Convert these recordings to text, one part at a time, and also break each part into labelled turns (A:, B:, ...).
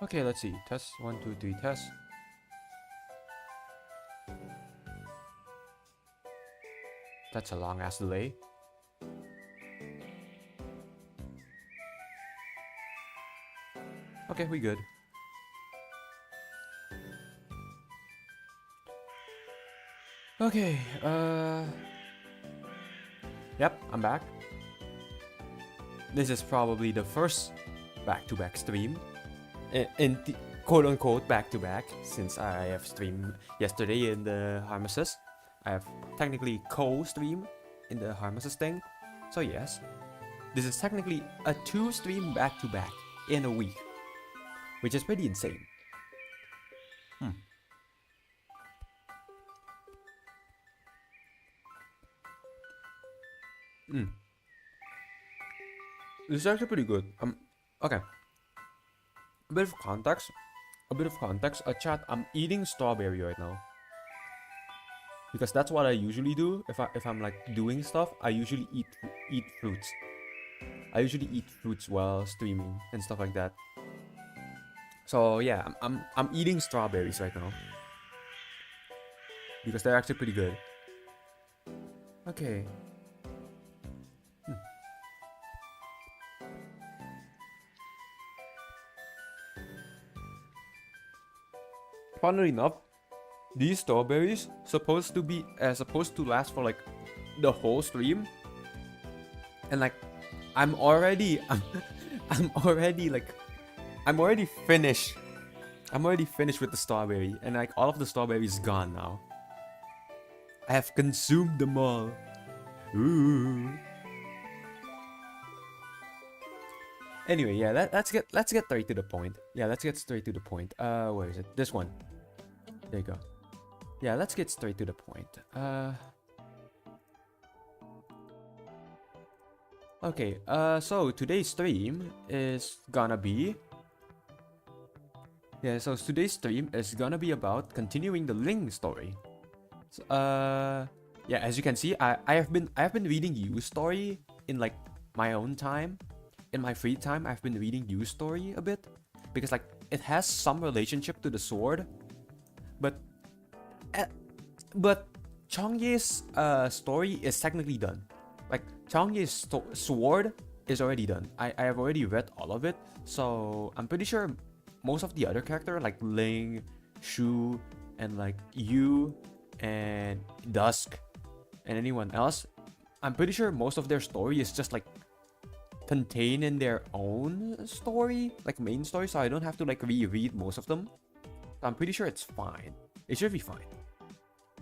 A: Okay, let's see. Test 1, 2, 3, test. That's a long ass delay. Okay, we good. Okay, yep, I'm back. This is probably the first back-to-back stream. In quote-unquote back-to-back, since I have streamed yesterday in the Harmesis. I have technically co-stream in the Harmesis thing. So yes, this is technically a 2-stream back-to-back in a week, which is pretty insane. This is actually pretty good. Okay. A bit of context. Chat. I'm eating strawberry right now. Because that's what I usually do. If I'm like doing stuff, I usually eat fruits. I usually eat fruits while streaming and stuff like that. So yeah, I'm eating strawberries right now. Because they're actually pretty good. Okay. Funnily enough, these strawberries supposed to last for like the whole stream, and like I'm already finished. I'm already finished with the strawberry, and like all of the strawberry is gone now. I have consumed them all. Ooh. Anyway, yeah, let's get straight to the point. Yeah, let's get straight to the point. Where is it? This one. There you go. Yeah, let's get straight to the point. Okay, so today's stream is gonna be... Yeah, so today's stream is gonna be about continuing the Ling story. So, yeah, as you can see, I have been reading Yu's story in like my own time. In my free time, I've been reading Yu's story a bit. Because like, it has some relationship to the sword. But Chongye's story is technically done. Like, Chongye's sword is already done. I have already read all of it. So, I'm pretty sure most of the other characters, like Ling, Shu, and like Yu, and Dusk, and anyone else, I'm pretty sure most of their story is just like contained in their own story, like main story, so I don't have to like reread most of them. So I'm pretty sure it's fine. It should be fine.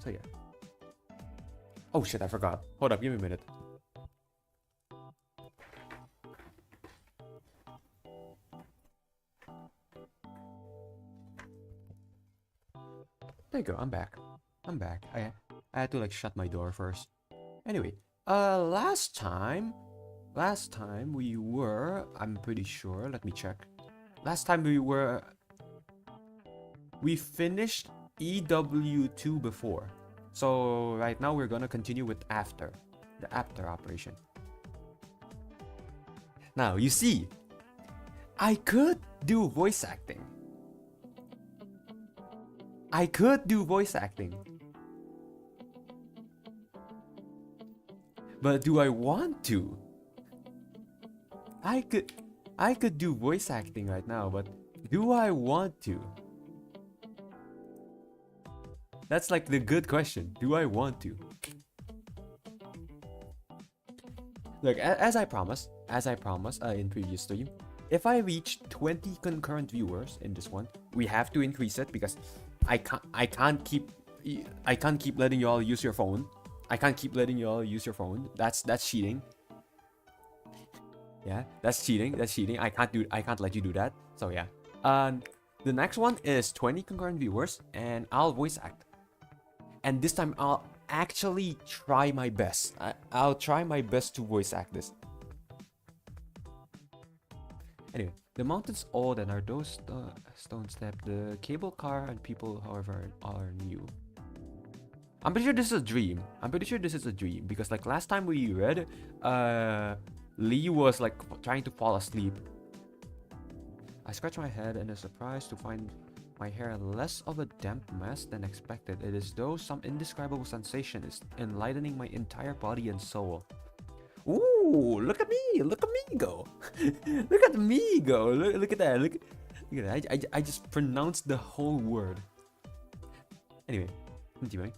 A: So yeah. Oh shit, I forgot. Hold up, give me a minute. There you go, I'm back. I had to like shut my door first. Anyway, last time we were, I'm pretty sure, let me check. Last time we finished EW2 before. So right now we're gonna continue with the after operation. Now you see, I could do voice acting. But do I want to? I could do voice acting right now, but do I want to? That's like the good question. Do I want to? Look, as I promised in previous stream, if I reach 20 concurrent viewers in this one, we have to increase it because I can't keep letting y'all use your phone. That's cheating. Yeah, that's cheating. I can't let you do that. So yeah. The next one is 20 concurrent viewers, and I'll voice act. And this time I'll actually try my best. I'll try my best to voice act this. Anyway, the mountain's old and are those stone stepped. The cable car and people, however, are new. I'm pretty sure this is a dream. Because like last time we read, Lee was like trying to fall asleep. I scratch my head and is surprised to find my hair less of a damp mess than expected. It is though some indescribable sensation is enlightening my entire body and soul. Ooh, look at me! Look at me go! Look at me go! Look at that! Look at that! I just pronounced the whole word. Anyway, continuing.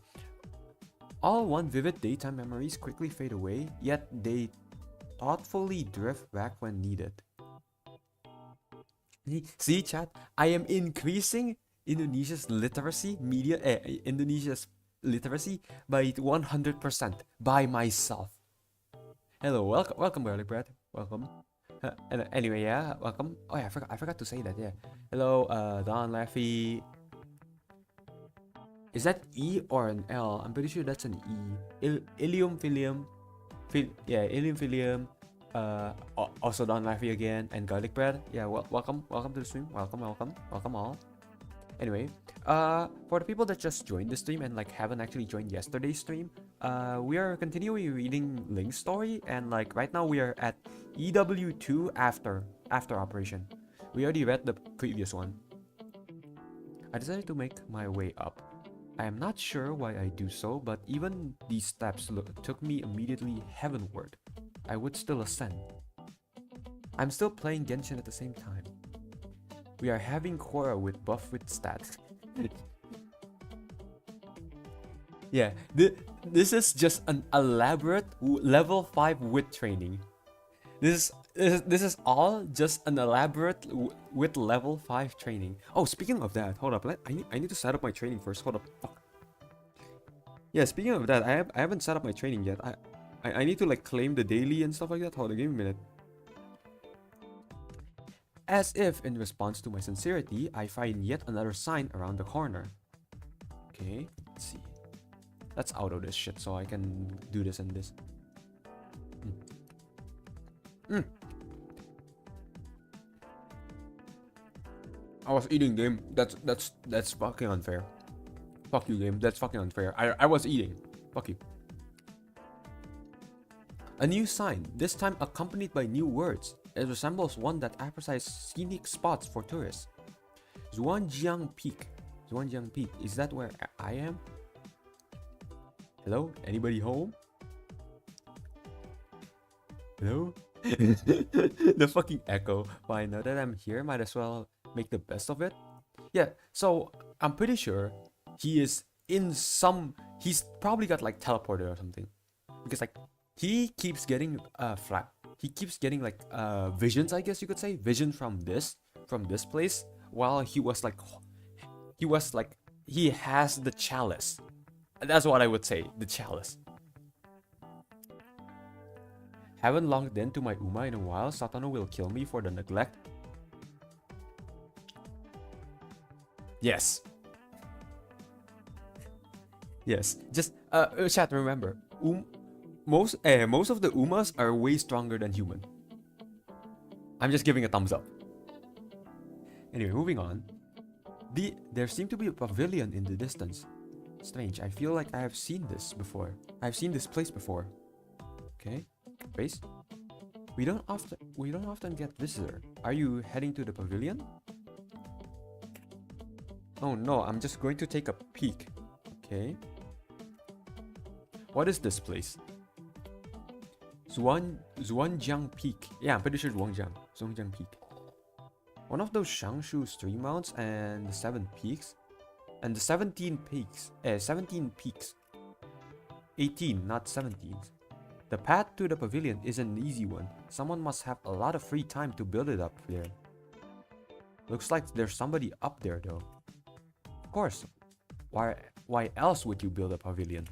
A: All one vivid daytime memories quickly fade away, yet they thoughtfully drift back when needed. See, chat, I am increasing Indonesia's literacy by 100% by myself. Hello, welcome, Garlic Bread. Welcome. Anyway, yeah, welcome. Oh yeah, I forgot to say that. Yeah. Hello, Don Laffy. Is that E or an L? I'm pretty sure that's an E. Ilium Filium. Ilium Filium. Also Don Laffy again and Garlic Bread. Yeah, welcome to the stream. Welcome all. Anyway, for the people that just joined the stream and like haven't actually joined yesterday's stream, we are continuing reading Ling's story, and like right now we are at EW2 after operation. We already read the previous one. I decided to make my way up. I am not sure why I do so, but even these steps took me immediately heavenward. I would still ascend. I'm still playing Genshin at the same time. We are having Korra with buff with stats. Yeah, this is just an elaborate level 5 wit training. This is all just an elaborate with level 5 training. Oh, speaking of that, hold up. I need to set up my training first. Hold up. Fuck. Yeah, speaking of that, I haven't set up my training yet. I need to like claim the daily and stuff like that. Hold on, give me a minute. As if in response to my sincerity, I find yet another sign around the corner. Okay, let's see. Let's auto this shit so I can do this and this. I was eating, game. That's fucking unfair. Fuck you, game. That's fucking unfair. I was eating. Fuck you. A new sign, this time accompanied by new words. It resembles one that emphasizes scenic spots for tourists. Zhuangjiang Peak. Zhuangjiang Peak. Is that where I am? Hello? Anybody home? Hello? The fucking echo. Fine, now that I'm here, might as well make the best of it. Yeah, so I'm pretty sure he is in some... He's probably got like teleported or something. Because like, he keeps getting he keeps getting like visions, I guess you could say. Vision from this place. While he has the chalice. That's what I would say, the chalice. Haven't logged into my Uma in a while. Satano will kill me for the neglect. Yes. Yes. Just chat, remember. Most of the Umas are way stronger than human. I'm just giving a thumbs up. Anyway, moving on. There seemed to be a pavilion in the distance. Strange, I feel like I have seen this before. I've seen this place before. Okay, base. We don't often get visitor. Are you heading to the pavilion? Oh no, I'm just going to take a peek. Okay. What is this place? Zhuangjiang Peak. Yeah, I'm pretty sure Zhuangjiang Peak. One of those Shangshu stream mounts and the 7 peaks. And the 17 peaks. 17 peaks. 18, not 17. The path to the pavilion is an easy one. Someone must have a lot of free time to build it up there. Looks like there's somebody up there though. Of course. Why else would you build a pavilion?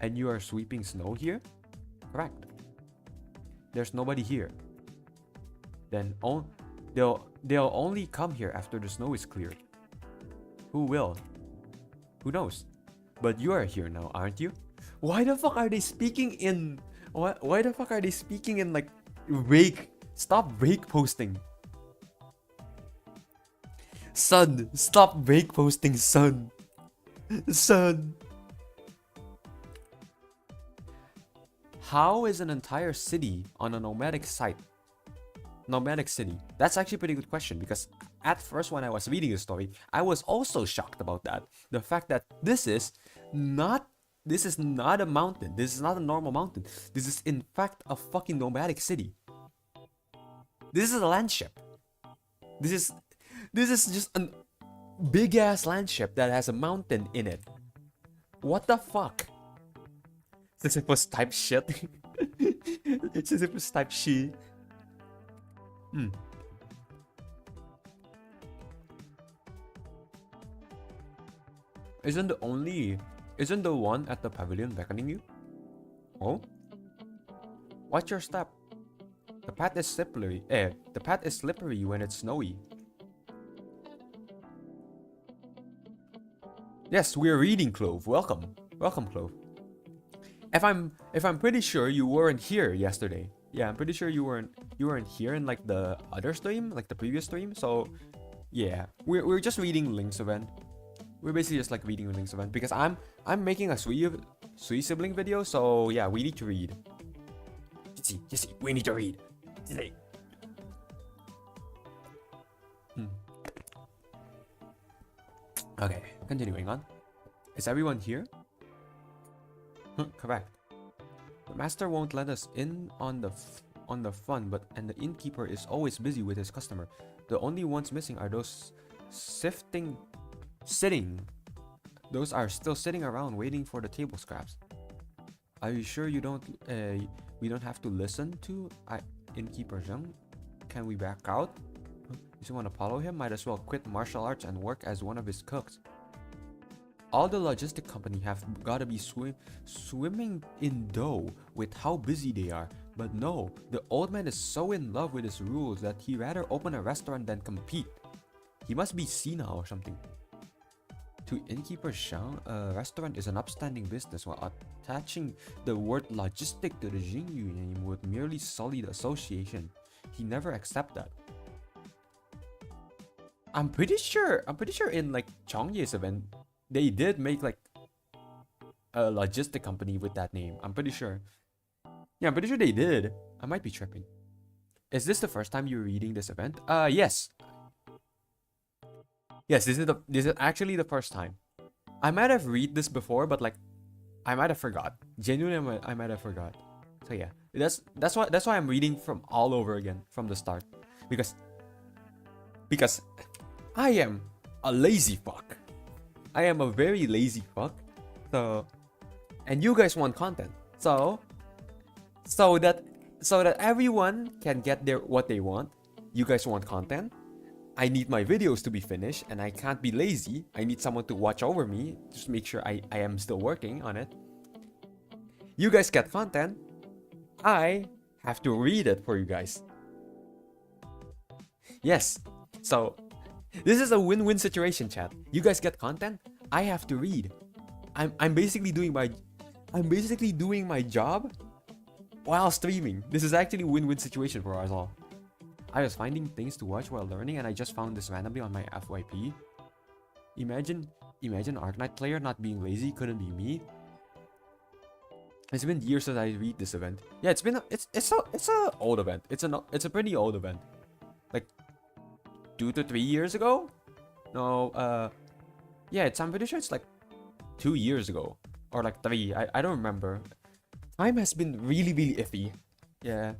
A: And you are sweeping snow here? Correct. There's nobody here. Then they'll only come here after the snow is cleared. Who will? Who knows? But you are here now, aren't you? Why the fuck are they speaking in... Why the fuck are they speaking in like... Rake? Stop rake posting. Son, stop rake posting, son. Son. How is an entire city on a nomadic site? nomadic city? That's actually a pretty good question, because at first when I was reading the story, I was also shocked about that. The fact that not this is not a mountain. This is not a normal mountain. This is in fact a fucking nomadic city. This is a landship. This is just a big ass landship that has a mountain in it. What the fuck? Sisyphus type shit. Sisyphus type shit. Isn't the one at the pavilion beckoning you? Oh? Watch your step. The path is slippery. The path is slippery when it's snowy. Yes, we're reading, Clove. Welcome. Welcome, Clove. If I'm pretty sure you weren't here yesterday. Yeah, I'm pretty sure you weren't here in like the other stream, like the previous stream. So yeah, we're just reading Link's event. We're basically just like reading Link's event because I'm making a Sui sibling video. So yeah, we need to read. Jesse, we need to read. Jesse. Okay, continuing on. Is everyone here? Correct. The master won't let us in on the fun, and the innkeeper is always busy with his customer. The only ones missing are those Those are still sitting around waiting for the table scraps. Are you sure we don't have to listen to innkeeper Zheng? Can we back out? If you want to follow him, might as well quit martial arts and work as one of his cooks. All the logistic company have gotta be swimming in dough with how busy they are. But no, the old man is so in love with his rules that he rather open a restaurant than compete. He must be senile or something. To innkeeper Zhang, a restaurant is an upstanding business, while attaching the word logistic to the Jingyu name would merely sully the association. He never accept that. I'm pretty sure in like Chongye's event, they did make like a logistic company with that name. I'm pretty sure. Yeah, I'm pretty sure they did. I might be tripping. Is this the first time you're reading this event? Yes. Yes, this is actually the first time. I might have read this before, but like I might have forgot. Genuinely, I might have forgot. So yeah, that's why I'm reading from all over again from the start, because I am a lazy fuck. I am a very lazy fuck. So, and you guys want content. So that everyone can get what they want. You guys want content. I need my videos to be finished, and I can't be lazy. I need someone to watch over me, just make sure I am still working on it. You guys get content. I have to read it for you guys. Yes. So this is a win-win situation, chat. You guys get content. I have to read. I'm basically doing my job while streaming. This is actually a win-win situation for us all. I was finding things to watch while learning, and I just found this randomly on my FYP. Imagine Arknight player not being lazy couldn't be me. It's been years since I read this event. Yeah, it's a old event. It's a pretty old event. Like 2 to 3 years ago? No, yeah, I'm pretty sure it's like 2 years ago or like 3. I don't remember. Time has been really iffy. Yeah,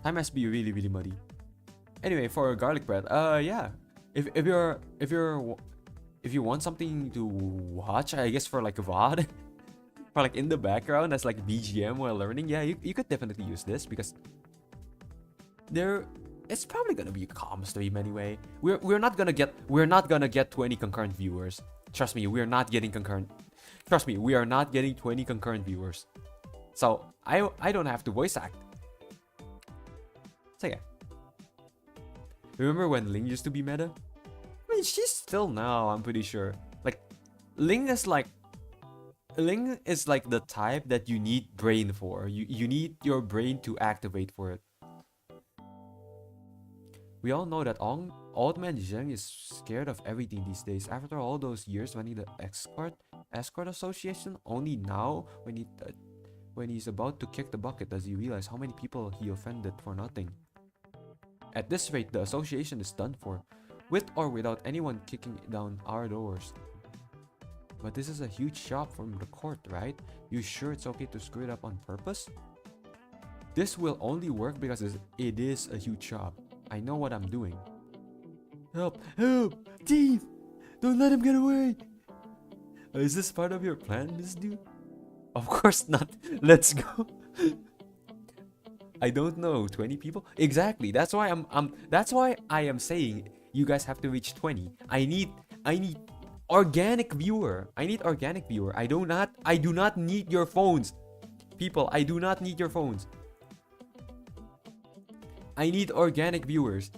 A: time has been really muddy. Anyway, for garlic bread, yeah, if you want something to watch, I guess for like VOD, for like in the background as like BGM while learning, yeah, you could definitely use this, because it's probably gonna be a calm stream anyway. We're not gonna get 20 concurrent viewers. Trust me, we are not getting 20 concurrent viewers. So I don't have to voice act. So yeah. Remember when Ling used to be meta? I mean, she's still now, I'm pretty sure. Like, Ling is like the type that you need brain for. You need your brain to activate for it. We all know that old man Zheng is scared of everything these days. After all those years running the escort association, only now when he's about to kick the bucket does he realize how many people he offended for nothing. At this rate, the association is done for, with or without anyone kicking down our doors. But this is a huge shop from the court, right? You sure it's okay to screw it up on purpose? This will only work because it is a huge shop. I know what I'm doing. Help! Help! Thief! Don't let him get away! Is this part of your plan, Miss Dude? Of course not. Let's go. I don't know, 20 people? Exactly. That's why that's why I am saying you guys have to reach 20. I need organic viewer. I need organic viewer. I do not need your phones. People, I do not need your phones. I need organic viewers.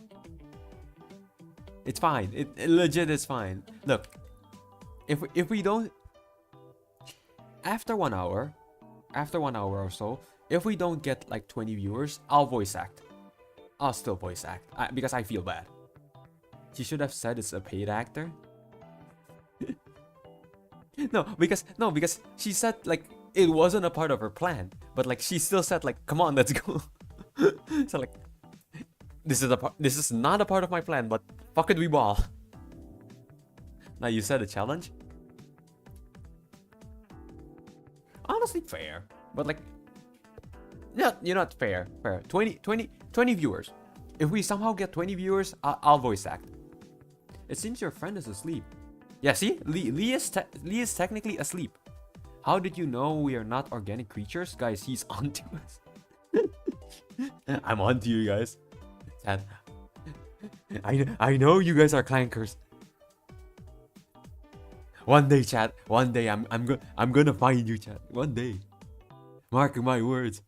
A: It's fine. It legit is fine. Look. If we don't, after 1 hour or so, if we don't get like 20 viewers, I'll voice act. I'll still voice act because I feel bad. She should have said it's a paid actor. No, because she said like it wasn't a part of her plan, but like she still said like, come on, let's go. So like, this is not a part of my plan, but fuck it, we ball. Now you said a challenge. Honestly, fair, but like, you're not fair. 20 viewers. If we somehow get 20 viewers, I'll voice act. It seems your friend is asleep. Yeah, see, Lee is technically asleep. How did you know we are not organic creatures, guys? He's onto us. I'm onto you guys. Chat. I know you guys are clankers. One day, chat. One day, I'm gonna find you, chat. One day. Mark my words.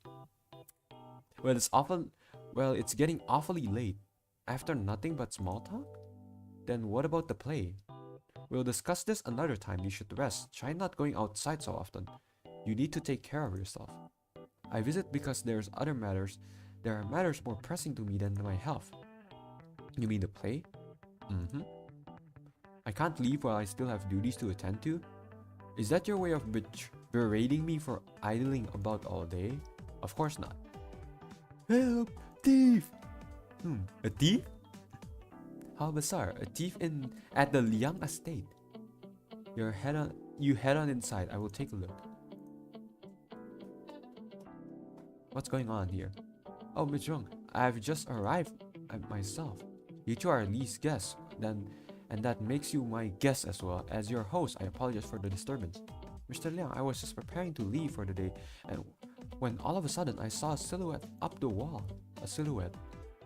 A: Well, it's getting awfully late. After nothing but small talk? Then what about the play? We'll discuss this another time. You should rest. Try not going outside so often. You need to take care of yourself. I visit because there are matters more pressing to me than my health. You mean the play? Mm-hmm. I can't leave while I still have duties to attend to? Is that your way of berating me for idling about all day? Of course not. Help! Thief! A thief? How bizarre. A thief at the Liang estate. You head on inside. I will take a look. What's going on here? Oh, Miss Zhong, I've just arrived myself. You two are Lee's guests, and that makes you my guest as well. As your host, I apologize for the disturbance. Mr. Liang, I was just preparing to leave for the day, and when all of a sudden I saw a silhouette up the wall. A silhouette.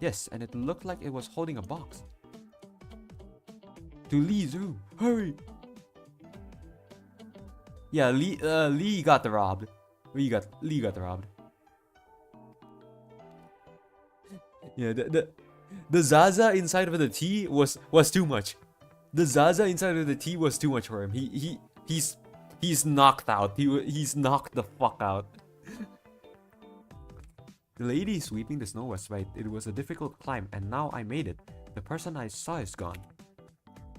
A: Yes, and it looked like it was holding a box. To Lee's room. Hurry! Yeah, Lee got robbed. Lee got robbed. Yeah, the Zaza inside of the tea was too much. The Zaza inside of the tea was too much for him. He's knocked out. He's knocked the fuck out. The lady sweeping the snow was right. It was a difficult climb, and now I made it. The person I saw is gone.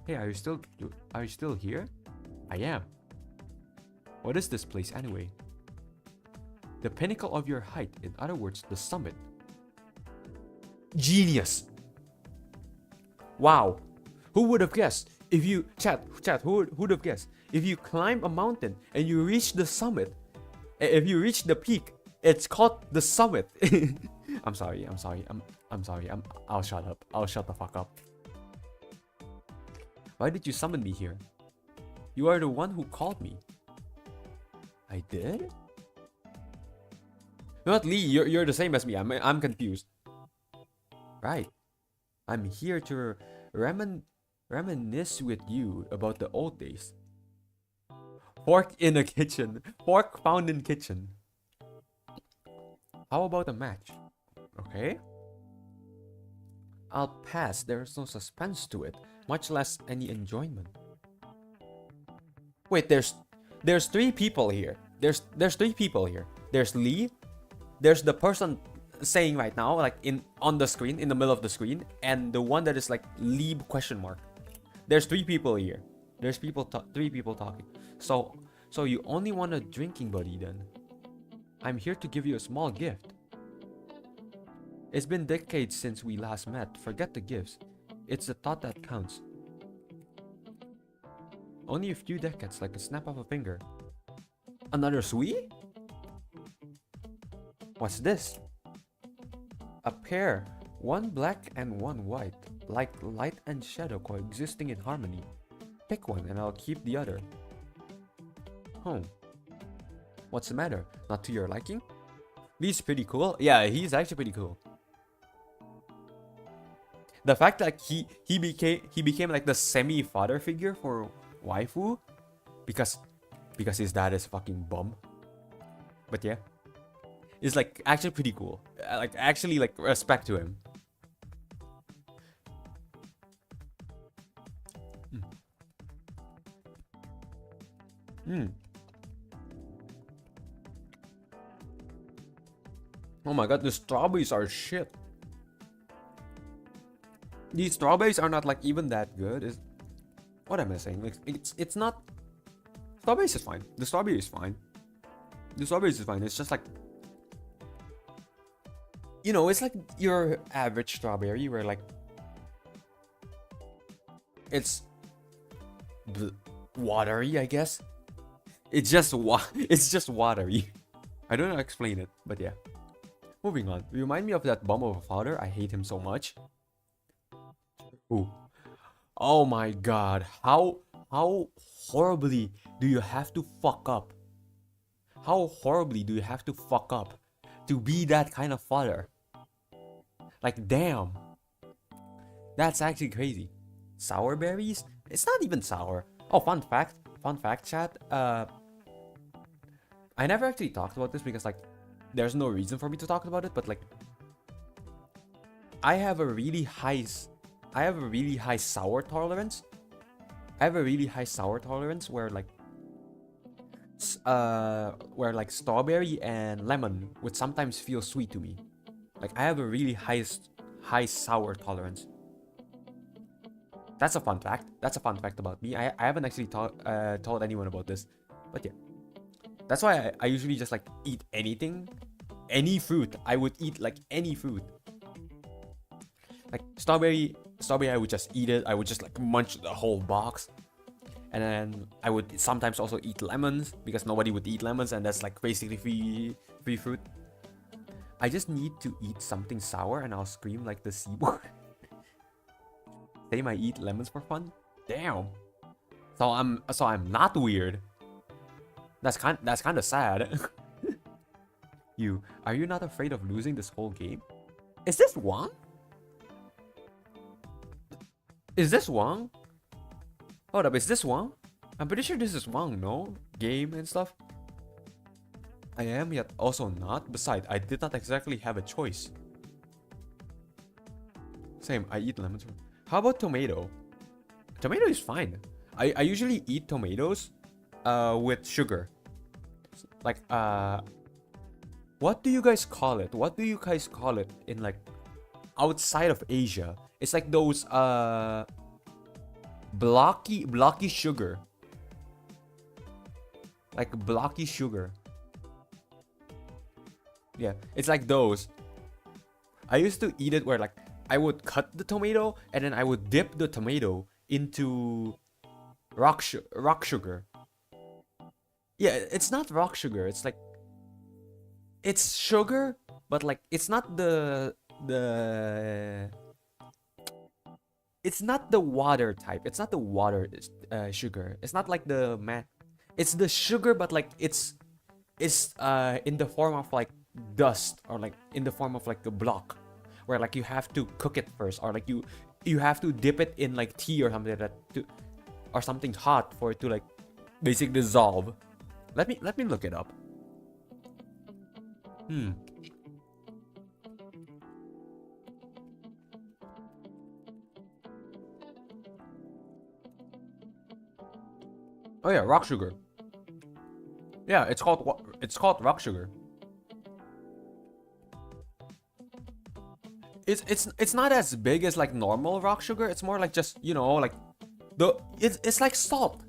A: Hey, are you still here? I am. What is this place anyway? The pinnacle of your height, in other words, the summit. Genius! Wow. Who would have guessed? If you chat, who would have guessed? If you climb a mountain and you reach the summit, if you reach the peak, it's called the summit. I'm sorry. I'll shut up. I'll shut the fuck up. Why did you summon me here? You are the one who called me. I did? Not Lee, you're the same as me. I'm confused. Right. I'm here to reminisce with you about the old days. Fork in a kitchen. Fork found in kitchen. How about a match? Okay. I'll pass. There's no suspense to it, much less any enjoyment. Wait, there's 3 people here. There's 3 people here. There's Lee. There's the person saying right now, like on the screen, in the middle of the screen, and the one that is like Lee question mark. There's 3 people here. There's 3 people talking. So you only want a drinking buddy then? I'm here to give you a small gift. It's been decades since we last met. Forget the gifts. It's the thought that counts. Only a few decades, like a snap of a finger. Another sweet? What's this? A pair. One black and one white. Like light and shadow coexisting in harmony. Pick one and I'll keep the other. What's the matter? Not to your liking? He's pretty cool. Yeah, he's actually pretty cool. The fact that he became like the semi-father figure for waifu because his dad is fucking bum. But yeah, it's like actually pretty cool. Like actually like respect to him. Oh my god, the strawberries are shit. These strawberries are not like even that good. What am I saying? Like, it's not. Strawberries is fine. The strawberry is fine. The strawberries is fine. It's just like, you know, it's like your average strawberry where like it's watery, I guess. It's just watery. I don't know how to explain it, but yeah. Moving on. You remind me of that bum of a father. I hate him so much. Ooh. Oh my god. How horribly do you have to fuck up? How horribly do you have to fuck up to be that kind of father? Like, damn. That's actually crazy. Sour berries? It's not even sour. Oh, fun fact, chat. I never actually talked about this because like there's no reason for me to talk about it, but like I have a really high sour tolerance. I have a really high sour tolerance where like strawberry and lemon would sometimes feel sweet to me. Like I have a really high sour tolerance. That's a fun fact. That's a fun fact about me. I haven't actually told anyone about this, but yeah. That's why I usually just like eat anything, any fruit. I would eat like any fruit. Like strawberry, I would just eat it. I would just like munch the whole box. And then I would sometimes also eat lemons because nobody would eat lemons, and that's like basically free fruit. I just need to eat something sour and I'll scream like the seaboard. Same, I eat lemons for fun. Damn. So I'm not weird. That's kind of sad. Are you not afraid of losing this whole game? Is this Wang? Is this Wang? Hold up, is this Wang? I'm pretty sure this is Wang, no? Game and stuff. I am, yet also not. Besides, I did not exactly have a choice. Same, I eat lemons. How about tomato? Tomato is fine. I usually eat tomatoes with sugar. Like, what do you guys call it? What do you guys call it in like outside of Asia? It's like those blocky sugar. Like blocky sugar. Yeah, it's like those. I used to eat it where like I would cut the tomato and then I would dip the tomato into rock sugar. Yeah, it's not rock sugar. It's like it's sugar, but like it's not the it's not the water type. It's not the water sugar. It's not like the it's the sugar, but like it's in the form of like dust, or like in the form of like a block, where like you have to cook it first, or like you have to dip it in like tea or something like that or something hot for it to like basically dissolve. Let me look it up. Oh yeah, rock sugar. Yeah, it's called rock sugar. It's not as big as like normal rock sugar. It's more like just, you know, like it's like salt.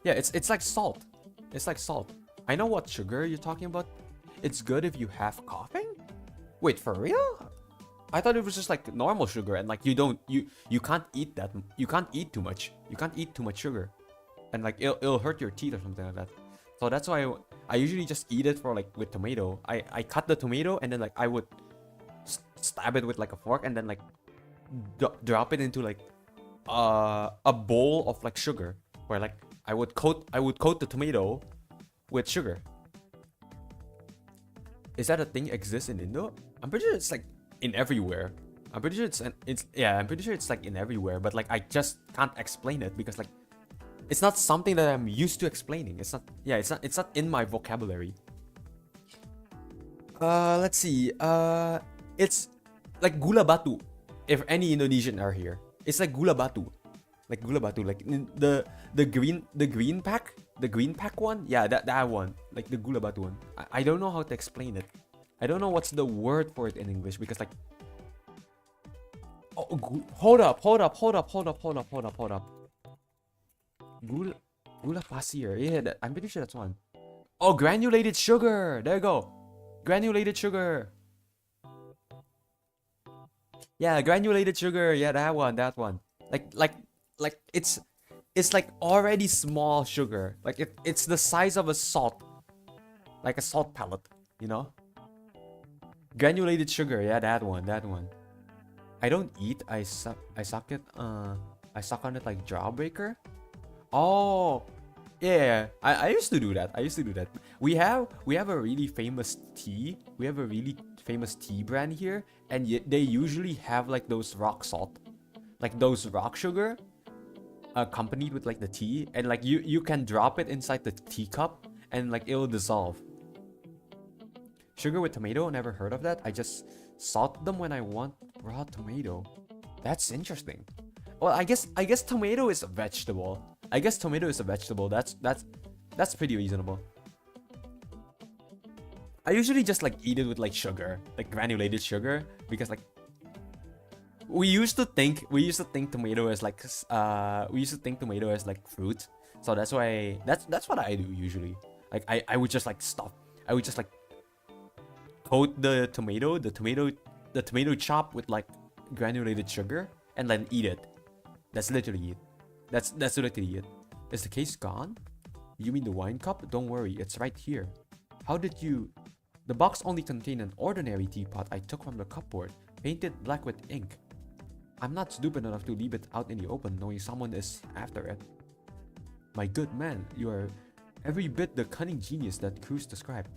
A: Yeah, it's like salt. It's like salt. I know what sugar you're talking about. It's good if you have coughing? Wait, for real? I thought it was just like normal sugar, and like you can't eat that. You can't eat too much. You can't eat too much sugar, and like it'll hurt your teeth or something like that. So that's why I usually just eat it for like with tomato. I cut the tomato and then like I would stab it with like a fork and then like drop it into like a bowl of like sugar, where like I would coat the tomato with sugar. Is that a thing exists in Indo? I'm pretty sure it's like in everywhere. I'm pretty sure I'm pretty sure it's like in everywhere, but like I just can't explain it because like it's not something that I'm used to explaining. It's not in my vocabulary. Let's see. It's like gula batu. If any Indonesian are here, it's like gula batu. Like gula batu, like the green pack one. Yeah, that one. Like the gula batu one. I don't know how to explain it. I don't know what's the word for it in English because like. Oh, hold up. Gula pasir. Yeah, I'm pretty sure that's one. Oh, granulated sugar. There you go. Granulated sugar. Yeah, granulated sugar. Yeah, that one. Like it's like already small sugar. Like it's the size of a salt. Like a salt pellet, you know? Granulated sugar. Yeah, that one. I don't eat. I suck it. I suck on it like Jawbreaker. Oh, yeah. I used to do that. We have a really famous tea. We have a really famous tea brand here, and they usually have like those rock salt, like those rock sugar, accompanied with like the tea, and like you can drop it inside the teacup, and like it'll dissolve. Sugar with tomato? Never heard of that. I just salt them when I want raw tomato. That's interesting. Well, I guess tomato is a vegetable. That's pretty reasonable. I usually just like eat it with like sugar, like granulated sugar, because like we used to think tomato as like fruit. So that's why that's what I do usually. Like I would just like coat the tomato chop with like granulated sugar and then eat it. That's literally it. That's literally it. Is the case gone? You mean the wine cup? Don't worry, it's right here. How did you... The box only contained an ordinary teapot I took from the cupboard, painted black with ink. I'm not stupid enough to leave it out in the open knowing someone is after it. My good man, you are every bit the cunning genius that Cruz described.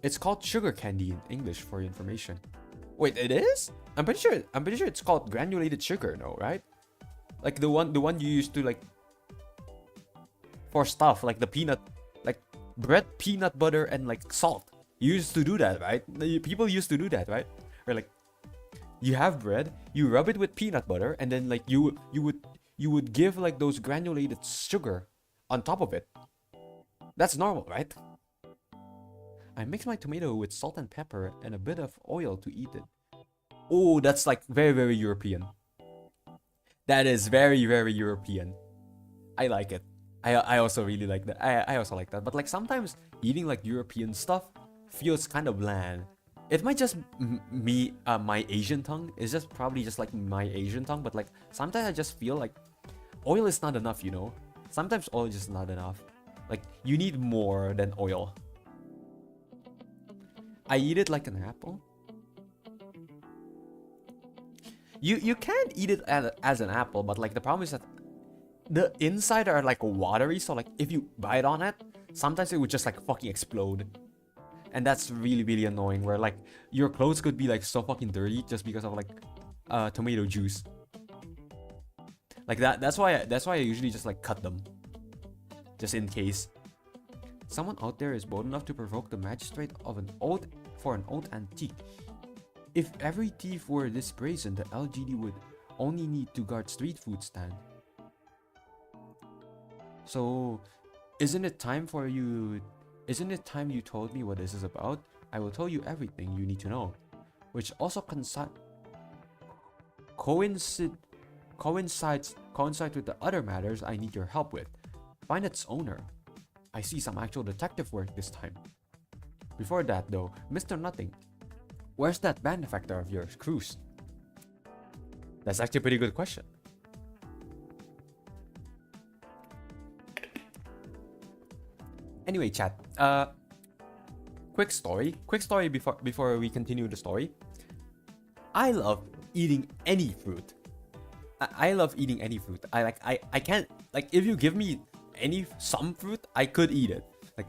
A: It's called sugar candy in English for your information. Wait, it is? I'm pretty sure it's called granulated sugar, no, right? Like the one you used to like for stuff like the peanut, like bread, peanut butter, and like salt. You used to do that, right? People used to do that, right? Or like you have bread, you rub it with peanut butter, and then like you would give like those granulated sugar on top of it. That's normal, right? I mix my tomato with salt and pepper and a bit of oil to eat it. Oh, that's like very, very European. That is very, very European. I like it. I also really like that. I also like that. But like sometimes eating like European stuff feels kind of bland. It might just me, my Asian tongue. It's just probably just like my Asian tongue. But like sometimes I just feel like oil is not enough, you know? Sometimes oil is just not enough. Like you need more than oil. I eat it like an apple. You can eat it as an apple, but like the problem is that the inside are like watery, so like if you bite on it, sometimes it would just like fucking explode. And that's really, really annoying, where like your clothes could be like so fucking dirty just because of like tomato juice. Like that's why I usually just like cut them. Just in case. Someone out there is bold enough to provoke the magistrate of an old antique. If every thief were this brazen, the LGD would only need to guard street food stand. So, isn't it time you told me what this is about? I will tell you everything you need to know. Which also coincides with the other matters I need your help with. Find its owner. I see some actual detective work this time. Before that though, Mr. Nothing, where's that benefactor of yours, Cruz? That's actually a pretty good question. Anyway, chat. Quick story before we continue the story. I love eating any fruit. I love eating any fruit. I can't, like, if you give me some fruit, I could eat it. Like,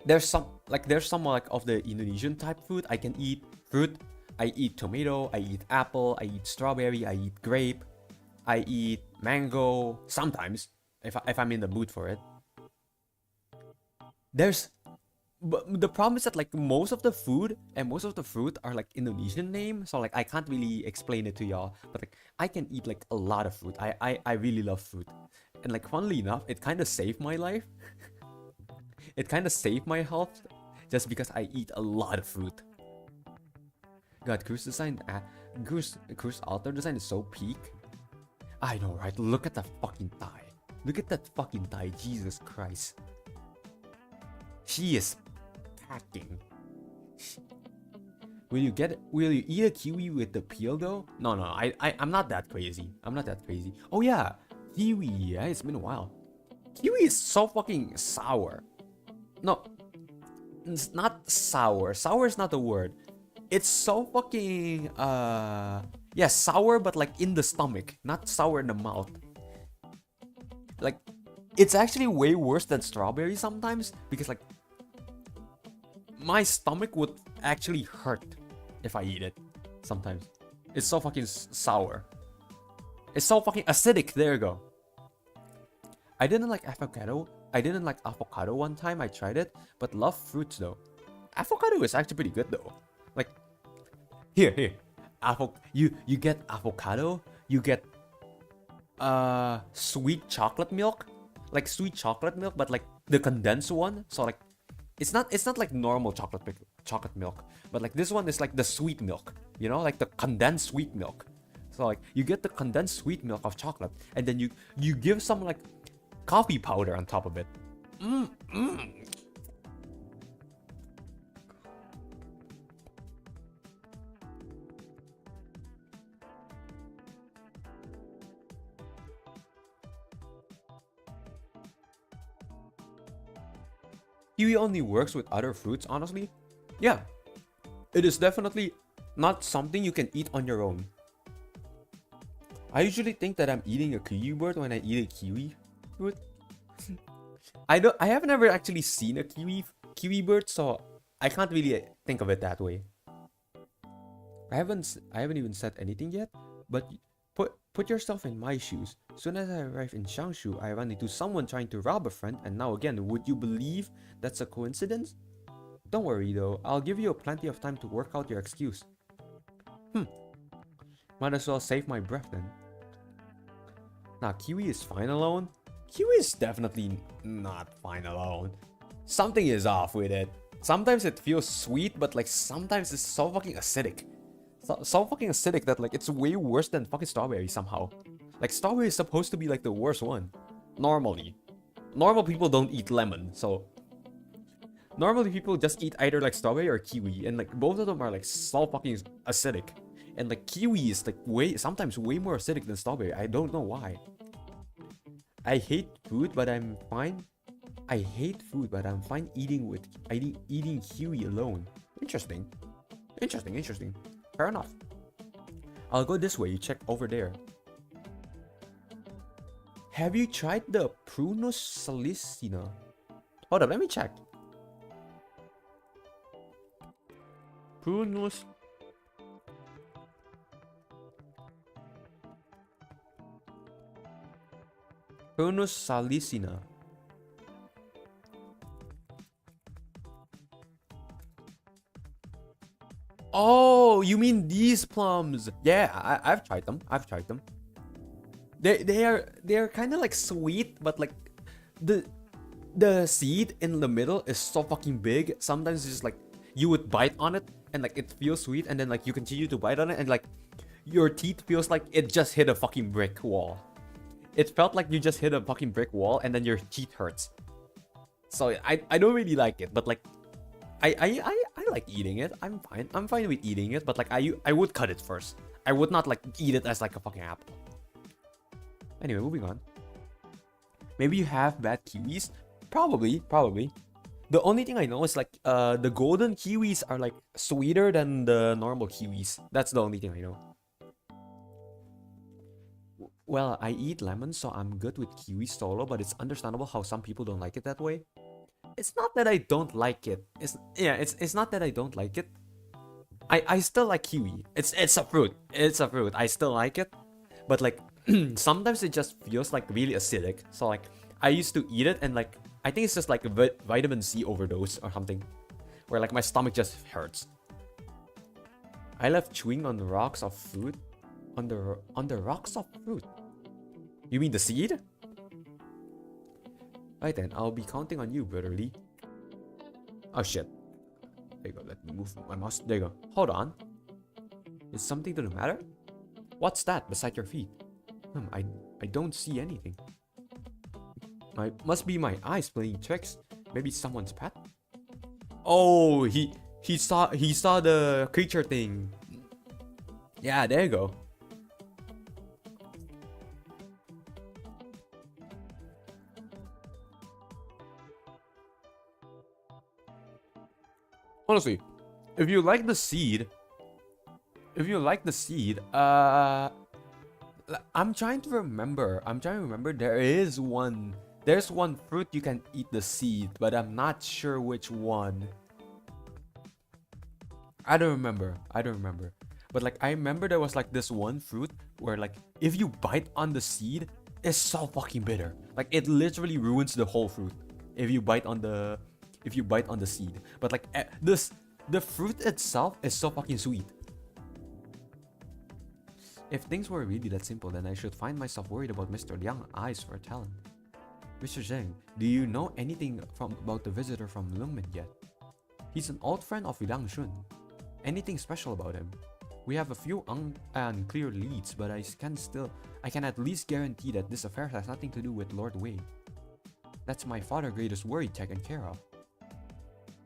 A: there's some like of the Indonesian type fruit I can eat. Fruit, I eat tomato, I eat apple, I eat strawberry, I eat grape, I eat mango sometimes if I'm in the mood for it. But the problem is that, like, most of the food and most of the fruit are like Indonesian names, so like I can't really explain it to y'all. But like I can eat like a lot of fruit. I really love fruit, and like funnily enough, it kind of saved my life. It kind of saved my health, just because I eat a lot of fruit. God, Cruz design, Cruz altar design is so peak. I know, right? Look at the fucking thigh. Look at that fucking thigh. Jesus Christ. She is packing. Will you eat a kiwi with the peel though? No, I'm not that crazy. Oh yeah, kiwi, yeah, it's been a while. Kiwi is so fucking sour. No, it's not sour. Sour is not the word. It's so fucking yeah, sour, but like in the stomach, not sour in the mouth. Like, it's actually way worse than strawberry sometimes, because like my stomach would actually hurt if I eat it sometimes. It's so fucking sour. It's so fucking acidic. There you go. I didn't like avocado. One time I tried it, but love fruits though. Avocado is actually pretty good though. Like, here. You get avocado, you get sweet chocolate milk. Like sweet chocolate milk, but like the condensed one. So like it's not like normal chocolate milk, but like this one is like the sweet milk, you know, like the condensed sweet milk. So like you get the condensed sweet milk of chocolate, and then you give some like coffee powder on top of it. Kiwi only works with other fruits, honestly. Yeah, it is definitely not something you can eat on your own. I usually think that I'm eating a kiwi bird when I eat a kiwi fruit. I have never actually seen a kiwi bird, so I can't really think of it that way. I haven't even said anything yet, but put yourself in my shoes. Soon as I arrive in Changshu, I run into someone trying to rob a friend, and now again, would you believe that's a coincidence? Don't worry though, I'll give you plenty of time to work out your excuse. Might as well save my breath then. Nah, kiwi is fine alone. Kiwi is definitely not fine alone. Something is off with it. Sometimes it feels sweet, but like sometimes it's so fucking acidic. So fucking acidic that like it's way worse than fucking strawberry somehow. Like strawberry is supposed to be like the worst one. Normally. Normal people don't eat lemon, so normally people just eat either like strawberry or kiwi, and like both of them are like so fucking acidic. And like kiwi is like sometimes way more acidic than strawberry. I don't know why. I hate food, but I'm fine. I hate food, but I'm fine eating kiwi alone. Interesting. Fair enough. I'll go this way, you check over there. Have you tried the Prunus salicina? Hold up, let me check. Prunus salicina. Oh, you mean these plums? Yeah, I've tried them. They are kind of like sweet, but like the seed in the middle is so fucking big. Sometimes it's just like you would bite on it and like it feels sweet, and then like you continue to bite on it and like your teeth feels like it just hit a fucking brick wall. It felt like you just hit a fucking brick wall and then your teeth hurts. So I don't really like it, but like I like eating it. I'm fine. I'm fine with eating it, but like I would cut it first. I would not like eat it as like a fucking apple. Anyway, moving on. Maybe you have bad kiwis? Probably. The only thing I know is like the golden kiwis are like sweeter than the normal kiwis. That's the only thing I know. Well, I eat lemons, so I'm good with kiwi solo, but it's understandable how some people don't like it that way. It's not that I don't like it. It's not that I don't like it. I still like kiwi. It's a fruit. It's a fruit. I still like it. But like sometimes it just feels like really acidic. So like I used to eat it and like I think it's just like a vitamin C overdose or something. Where like my stomach just hurts. I love chewing on the rocks of fruit. On the rocks of fruit. You mean the seed? Right then, I'll be counting on you, brotherly. Oh shit. There you go, let me move my mouse. There you go. Hold on. Is something to the matter? What's that beside your feet? I don't see anything. Must be my eyes playing tricks. Maybe someone's pet? Oh, he saw the creature thing. Yeah, there you go. Honestly, if you like the seed, I'm trying to remember. There's one fruit you can eat the seed, but I'm not sure which one. I don't remember. But like I remember there was like this one fruit where like if you bite on the seed, it's so fucking bitter. Like it literally ruins the whole fruit if you bite on the seed. But like the fruit itself is so fucking sweet. If things were really that simple, then I should find myself worried about Mr. Liang's eyes for talent. Mr. Zheng, do you know anything about the visitor from Lungmen yet? He's an old friend of Liang Shun. Anything special about him? We have a few unclear leads, but I can at least guarantee that this affair has nothing to do with Lord Wei. That's my father's greatest worry taken care of.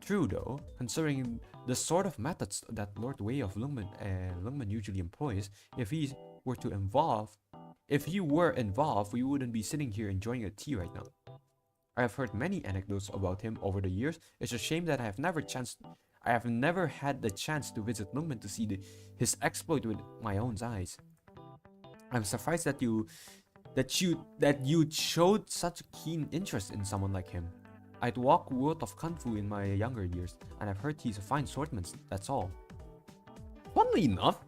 A: True though, considering the sort of methods that Lord Wei of Lungmen usually employs, if he were involved, we wouldn't be sitting here enjoying a tea right now. I have heard many anecdotes about him over the years. It's a shame that I have never had the chance to visit Lungmen to see his exploit with my own eyes. I'm surprised that you showed such a keen interest in someone like him. I'd walked world of Kung Fu in my younger years, and I've heard he's a fine swordsman, that's all. Funnily enough,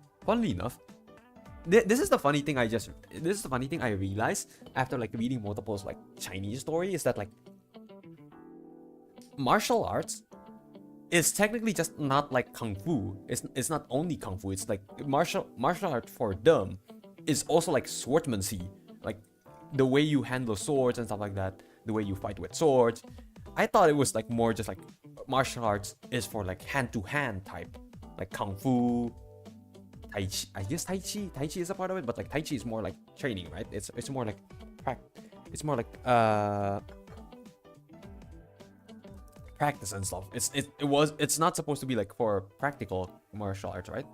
A: this is the funny thing I realized after like reading multiple like Chinese stories, is that like martial arts is technically just not like Kung Fu. It's not only Kung Fu, it's like martial art for them is also like swordsmancy. Like the way you handle swords and stuff like that, the way you fight with swords. I thought it was like more just like martial arts is for like hand-to-hand type, like Kung Fu, Tai Chi. I guess Tai Chi is a part of it, but like Tai Chi is more like training, right? It's more like practice and stuff. It's not supposed to be like for practical martial arts, right?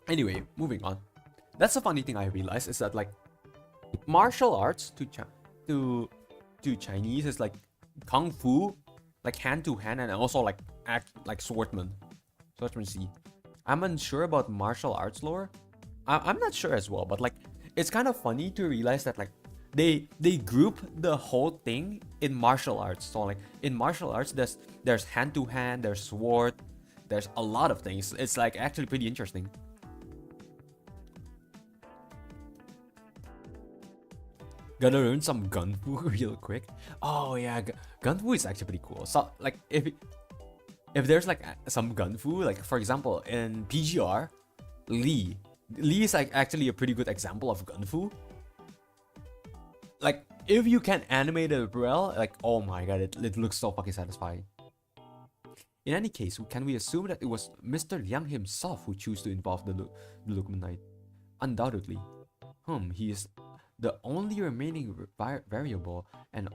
A: Anyway, moving on. That's the funny thing I realized is that like martial arts to Chinese is like Kung Fu, like hand to hand, and also like act like swordsmancy. I'm unsure about martial arts lore. I'm not sure as well, but like it's kind of funny to realize that like they group the whole thing in martial arts. So like in martial arts, there's hand to hand, there's sword, there's a lot of things. It's like actually pretty interesting. Gotta learn some gun fu real quick. Oh yeah, gun fu is actually pretty cool. So like if there's like some gun fu, like for example in PGR, Lee is like actually a pretty good example of gun fu. Like if you can animate it well, like oh my god, it looks so fucking satisfying. In any case, can we assume that it was Mr. Liang himself who chose to involve the Lukman Knight? Undoubtedly. He is the only remaining variable, and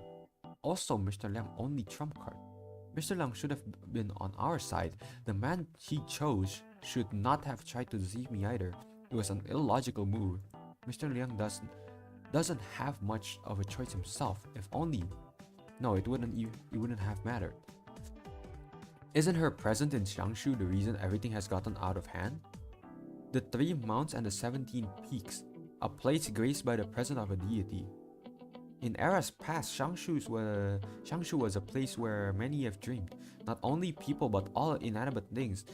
A: also Mr. Liang only trump card. Mr. Liang should have been on our side. The man he chose should not have tried to deceive me either. It was an illogical move. Mr. Liang doesn't have much of a choice himself. If only. No, it wouldn't have mattered. Isn't her presence in Xiangshu the reason everything has gotten out of hand? The 3 mounts and the 17 peaks, a place graced by the presence of a deity. In eras past, Xiangshu was a place where many have dreamed, not only people but all inanimate things.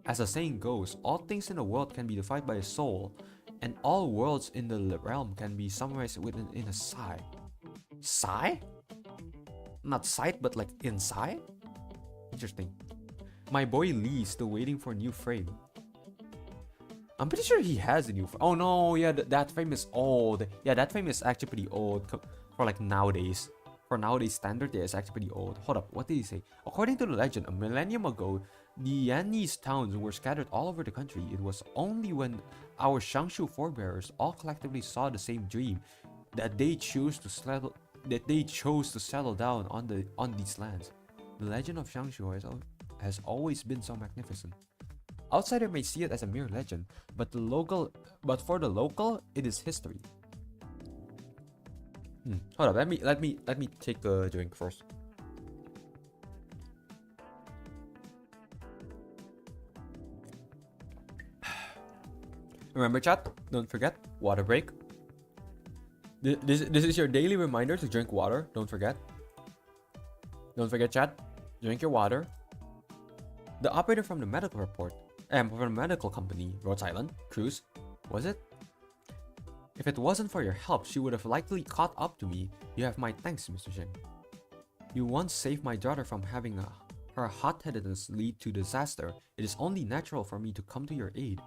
A: As the saying goes, all things in the world can be defined by a soul, and all worlds in the realm can be summarized in a sigh. Sigh? Not sight, but like inside? Interesting. My boy Lee still waiting for a new frame. I'm pretty sure he has a new frame. Oh no, yeah, that frame is old. Yeah, that frame is actually pretty old for like nowadays. For nowadays standard, yeah, it's actually pretty old. Hold up, what did he say? According to the legend, a millennium ago, the Yanese towns were scattered all over the country. It was only when our Xiangshu forebears all collectively saw the same dream that they chose to settle down on these lands. The legend of Xiangshu has always been so magnificent. Outsider may see it as a mere legend, but for the local, it is history. Hold up, let me take a drink first. Remember, chat, don't forget, water break. This is your daily reminder to drink water. Don't forget. Don't forget, chat. Drink your water. The operator from the medical report, from the medical company, Rhode Island Cruise, was it? If it wasn't for your help, she would have likely caught up to me. You have my thanks, Mr. Zheng. You once saved my daughter from having her hot-headedness lead to disaster. It is only natural for me to come to your aid.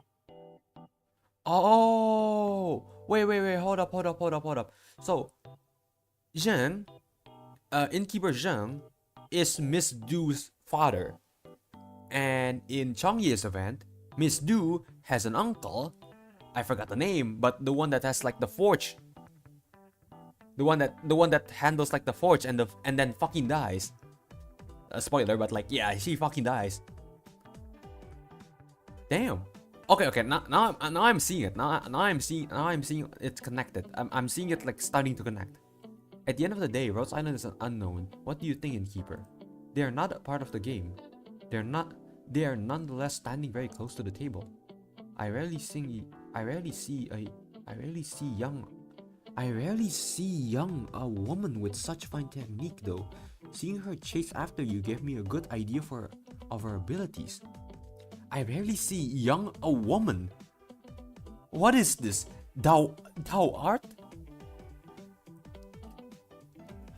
A: Oh, wait, hold up. So, Zheng, innkeeper Zheng, is Miss Du's father. And in Chongye's event, Miss Du has an uncle, I forgot the name, but the one that has like the forge. The one that handles like the forge and then fucking dies. A spoiler, but like yeah, she fucking dies. Damn. Okay. Now I'm seeing it. Now I'm seeing it's connected. I'm seeing it like starting to connect. At the end of the day, Rhode Island is an unknown. What do you think, innkeeper? They are not a part of the game. They are nonetheless standing very close to the table. I rarely see a woman with such fine technique though. Seeing her chase after you gave me a good idea of her abilities. I rarely see a woman. What is this? Thou art?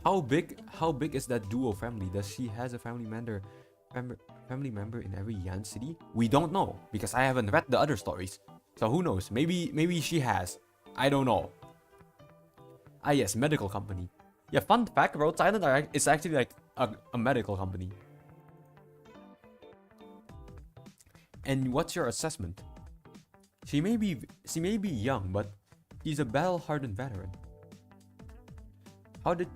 A: How big is that duo family? Does she has a family member in every Yan city? We don't know because I haven't read the other stories. So who knows? Maybe she has. I don't know. Ah yes, medical company. Yeah, fun fact, Rhode Island is actually like a medical company. And what's your assessment? She may be young, but she's a battle-hardened veteran. How did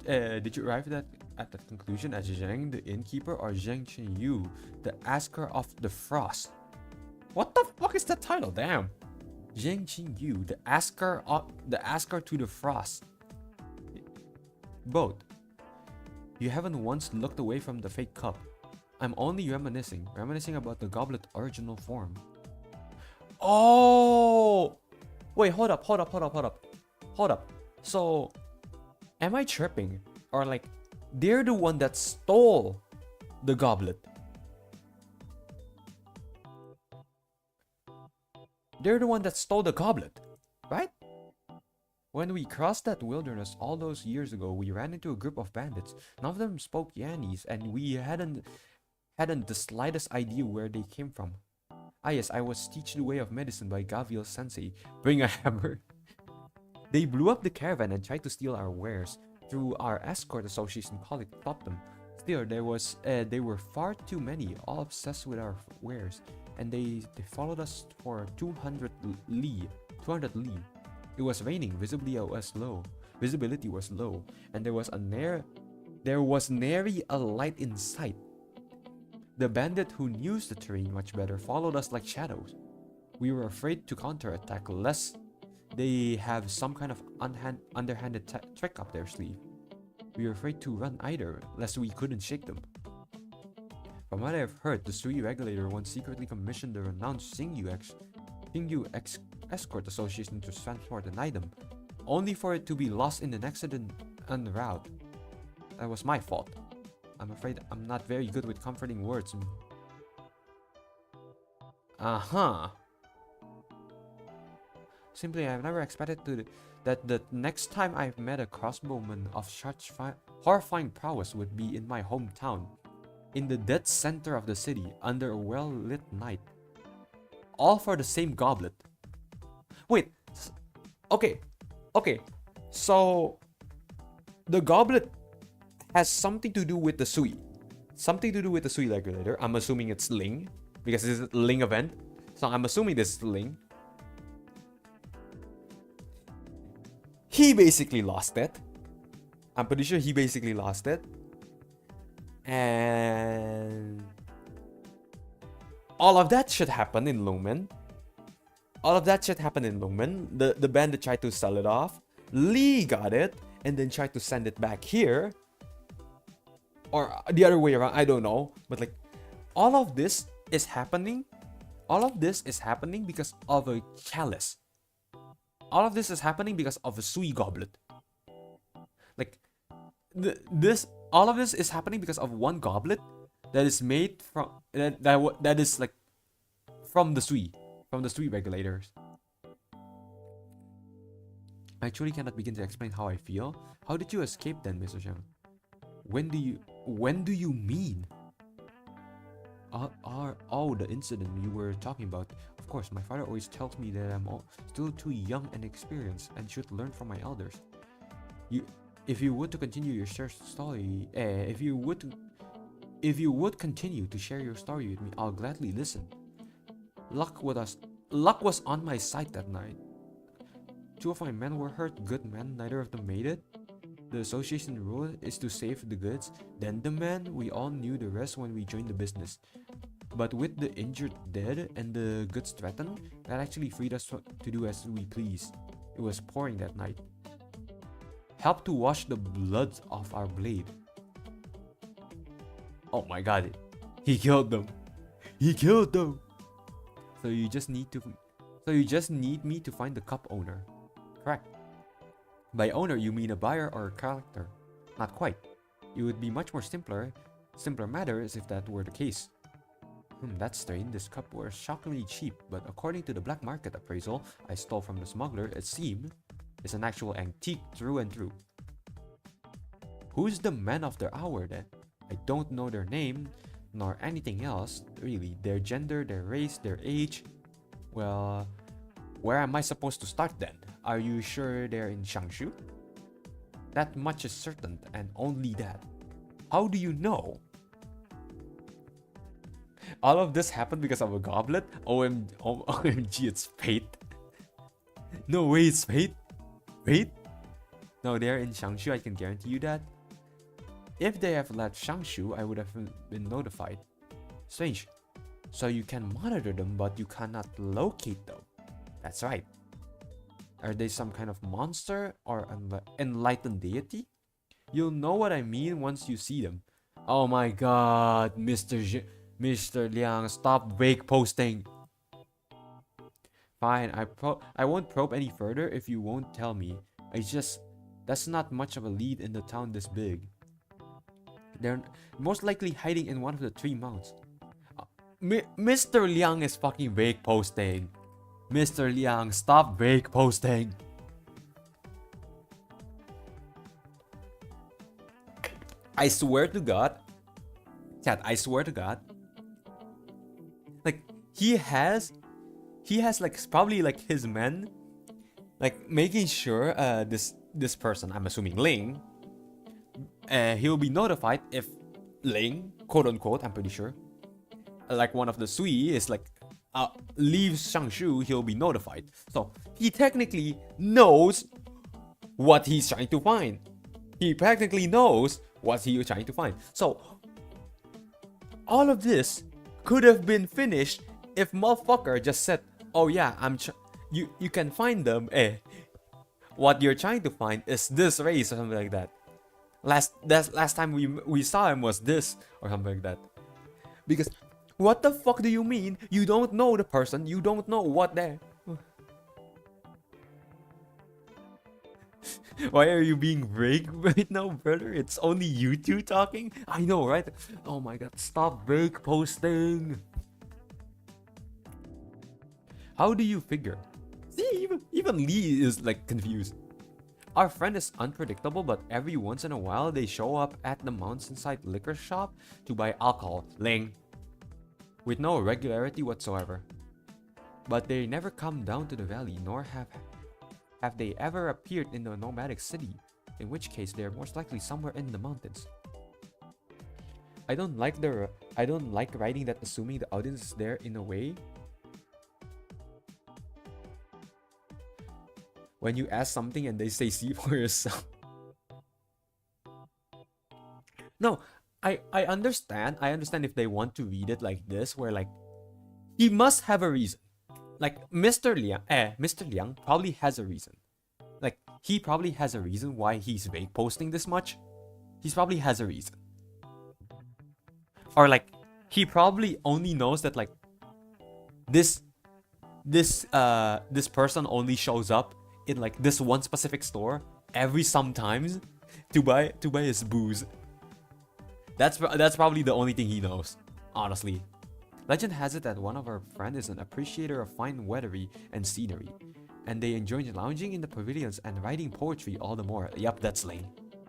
A: you arrive at that conclusion as Zheng the innkeeper or Zheng Qinyu, the asker of the frost? What the fuck is that title? Damn. Zheng Qinyu, the asker to the frost. Both. You haven't once looked away from the fake cup. I'm only reminiscing about the goblet original form. Oh! Wait, hold up. So, am I tripping? Or like, they're the one that stole the goblet. They're the one that stole the goblet, right? When we crossed that wilderness all those years ago, we ran into a group of bandits. None of them spoke Yanese, and we hadn't the slightest idea where they came from. Ah yes, I was taught the way of medicine by Gaviel Sensei. Bring a hammer. They blew up the caravan and tried to steal our wares. Through our escort association colleague stopped them. Still, they were far too many, all obsessed with our wares, and they followed us for 200 li. 200 li. It was raining, visibility was low, and there was nary a light in sight. The bandit who knew the terrain much better followed us like shadows. We were afraid to counterattack lest they have some kind of underhanded trick up their sleeve. We were afraid to run either, lest we couldn't shake them. From what I have heard, the Sui regulator once secretly commissioned the renowned Xingyu Escort Association to transport an item, only for it to be lost in an accident en route. That was my fault. I'm afraid I'm not very good with comforting words. Simply, I've never expected that the next time I've met a crossbowman of such horrifying prowess would be in my hometown, in the dead center of the city, under a well-lit night. All for the same goblet. Wait, okay, so the goblet has something to do with the Sui. Something to do with the Sui regulator. I'm assuming it's Ling, because this is a Ling event. So I'm assuming this is Ling. He basically lost it. I'm pretty sure he basically lost it. And all of that should happen in Lungmen. The bandit tried to sell it off. Lee got it and then tried to send it back here. Or the other way around, I don't know. But like, all of this is happening because of a chalice. All of this is happening because of a Sui goblet. Like, all of this is happening because of one goblet that is made from that is like from the Sui regulators. I truly cannot begin to explain how I feel. How did you escape then, Mr. Shang? When do you mean? The incident you were talking about. Of course, my father always tells me that I'm still too young and experienced and should learn from my elders. If you would continue to share your story with me, I'll gladly listen. Luck was on my side that night. 2 of my men were hurt, good men, neither of them made it. The association rule is to save the goods, then the men. We all knew the rest when we joined the business. But with the injured dead and the goods threatened, that actually freed us to do as we please. It was pouring that night. Help to wash the blood off our blade. Oh my god, he killed them. So you just need me to find the cup owner. Correct. By owner, you mean a buyer or a collector? Not quite. It would be much more simpler matters if that were the case. That's strange. This cup was shockingly cheap, but according to the black market appraisal I stole from the smuggler, it seemed it's an actual antique through and through. Who's the man of the hour then? I don't know their name, nor anything else, really. Their gender, their race, their age. Well, where am I supposed to start then? Are you sure they're in Shangshu? That much is certain, and only that. How do you know? All of this happened because of a goblet? OMG, it's fate. No way, it's fate. Wait. No, they're in Shangshu, I can guarantee you that. If they have left Shangshu, I would have been notified. Strange. So you can monitor them, but you cannot locate them. That's right. Are they some kind of monster or enlightened deity? You'll know what I mean once you see them. Oh my god, Mr. Liang, stop wake posting. Fine, I won't probe any further if you won't tell me. That's not much of a lead in the town this big. They're most likely hiding in one of the 3 mounts. Mr. Liang is fucking wake posting. Mr. Liang, stop wake posting. I swear to God. Chat, I swear to God. Like, he has like probably like his men like making sure this person, I'm assuming Ling, he'll be notified if Ling, quote unquote, I'm pretty sure, like one of the Sui is like leaves Changshu, he'll be notified. So he technically knows what he's trying to find. He practically knows what he's trying to find. So all of this could have been finished if motherfucker just said, "Oh yeah, you can find them. What you're trying to find is this race," or something like that. Last time we saw him was this, or something like that. Because what the fuck do you mean? You don't know the person. You don't know what they're. Why are you being vague right now, brother? It's only you two talking? I know, right? Oh my god, stop vague posting. How do you figure? See, even Lee is like confused. Our friend is unpredictable, but every once in a while they show up at the mountainside liquor shop to buy alcohol, Ling, with no regularity whatsoever. But they never come down to the valley, nor have they ever appeared in the nomadic city, in which case they are most likely somewhere in the mountains. I don't like writing that assuming the audience is there in a way. When you ask something and they say see for yourself. No, I understand. I understand if they want to read it like this, where like he must have a reason. Like Mr. Liang probably has a reason. Like he probably has a reason why he's vague posting this much. He's probably has a reason. Or like he probably only knows that like this person only shows up in like this one specific store every sometimes to buy his booze. That's probably the only thing he knows, honestly. Legend has it that one of our friends is an appreciator of fine weathery and scenery, and they enjoy lounging in the pavilions and writing poetry all the more. Yup, that's Ling.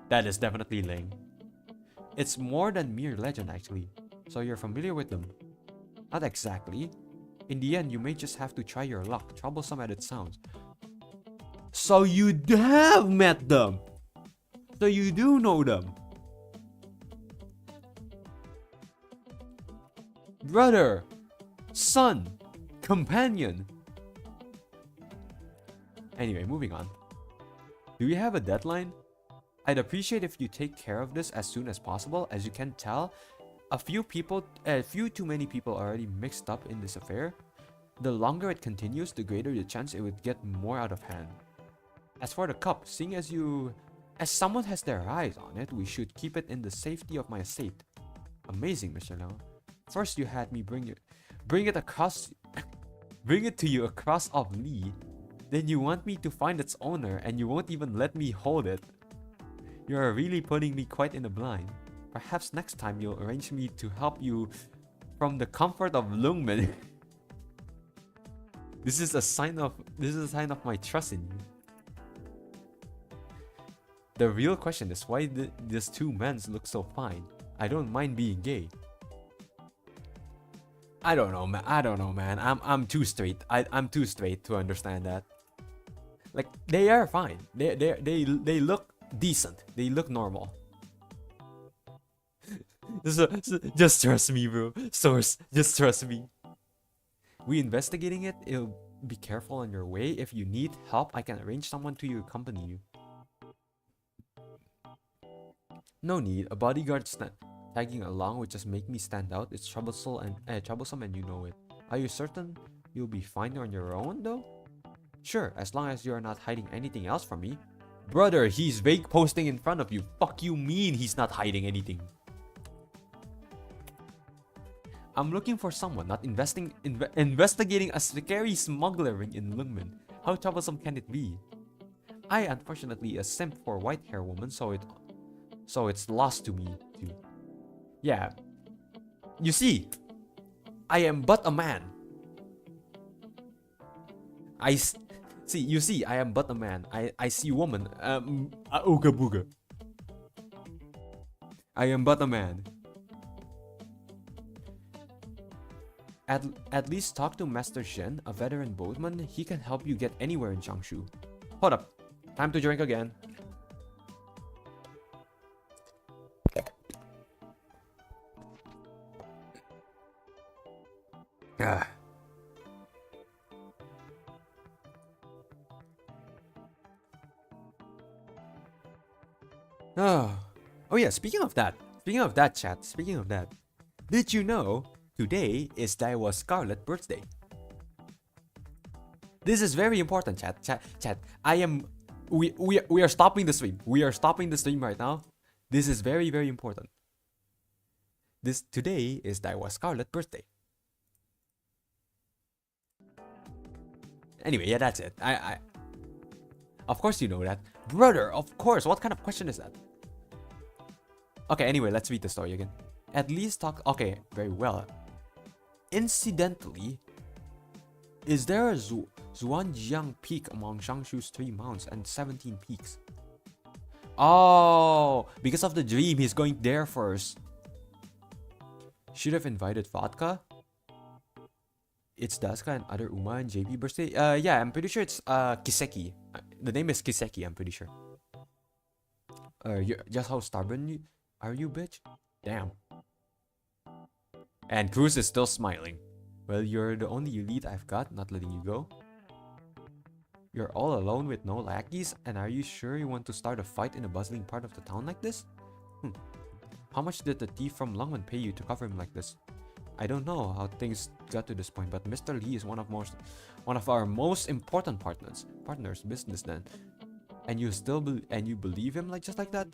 A: That is definitely Ling. It's more than mere legend actually, so you're familiar with them. Not exactly. In the end, you may just have to try your luck, troublesome as it sounds. So you have met them. So you do know them. Brother, son, companion. Anyway, moving on. Do you have a deadline? I'd appreciate if you take care of this as soon as possible. As you can tell, a few too many people are already mixed up in this affair. The longer it continues, the greater the chance it would get more out of hand. As for the cup, seeing as someone has their eyes on it, we should keep it in the safety of my estate. Amazing, Mr. Long. First you had me bring it to you across of Lee. Then you want me to find its owner and you won't even let me hold it. You're really putting me quite in a blind. Perhaps next time you'll arrange me to help you from the comfort of Lungmen. This is a sign of my trust in you. The real question is why these two men look so fine. I don't mind being gay. I don't know, man. I'm too straight. I'm too straight to understand that. Like they are fine. They look decent. They look normal. Just trust me, bro. Source, just trust me. We investigating it. Be careful on your way. If you need help, I can arrange someone to accompany you. No need. A bodyguard tagging along would just make me stand out. It's troublesome and you know it. Are you certain you'll be fine on your own though? Sure, as long as you're not hiding anything else from me. Brother, he's vague posting in front of you. Fuck you mean he's not hiding anything? I'm looking for someone, not investigating a scary smuggler ring in Lungmen. How troublesome can it be? I unfortunately a simp for white hair woman, so it's lost to me too. Yeah. You see, I am but a man. I am but a man. I see woman. Ooga booga. I am but a man. At least talk to Master Shen, a veteran boatman. He can help you get anywhere in Changshu. Hold up. Time to drink again. Oh yeah, speaking of that, chat, speaking of that, did you know today is Daiwa's Scarlet birthday? This is very important, chat. We are stopping the stream. We are stopping the stream right now. This is very, very important. Today is Daiwa's Scarlet birthday. Anyway, yeah, that's it. I of course you know that. Brother, of course. What kind of question is that? Okay, anyway, let's read the story again. At least talk. Okay, very well. Incidentally, is there a Zhuangjiang peak among Shangshu's 3 mounts and 17 peaks? Oh, because of the dream, he's going there first. Should have invited Vodka. It's Daska and other Uma and JP birthday. Yeah, I'm pretty sure it's Kiseki. The name is Kiseki, I'm pretty sure. Just how stubborn are you, bitch? Damn. And Cruz is still smiling. Well, you're the only elite I've got, not letting you go. You're all alone with no lackeys, and are you sure you want to start a fight in a bustling part of the town like this? How much did the thief from Longman pay you to cover him like this? I don't know how things got to this point, but Mr. Lee is one of our most important partners, businessmen. And you believe him just like that?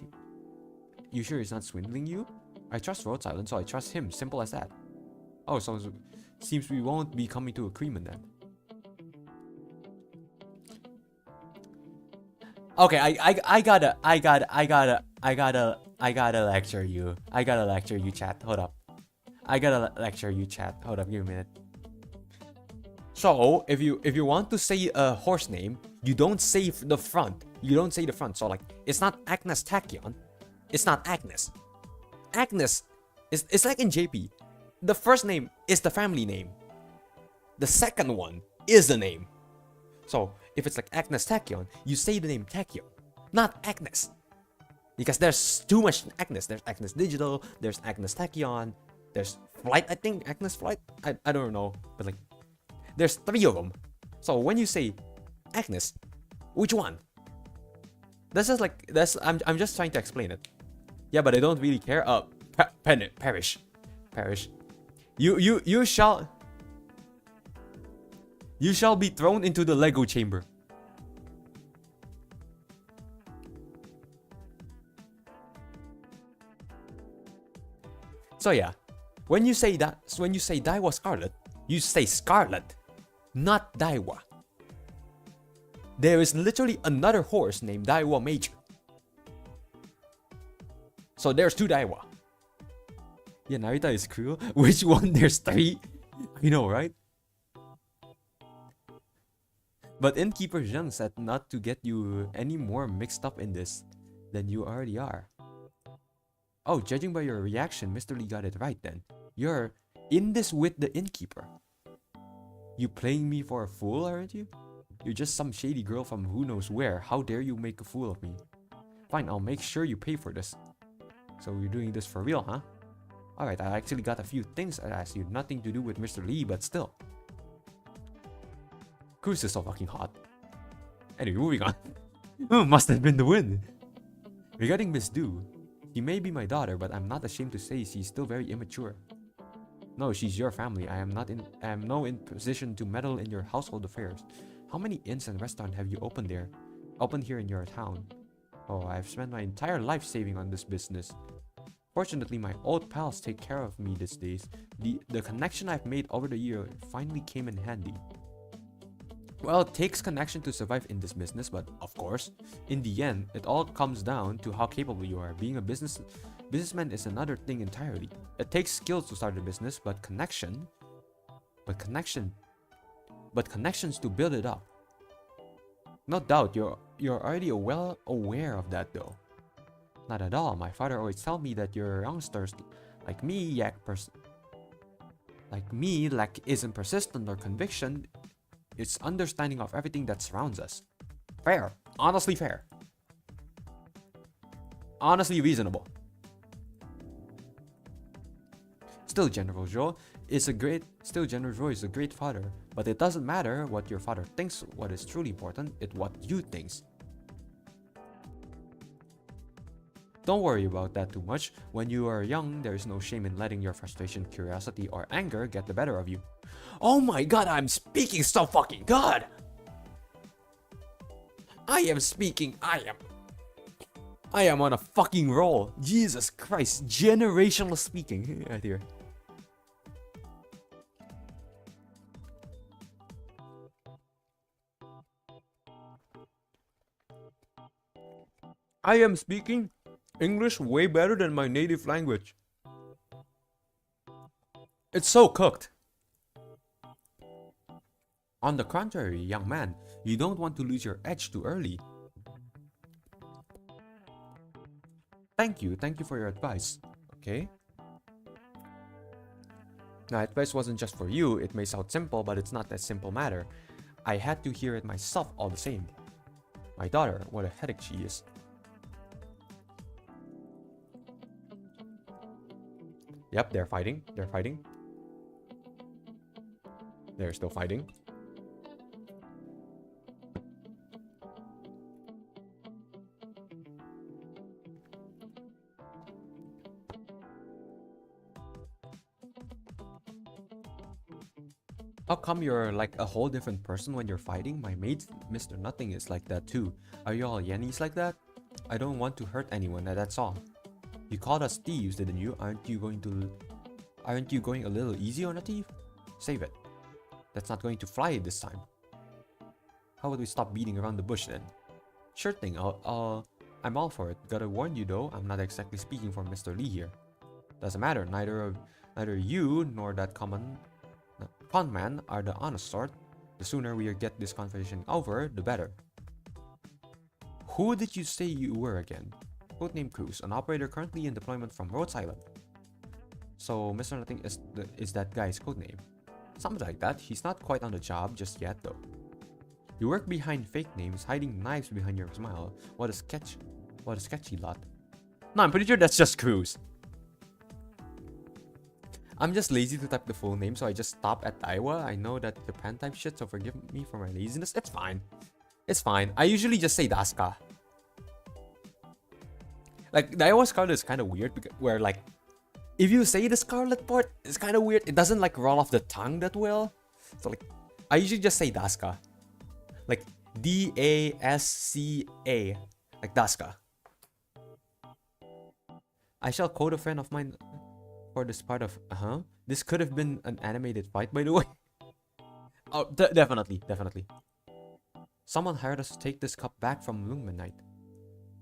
A: You sure he's not swindling you? I trust Road Silence, so I trust him. Simple as that. Oh, so seems we won't be coming to agreement then. Okay, I gotta lecture you. I gotta lecture you, chat. Hold up. Hold up, give me a minute. So, if you want to say a horse name, you don't say the front. So like, it's not Agnes Tachyon. It's not Agnes. Agnes it's like in JP. The first name is the family name. The second one is the name. So, if it's like Agnes Tachyon, you say the name Tachyon, not Agnes. Because there's too much Agnes. There's Agnes Digital, there's Agnes Tachyon, there's Flight, I think, Agnes Flight. I don't know, but like, there's 3 of them. So when you say Agnes, which one? I'm just trying to explain it. Yeah, but I don't really care. Perish. You shall be thrown into the Lego chamber. So yeah, when you say Daiwa Scarlet, you say Scarlet, not Daiwa. There is literally another horse named Daiwa Major. So there's 2 Daiwa. Yeah, Narita is cruel. Which one? There's 3. You know, right? But Innkeeper Zheng said not to get you any more mixed up in this than you already are. Oh, judging by your reaction, Mr. Lee got it right then. You're in this with the Innkeeper. You playing me for a fool, aren't you? You're just some shady girl from who knows where. How dare you make a fool of me? Fine, I'll make sure you pay for this. So you're doing this for real, huh? Alright, I actually got a few things I asked you. Nothing to do with Mr. Lee, but still. Cruz is so fucking hot. Anyway, moving on. Must have been the win. Regarding Miss Du, she may be my daughter, but I'm not ashamed to say she's still very immature. No, she's your family. I am no in position to meddle in your household affairs. How many inns and restaurants have you opened here in your town? Oh, I've spent my entire life saving on this business. Fortunately, my old pals take care of me these days. The connection I've made over the year finally came in handy. Well, it takes connection to survive in this business, but of course, in the end, it all comes down to how capable you are. Being a businessman is another thing entirely. It takes skills to start a business, but connections to build it up. No doubt, you're already well aware of that though. Not at all. My father always told me that your youngsters like me isn't persistent or conviction. It's understanding of everything that surrounds us. Fair. Honestly fair. Honestly reasonable. Still, General Zhou is a great father, but it doesn't matter what your father thinks. What is truly important is what you think. Don't worry about that too much. When you are young, there is no shame in letting your frustration, curiosity, or anger get the better of you. Oh my god, I'm speaking so fucking good! I am speaking, I am on a fucking roll. Jesus Christ, generational speaking right here. I am speaking English way better than my native language. It's so cooked. On the contrary, young man, you don't want to lose your edge too early. Thank you for your advice. Okay? Now, advice wasn't just for you. It may sound simple, but it's not that simple matter. I had to hear it myself all the same. My daughter, what a headache she is. Yep, they're fighting. They're still fighting. How come you're like a whole different person when you're fighting? My mate, Mr. Nothing, is like that too. Are you all Yennies like that? I don't want to hurt anyone, that's all. You called us thieves, didn't you? Aren't you going a little easy on a thief? Save it. That's not going to fly this time. How would we stop beating around the bush then? Sure thing, I'm all for it. Gotta warn you though, I'm not exactly speaking for Mr. Lee here. Doesn't matter, neither you nor that con man are the honest sort. The sooner we get this conversation over, the better. Who did you say you were again? Codename Cruz, an operator currently in deployment from Rhodes Island. So Mr. Nothing is that guy's codename. Something like that. He's not quite on the job just yet though. You work behind fake names, hiding knives behind your smile. What a sketchy lot. No, I'm pretty sure that's just Cruz. I'm just lazy to type the full name, so I just stop at Iowa. I know that Japan type shit, so forgive me for my laziness. It's fine. It's fine. I usually just say Daska. Like, the Iowa Scarlet is kind of weird, because, where like, if you say the Scarlet part, it's kind of weird. It doesn't like roll off the tongue that well. So like, I usually just say Daska. Like, D-A-S-C-A. Like, Daska. I shall quote a friend of mine for this part of, this could have been an animated fight, by the way. Oh, definitely. Someone hired us to take this cup back from Lungmanite.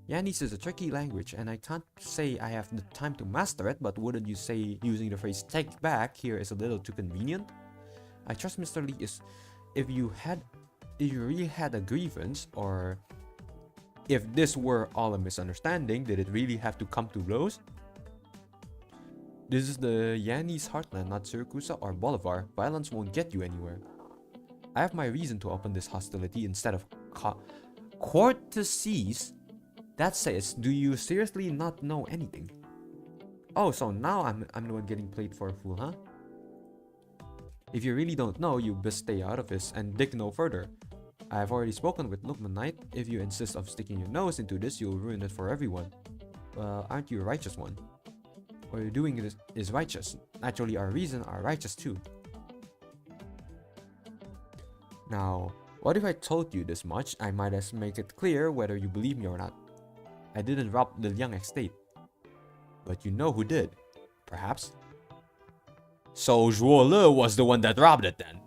A: Yanese is a tricky language, and I can't say I have the time to master it, but wouldn't you say using the phrase take back here is a little too convenient? I trust Mr. Lee is, if you really had a grievance, or if this were all a misunderstanding, did it really have to come to blows? This is the Yanese heartland, not Syracuse or Bolivar. Violence won't get you anywhere. I have my reason to open this hostility instead of courtesies. That says, do you seriously not know anything? Oh, so now I'm the one getting played for a fool, huh? If you really don't know, you best stay out of this and dig no further. I have already spoken with Lukmanite. If you insist on sticking your nose into this, you'll ruin it for everyone. Well, aren't you a righteous one? What you're doing is righteous. Naturally, our reason are righteous too. Now, what if I told you this much? I might as make it clear whether you believe me or not. I didn't rob the Liang estate. But you know who did. Perhaps? So Zhuo Le was the one that robbed it then.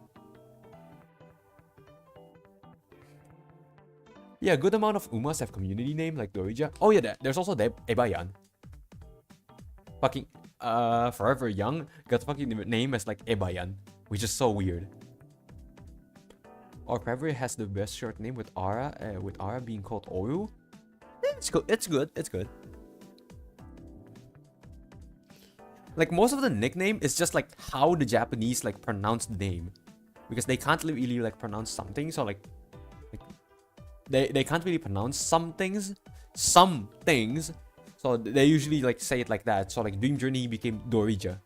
A: Yeah, a good amount of Umas have community name like Dorija. Oh yeah, there's also the Ebayan. Fucking, Forever Young got fucking name as like Ebayan, which is so weird. Or Prevri has the best short name with Ara being called Oru. It's good. Like, most of the nickname is just like how the Japanese like pronounce the name, because they can't really like pronounce something, so like they can't really pronounce some things, so they usually like say it like that. So like Dream Journey became Dorija.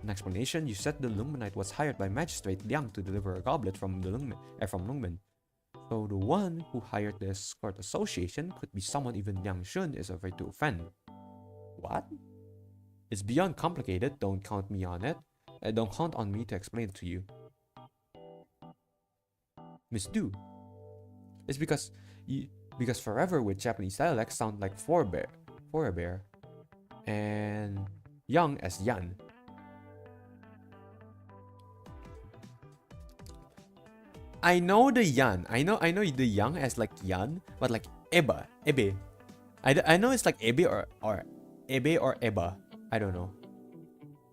A: An explanation: you said the Lungmanite was hired by Magistrate Liang to deliver a goblet from Lungmen. So the one who hired the escort association could be someone even Yang Shun is afraid to offend. What? It's beyond complicated, don't count me on it. Don't count on me to explain it to you. Miss Du. It's because forever with Japanese dialects sound like forebear, and young as Yan. I know the Yan. I know the young as like Yan, but like Ebe. I know it's like Ebe or Ebe or Eba. I don't know.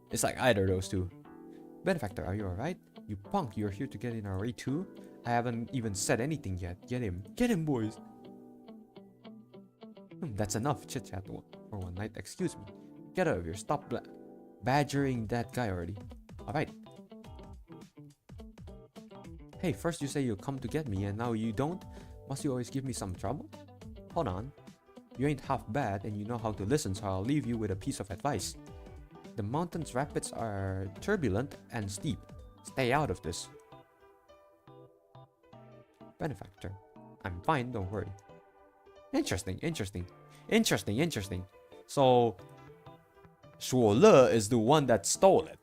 A: It's like either of those two. Benefactor, are you alright? You punk, you're here to get in our way too? I haven't even said anything yet. Get him, boys. That's enough chit chat for one night. Excuse me. Get out of here. Stop badgering that guy already. Alright. Hey, first you say you'll come to get me and now you don't? Must you always give me some trouble? Hold on. You ain't half bad and you know how to listen, so I'll leave you with a piece of advice. The mountain's rapids are turbulent and steep. Stay out of this. Benefactor. I'm fine, don't worry. Interesting. So, Shuo Le is the one that stole it.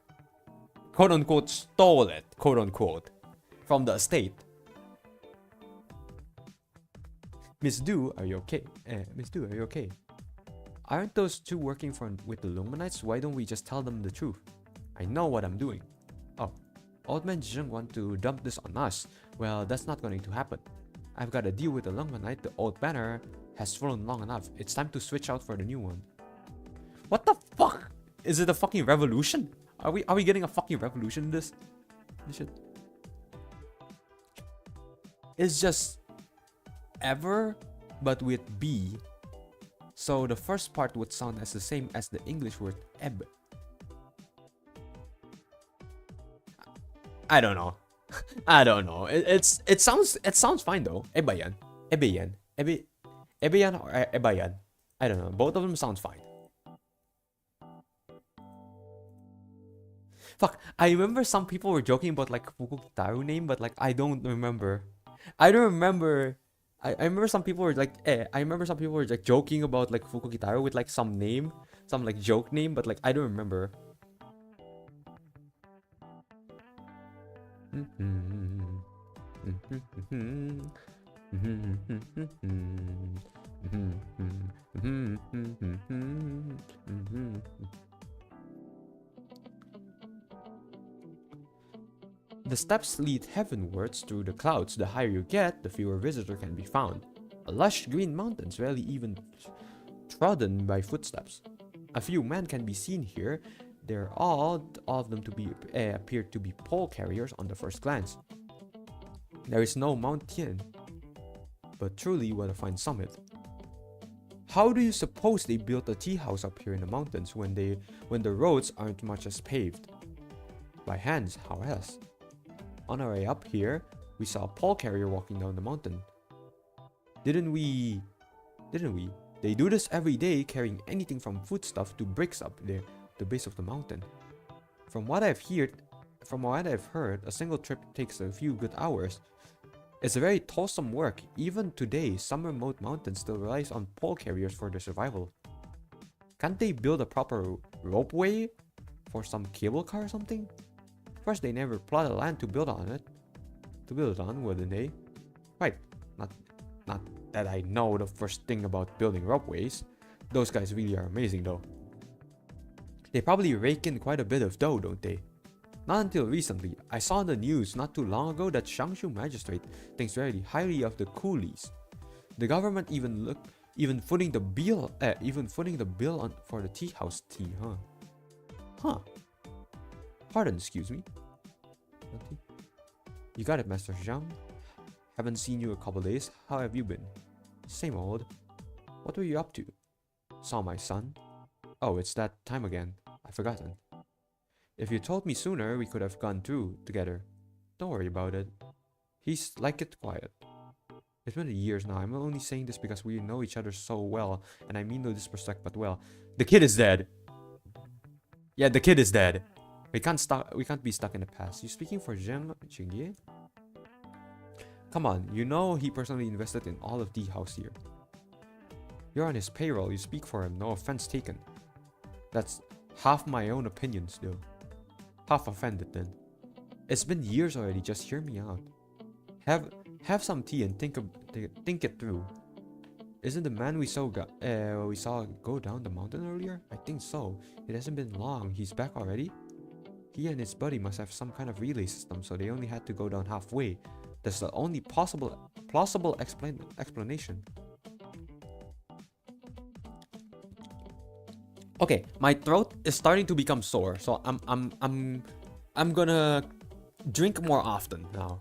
A: Quote unquote stole it, quote unquote, from the estate. Miss Du, are you okay? Miss Du, are you okay? Aren't those two working with the Arknights? Why don't we just tell them the truth? I know what I'm doing. Oh, Old Man Zheng want to dump this on us. Well, that's not going to happen. I've got a deal with the Arknight. The old banner has flown long enough. It's time to switch out for the new one. What the fuck? Is it a fucking revolution? Are we getting a fucking revolution in this? This shit. It's just ever, but with B. So the first part would sound as the same as the English word ebb. I don't know. I don't know. It sounds fine though. Ebayan or Ebayan. I don't know. Both of them sounds fine. Fuck. I remember some people were joking about like Fukukitaru name, but like I don't remember. I remember some people were like, I remember some people were like joking about like Fukukitaru with like some name, some like joke name, but like I don't remember. The steps lead heavenwards through the clouds. The higher you get, the fewer visitors can be found. A lush green mountains rarely even trodden by footsteps. A few men can be seen here. They're all of them appear to be pole carriers on the first glance. There is no Mount Tian, but truly what a fine summit. How do you suppose they built a tea house up here in the mountains when the roads aren't much as paved? By hands, how else? On our way up here, we saw a pole carrier walking down the mountain. Didn't we? They do this every day, carrying anything from foodstuff to bricks up there, the base of the mountain. From what I've heard, a single trip takes a few good hours. It's a very toilsome work. Even today, some remote mountains still relies on pole carriers for their survival. Can't they build a proper ropeway for some cable car or something? First, they never plot a land to build it on, wouldn't they? Right. Not that I know the first thing about building ropeways. Those guys really are amazing though. They probably rake in quite a bit of dough, don't they? Not until recently. I saw in the news not too long ago that Shangshu magistrate thinks very highly of the coolies. The government even footing the bill for the tea house tea, huh? Huh. Pardon, excuse me. You got it, Master Zhang. Haven't seen you a couple days. How have you been? Same old. What were you up to? Saw my son. Oh, it's that time again. I've forgotten. If you told me sooner, we could have gone through together. Don't worry about it. He's like it quiet. It's been years now. I'm only saying this because we know each other so well, and I mean no disrespect, but well, the kid is dead. Yeah, the kid is dead. We can't be stuck in the past. You speaking for Zheng Jingye? Come on, you know he personally invested in all of the house here. You're on his payroll, you speak for him, no offense taken. That's half my own opinions though. Half offended then. It's been years already, just hear me out. Have some tea and think it through. Isn't the man we saw go down the mountain earlier? I think so. It hasn't been long. He's back already? He and his buddy must have some kind of relay system, so they only had to go down halfway. That's the only plausible explanation. Okay, my throat is starting to become sore, so I'm gonna drink more often now.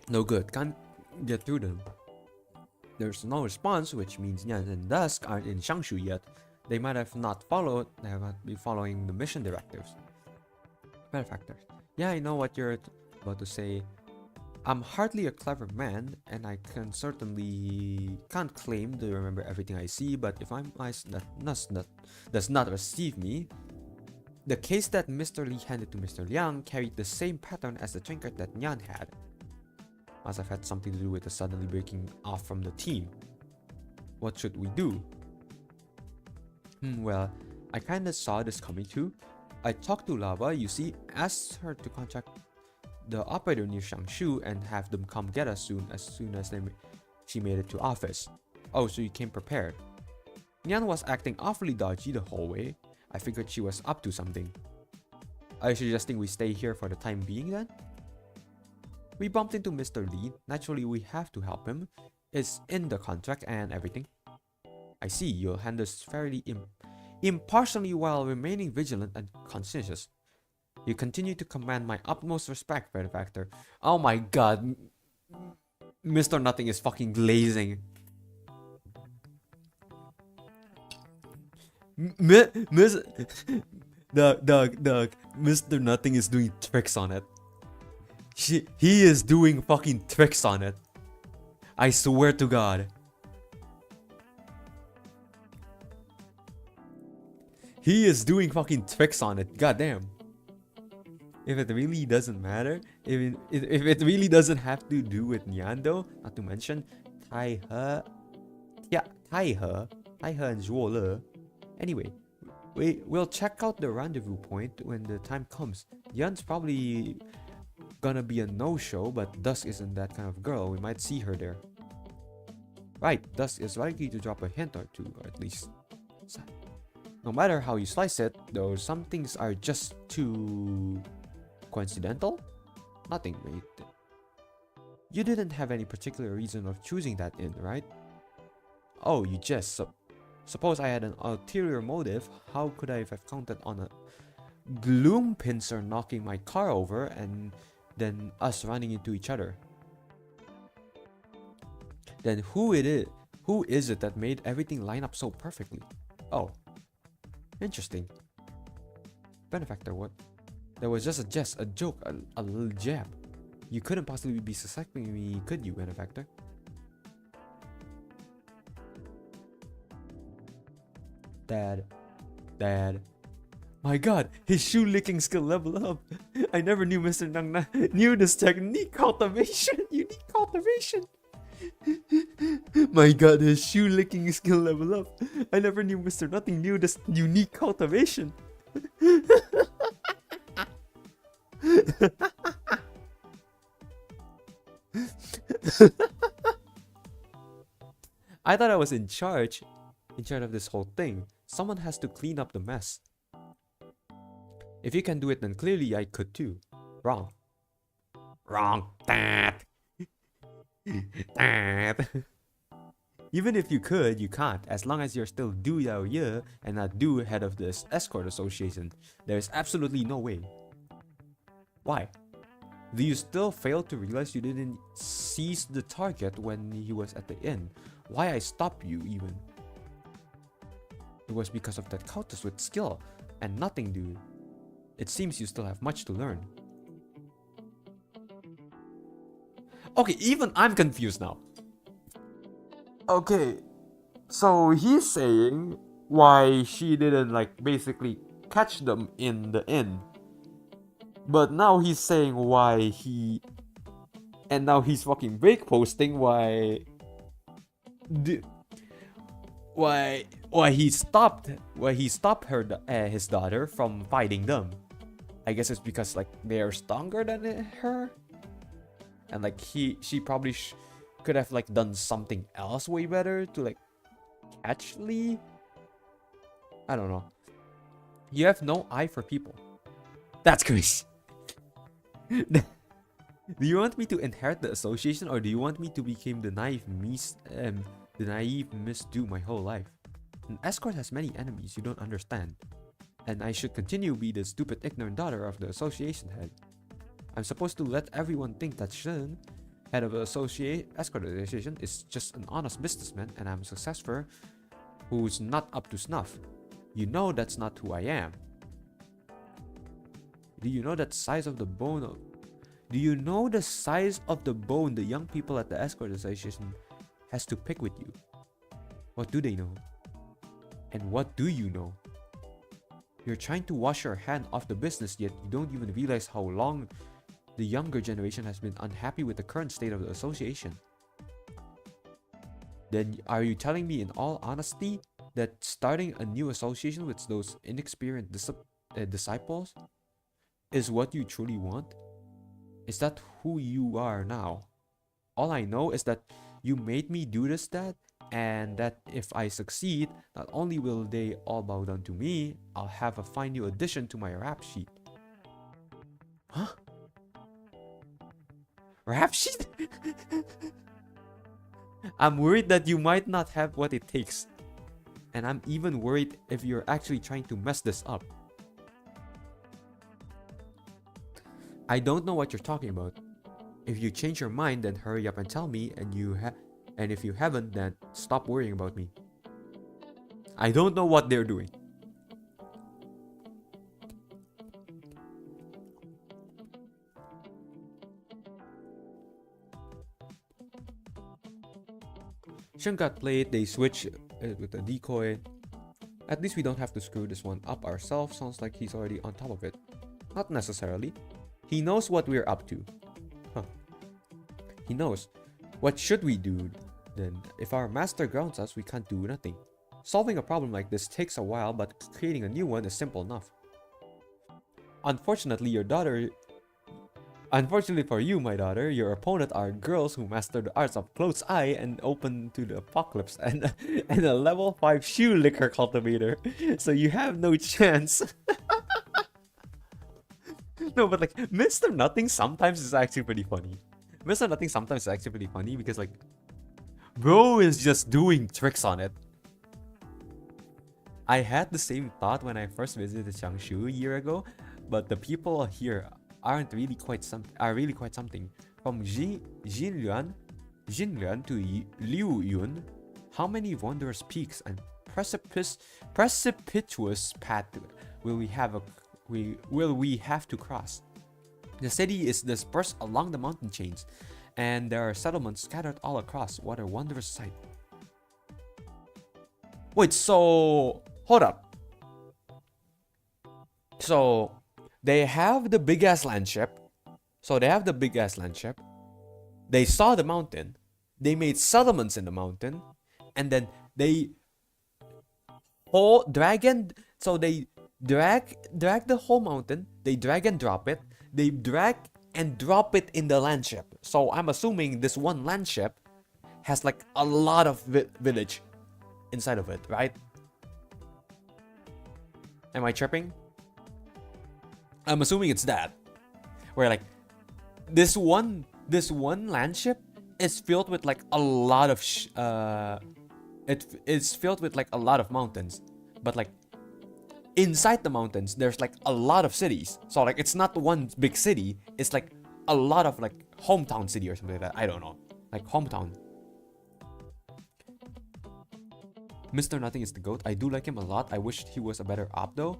A: No good, can't get through them. There's no response, which means Nyan and Dusk aren't in Shangshu yet. They might have not been following the mission directives. Benefactors. Yeah, I know what you're about to say. I'm hardly a clever man, and I can't claim to remember everything I see, but if my eyes does not receive me, the case that Mr. Lee handed to Mr. Liang carried the same pattern as the trinket that Nyan had. Must have had something to do with the suddenly breaking off from the team. What should we do? Well, I kinda saw this coming too. I talked to Lava, you see, asked her to contact the operator near Shangshu and have them come get us as soon as she made it to office. Oh, so you came prepared. Nyan was acting awfully dodgy the whole way. I figured she was up to something. Are you suggesting we stay here for the time being then? We bumped into Mr. Lee. Naturally, we have to help him. It's in the contract and everything. I see, you'll handle this fairly impartially while remaining vigilant and conscientious. You continue to command my utmost respect, benefactor. Oh my god. Mr. Nothing is fucking glazing. Mr. Nothing is doing tricks on it. He is doing fucking tricks on it. I swear to God. He is doing fucking tricks on it. Goddamn. If it really doesn't matter, if it really doesn't have to do with Nyan though, not to mention Tai He and Zhuo Le. Anyway, we'll check out the rendezvous point when the time comes. Nyan's probably gonna be a no-show, but Dusk isn't that kind of girl. We might see her there. Right, Dusk is likely to drop a hint or two, or at least. No matter how you slice it, though, some things are just too coincidental? Nothing, mate. You didn't have any particular reason of choosing that inn, right? Oh, you just. Suppose I had an ulterior motive, how could I have counted on a gloom pincer knocking my car over and then us running into each other? Then who is it that made everything line up so perfectly? Oh, interesting. Benefactor, what? That was just a jest, a joke, a little jab. You couldn't possibly be suspecting me, could you, Benefactor? Dad. My god, his shoe licking skill level up. I never knew Mr. Nang knew this technique cultivation. Unique cultivation. My god, his shoe licking skill level up. I never knew Mr. Nothing knew this unique cultivation. I thought I was in charge of this whole thing. Someone has to clean up the mess. If you can do it, then clearly I could too. Wrong. Dad. Even if you could, you can't. As long as you're still Du Yao Ye and not Du, head of this escort association, there's absolutely no way. Why? Do you still fail to realize you didn't seize the target when he was at the inn? Why I stopped you even? It was because of that countess with skill and nothing, dude. It seems you still have much to learn. Okay, even I'm confused now. Okay, so he's saying why she didn't basically catch them in the end. But now he's saying why he, and now he's fucking break posting why he stopped her his daughter from fighting them. I guess it's because like they're stronger than her, and like she probably could have like done something else way better to like catch Lee. I don't know. You have no eye for people. That's crazy. Do you want me to inherit the association, or do you want me to become the naive misdo my whole life? An escort has many enemies you don't understand, and I should continue to be the stupid ignorant daughter of the association head. I'm supposed to let everyone think that Shin, head of the escort association, is just an honest businessman, and I'm a successor who's not up to snuff. You know that's not who I am. Do you know that size of the bone of... Do you know the size of the bone the young people at the escort association has to pick with you? What do they know? And what do you know? You're trying to wash your hand off the business, yet you don't even realize how long the younger generation has been unhappy with the current state of the association. Then are you telling me in all honesty that starting a new association with those inexperienced disciples is what you truly want? Is that who you are now? All I know is that you made me do this, Dad, and that if I succeed, not only will they all bow down to me, I'll have a fine new addition to my rap sheet. Huh? Rap sheet? I'm worried that you might not have what it takes. And I'm even worried if you're actually trying to mess this up. I don't know what you're talking about. If you change your mind, then hurry up and tell me, and if you haven't, then stop worrying about me. I don't know what they're doing. Shun got played, they switch with a decoy. At least we don't have to screw this one up ourselves. Sounds like he's already on top of it. Not necessarily. He knows what we're up to. Huh. He knows. What should we do then? If our master grounds us, we can't do nothing. Solving a problem like this takes a while, but creating a new one is simple enough. Unfortunately for you, my daughter, your opponent are girls who master the arts of close eye and open to the apocalypse, and a level 5 shoe liquor cultivator. So you have no chance. No, but like, Mr. Nothing sometimes is actually pretty funny. Mr. Nothing sometimes is actually pretty funny because like, bro is just doing tricks on it. I had the same thought when I first visited Changshu a year ago, but the people here are really quite something. From Jinlian to Liu Yun, how many wondrous peaks and precipitous path will we have to cross? The city is dispersed along the mountain chains, and there are settlements scattered all across. What a wondrous sight. Wait, so hold up. So they have the big ass land ship. They saw the mountain. They made settlements in the mountain, and then they drag the whole mountain. They drag and drop it. They drag and drop it in the land ship. So I'm assuming this one land ship has like a lot of village inside of it, right? Am I tripping? I'm assuming it's that. Where like this one land ship is filled with like a lot of it is filled with like a lot of mountains, but like inside the mountains there's like a lot of cities. So like it's not one big city, it's like a lot of like hometown city or something like that. I don't know, like hometown. Mr. Nothing is the GOAT. I do like him a lot. I wish he was a better op though.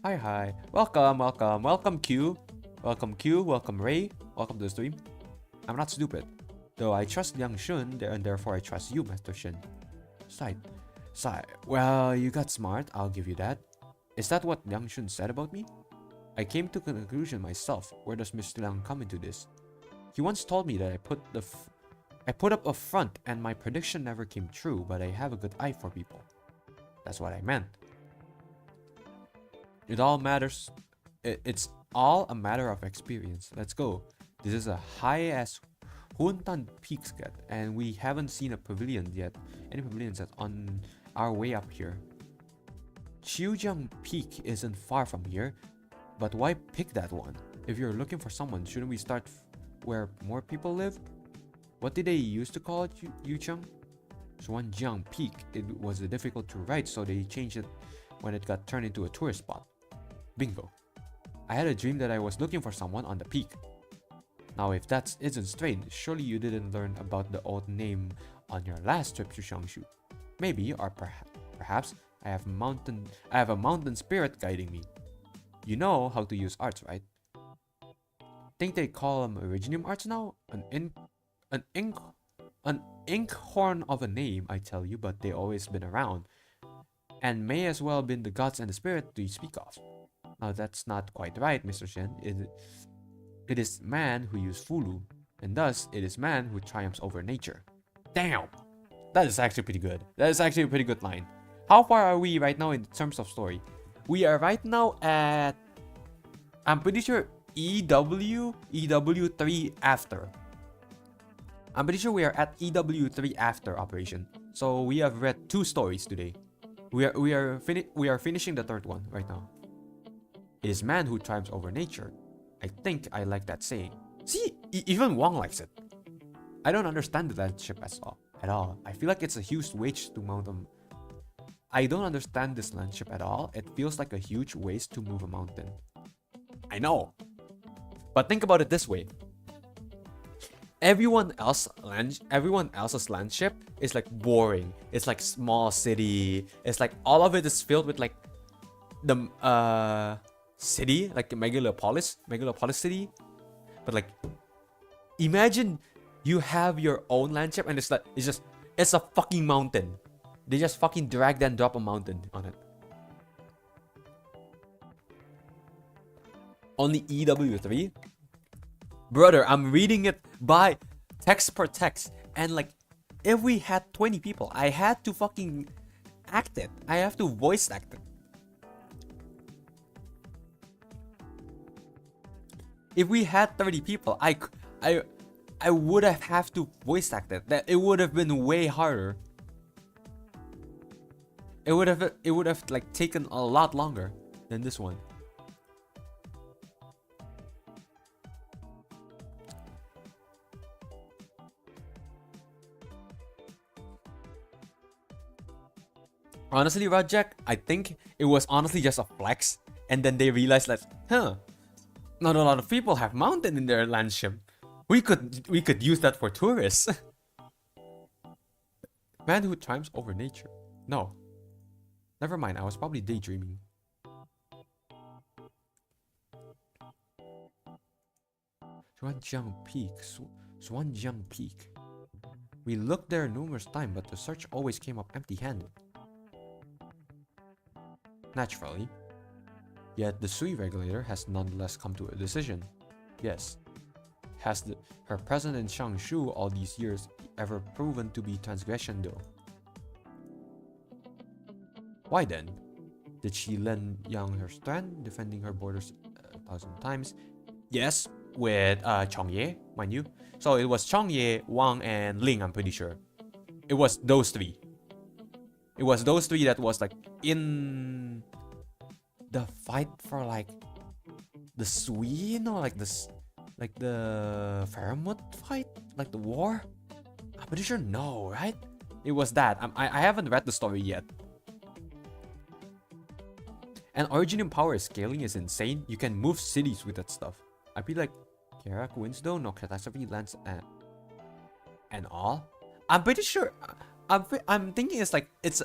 A: Hi. Welcome Q. Welcome Ray. Welcome to the stream. I'm not stupid. Though I trust Liang Shun, and therefore I trust you, Master Shin. Side. Well, you got smart, I'll give you that. Is that what Liang Shun said about me? I came to a conclusion myself. Where does Mr. Liang come into this? He once told me that I put up a front and my prediction never came true, but I have a good eye for people. That's what I meant. It all matters. It's all a matter of experience. Let's go. This is a high as Huntan peaks get, and we haven't seen a pavilion yet. Any pavilions yet on our way up here. Chiujiang Peak isn't far from here, but why pick that one? If you're looking for someone, shouldn't we start where more people live? What did they used to call it, Yucheng? Xuanjiang Peak. It was difficult to write, so they changed it when it got turned into a tourist spot. Bingo. I had a dream that I was looking for someone on the peak. Now if that isn't strange, surely you didn't learn about the old name on your last trip to Shangshu. Maybe, or perhaps, I have a mountain spirit guiding me. You know how to use arts, right? Think they call them Originium arts now? An inkhorn of a name, I tell you, but they always been around. And may as well been the gods and the spirit you speak of. Now that's not quite right, Mr. Shen. It is man who uses Fulu, and thus it is man who triumphs over nature. Damn! That is actually pretty good. That is actually a pretty good line. How far are we right now in terms of story? We are right now at, I'm pretty sure EW3 after. I'm pretty sure we are at EW3 after operation. So we have read 2 stories today. We are finishing the 3rd one right now. It is man who triumphs over nature. I think I like that saying. See, even Wang likes it. I don't understand the landship at all. I feel like it's a huge waste to mount them. I don't understand this landship at all. It feels like a huge waste to move a mountain. I know. But think about it this way. Everyone else's landship is like boring. It's like small city. It's like all of it is filled with like the city, like megalopolis city. But like, imagine you have your own landship and it's a fucking mountain. They just fucking drag and drop a mountain on it. Only EW3? Brother, I'm reading it by text per text. And like, if we had 20 people, I had to fucking act it. I have to voice act it. If we had 30 people, I would have to voice act it. That it would have been way harder. It would have like taken a lot longer than this one. Honestly, Rajak, I think it was honestly just a flex, and then they realized that, not a lot of people have mountain in their landship. We could use that for tourists. Man who triumphs over nature. No. Never mind, I was probably daydreaming. Xuanjiang Peak. We looked there numerous times, but the search always came up empty-handed. Naturally. Yet the Sui regulator has nonetheless come to a decision. Yes. Has her presence in Shangshu all these years ever proven to be transgression though? Why then? Did she lend Yang her strength, defending her borders 1,000 times? Yes, with Chongye, mind you. So it was Chongye, Wang, and Ling, I'm pretty sure. It was those 3. It was those 3 that was like in the fight for like the Sui, you know, like this, like the Faramut fight, like the war. I'm pretty sure no, right? It was that. I haven't read the story yet. And Originium power scaling is insane. You can move cities with that stuff. I feel like Kerak wins though, no catastrophe lands and all. I'm pretty sure. I'm thinking it's like it's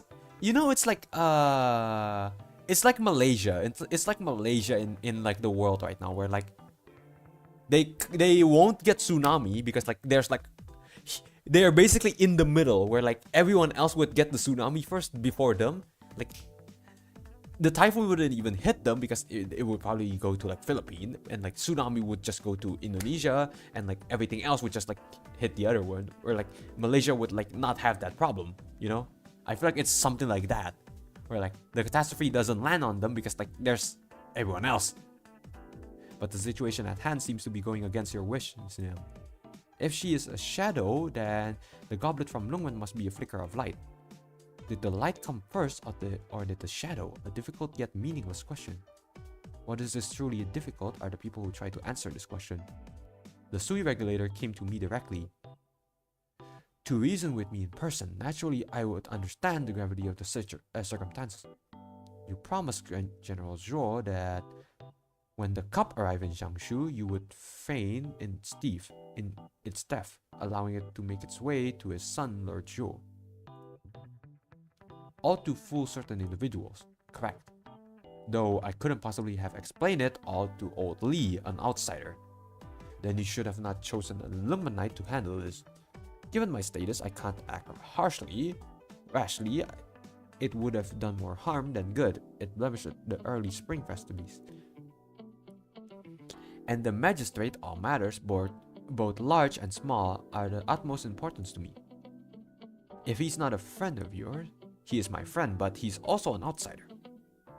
A: like Malaysia. It's like Malaysia in like the world right now, where like they won't get tsunami because like there's like they're basically in the middle where like everyone else would get the tsunami first before them. Like the typhoon wouldn't even hit them because it would probably go to like Philippines, and like tsunami would just go to Indonesia, and like everything else would just like hit the other one, or like Malaysia would like not have that problem, you know? I feel like it's something like that, where like the catastrophe doesn't land on them because like there's everyone else. But the situation at hand seems to be going against your wishes now. If she is a shadow, then the goblet from Lungmen must be a flicker of light. Did the light come first, or did the shadow? A difficult yet meaningless question. What is this truly difficult are the people who try to answer this question. The Sui regulator came to me directly to reason with me in person. Naturally, I would understand the gravity of the circumstances. You promised General Zhou that when the cup arrived in Jiangsu, you would feign in its theft, allowing it to make its way to his son, Lord Zhou. All to fool certain individuals. Correct. Though I couldn't possibly have explained it all to old Li, an outsider. Then you should have not chosen a Illuminate to handle this. Given my status, I can't act rashly. It would have done more harm than good. It blemished the early spring festivities. And the magistrate, all matters, both large and small, are the utmost importance to me. If he's not a friend of yours, he is my friend, but he's also an outsider.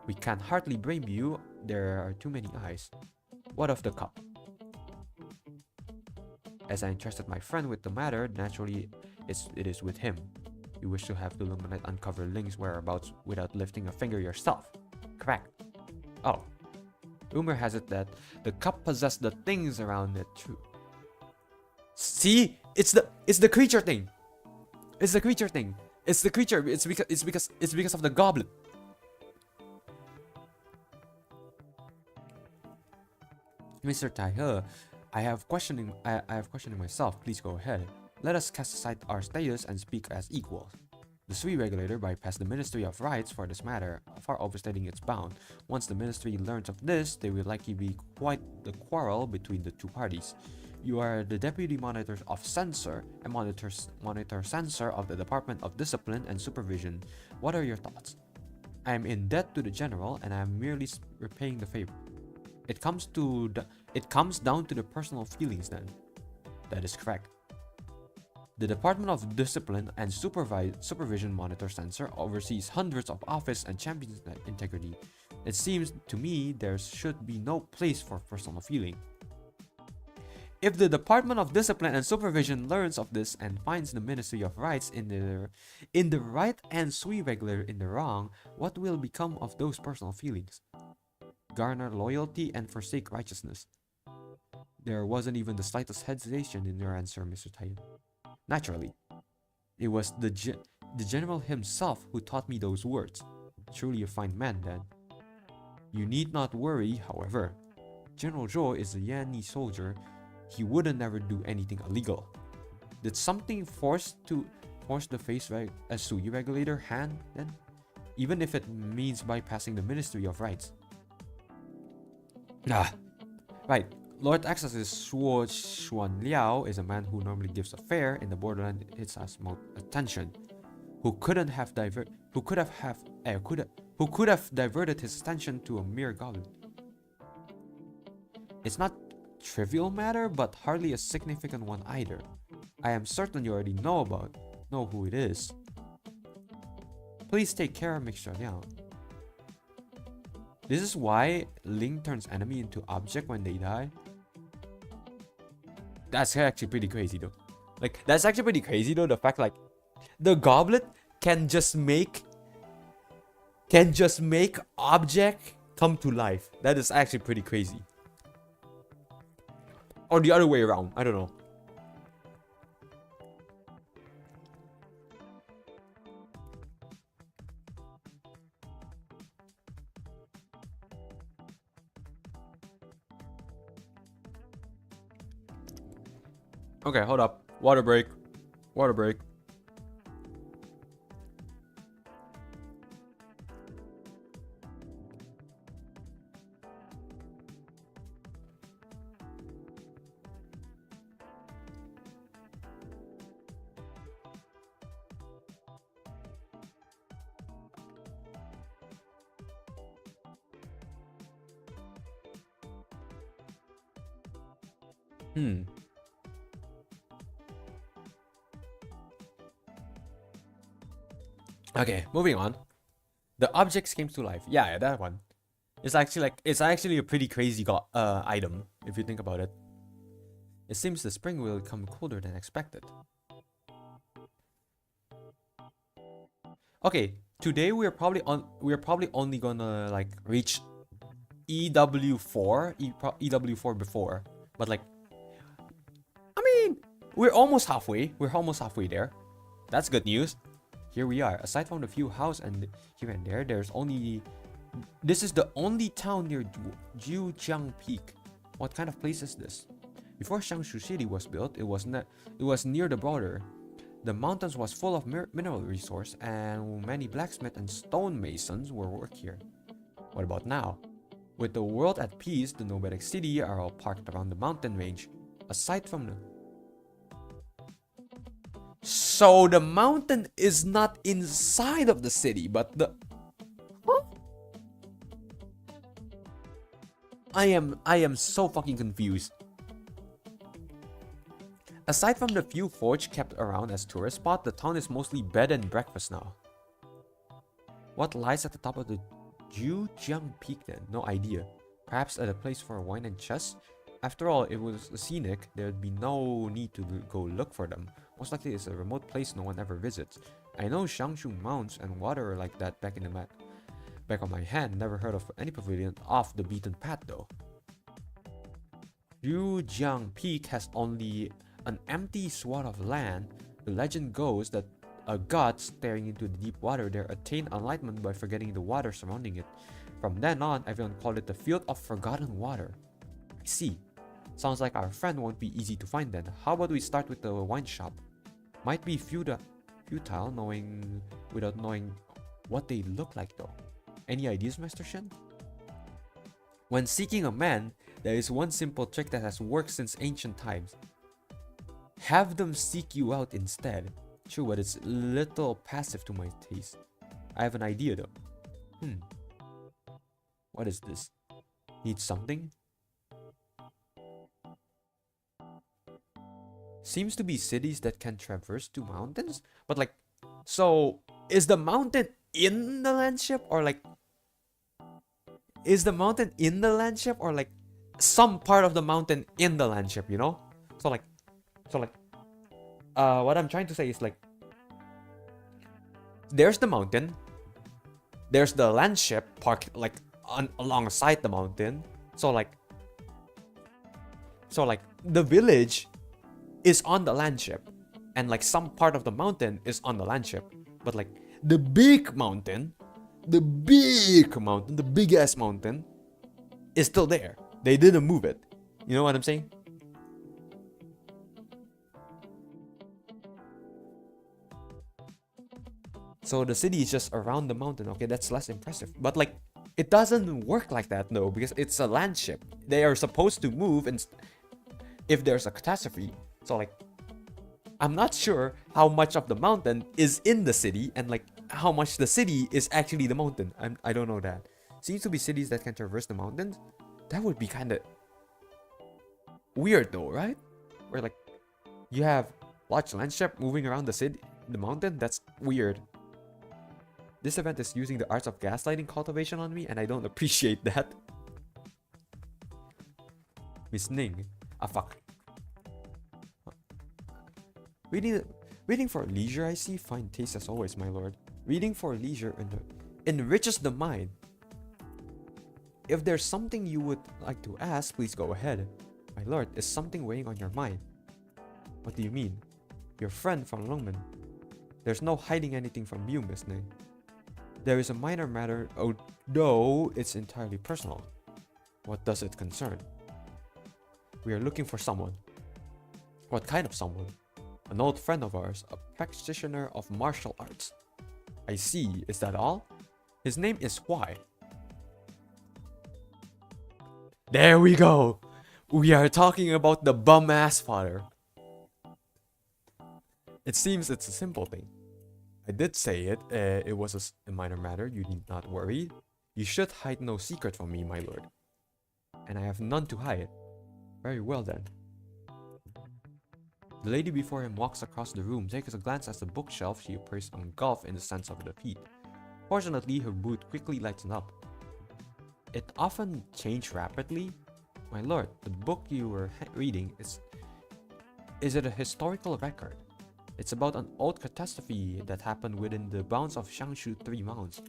A: We can hardly blame you, there are too many eyes. What of the cup? As I entrusted my friend with the matter, naturally it is with him. You wish to have the Illuminate uncover Ling's whereabouts without lifting a finger yourself. Correct. Oh. Rumor has it that the cup possessed the things around it too. See? It's the creature thing. It's the creature thing. It's the creature. It's because of the goblet. Mr. Tai, I have questioning myself. Please go ahead. Let us cast aside our status and speak as equals. The Sui regulator bypassed the Ministry of Rights for this matter, far overstating its bound. Once the ministry learns of this, there will likely be quite the quarrel between the two parties. You are the Deputy Monitor of Censor and Monitor Censor of the Department of Discipline and Supervision. What are your thoughts? I am in debt to the General and I am merely repaying the favor. It comes down to the personal feelings then. That is correct. The Department of Discipline and Supervision Monitor Censor oversees hundreds of office and champions integrity. It seems to me there should be no place for personal feeling. If the Department of Discipline and Supervision learns of this and finds the Ministry of Rights in the right and Sui regulator in the wrong, what will become of those personal feelings? Garner loyalty and forsake righteousness. There wasn't even the slightest hesitation in your answer, Mr. Tayan. Naturally, it was the General himself who taught me those words. Truly a fine man, then. You need not worry, however. General Zhou is a Yanni soldier. He wouldn't never do anything illegal. Did something force the face a Sui regulator hand, then? Even if it means bypassing the Ministry of Rights. Right. Lord Access's Shuo Xuan Liao is a man who normally gives a fair in the borderland its utmost attention, who could have diverted his attention to a mere goblin. It's not trivial matter, but hardly a significant one either. I am certain you already know who it is. Please take care, Mr. Liao. This is why Ling turns enemy into object when they die. That's actually pretty crazy though. The fact like the goblet can just make object come to life. That is actually pretty crazy. Or the other way around, I don't know. Okay, hold up. Water break. Water break. Hmm. Okay, moving on. The objects came to life. Yeah, that one. It's actually a pretty crazy item if you think about it. It seems the spring will come colder than expected. Okay, today we're probably only gonna like reach EW4, EW4 before, but like I mean, we're almost halfway. We're almost halfway there. That's good news. Here we are. Aside from the few houses and here and there, there's only this is the only town near Jiujiang Peak. What kind of place is this? Before Changshu City was built, it was near the border. The mountains was full of mineral resource, and many blacksmiths and stonemasons were work here. What about now? With the world at peace, the nomadic city are all parked around the mountain range. Aside from the so the mountain is not inside of the city, but the huh? I am so fucking confused. Aside from the few forge kept around as tourist spot, the town is mostly bed and breakfast now. What lies at the top of the Jiujiang Peak then? No idea. Perhaps at a place for wine and chess? After all, if it was scenic, there'd be no need to go look for them. Most likely it's a remote place no one ever visits. I know Shangshu mounts and water are like that back of my hand. Never heard of any pavilion off the beaten path though. Jiujiang Peak has only an empty swath of land. The legend goes that a god staring into the deep water there attained enlightenment by forgetting the water surrounding it. From then on, everyone called it the Field of Forgotten Water. I see. Sounds like our friend won't be easy to find then. How about we start with the wine shop? Might be futile without knowing what they look like though. Any ideas, Master Shen? When seeking a man, there is one simple trick that has worked since ancient times. Have them seek you out instead. True, but it's a little passive to my taste. I have an idea though. What is this? Need something? Seems to be cities that can traverse two mountains? But like, so is the mountain in the landship or like... Is the mountain in the landship or like some part of the mountain in the landship, you know? So like, what I'm trying to say is like, there's the mountain, there's the landship park like alongside the mountain. So like the village is on the landship, and like some part of the mountain is on the landship, but like the big ass mountain is still there. They didn't move it. You know what I'm saying? So the city is just around the mountain. Okay, that's less impressive. But like, it doesn't work like that though, because it's a landship. They are supposed to move and if there's a catastrophe. So like, I'm not sure how much of the mountain is in the city and like how much the city is actually the mountain. I don't know that. Seems to be cities that can traverse the mountains. That would be kind of weird though, right? Where like you have large landship moving around the mountain. That's weird. This event is using the arts of gaslighting cultivation on me, and I don't appreciate that. Miss Ning. Ah, fuck. Reading for leisure, I see. Fine taste as always, my lord. Reading for leisure enriches the mind. If there's something you would like to ask, please go ahead. My lord, is something weighing on your mind? What do you mean? Your friend from Longman. There's no hiding anything from you, Miss Ning. There is a minor matter, although it's entirely personal. What does it concern? We are looking for someone. What kind of someone? An old friend of ours, a practitioner of martial arts. I see, is that all? His name is Huai. There we go! We are talking about the bum-ass father. It seems it's a simple thing. I did say it, it was a minor matter, you need not worry. You should hide no secret from me, my lord. And I have none to hide. Very well then. The lady before him walks across the room, takes a glance at the bookshelf. She appears engulfed in the sense of defeat. Fortunately, her mood quickly lightens up. It often changed rapidly. My lord, the book you were reading is it a historical record? It's about an old catastrophe that happened within the bounds of Shangshu 3 Mounds.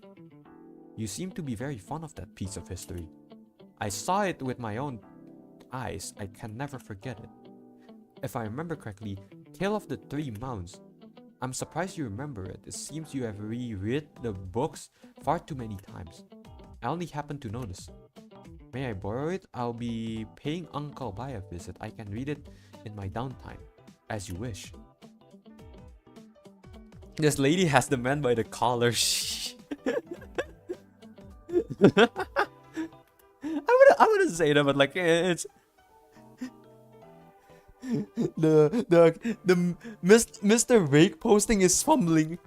A: You seem to be very fond of that piece of history. I saw it with my own eyes. I can never forget it. If I remember correctly, Tale of the 3 Mounds. I'm surprised you remember it. It seems you have reread the books far too many times. I only happened to notice. May I borrow it? I'll be paying Uncle Bai a visit. I can read it in my downtime. As you wish. This lady has the man by the collar. I wouldn't say that, but like it's the Mr. Rake posting is fumbling.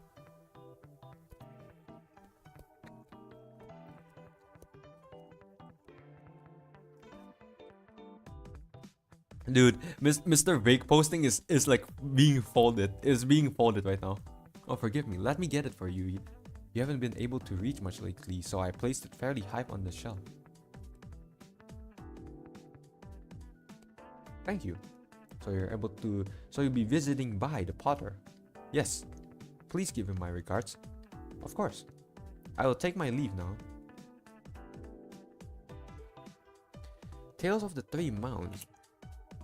A: Dude, Mr. Rake posting is like being folded. Is being folded right now. Oh, forgive me. Let me get it for you. You haven't been able to reach much lately, so I placed it fairly high on the shelf. Thank you. So you'll be visiting Bai the Potter. Yes. Please give him my regards. Of course. I will take my leave now. Tales of the 3 Mounds.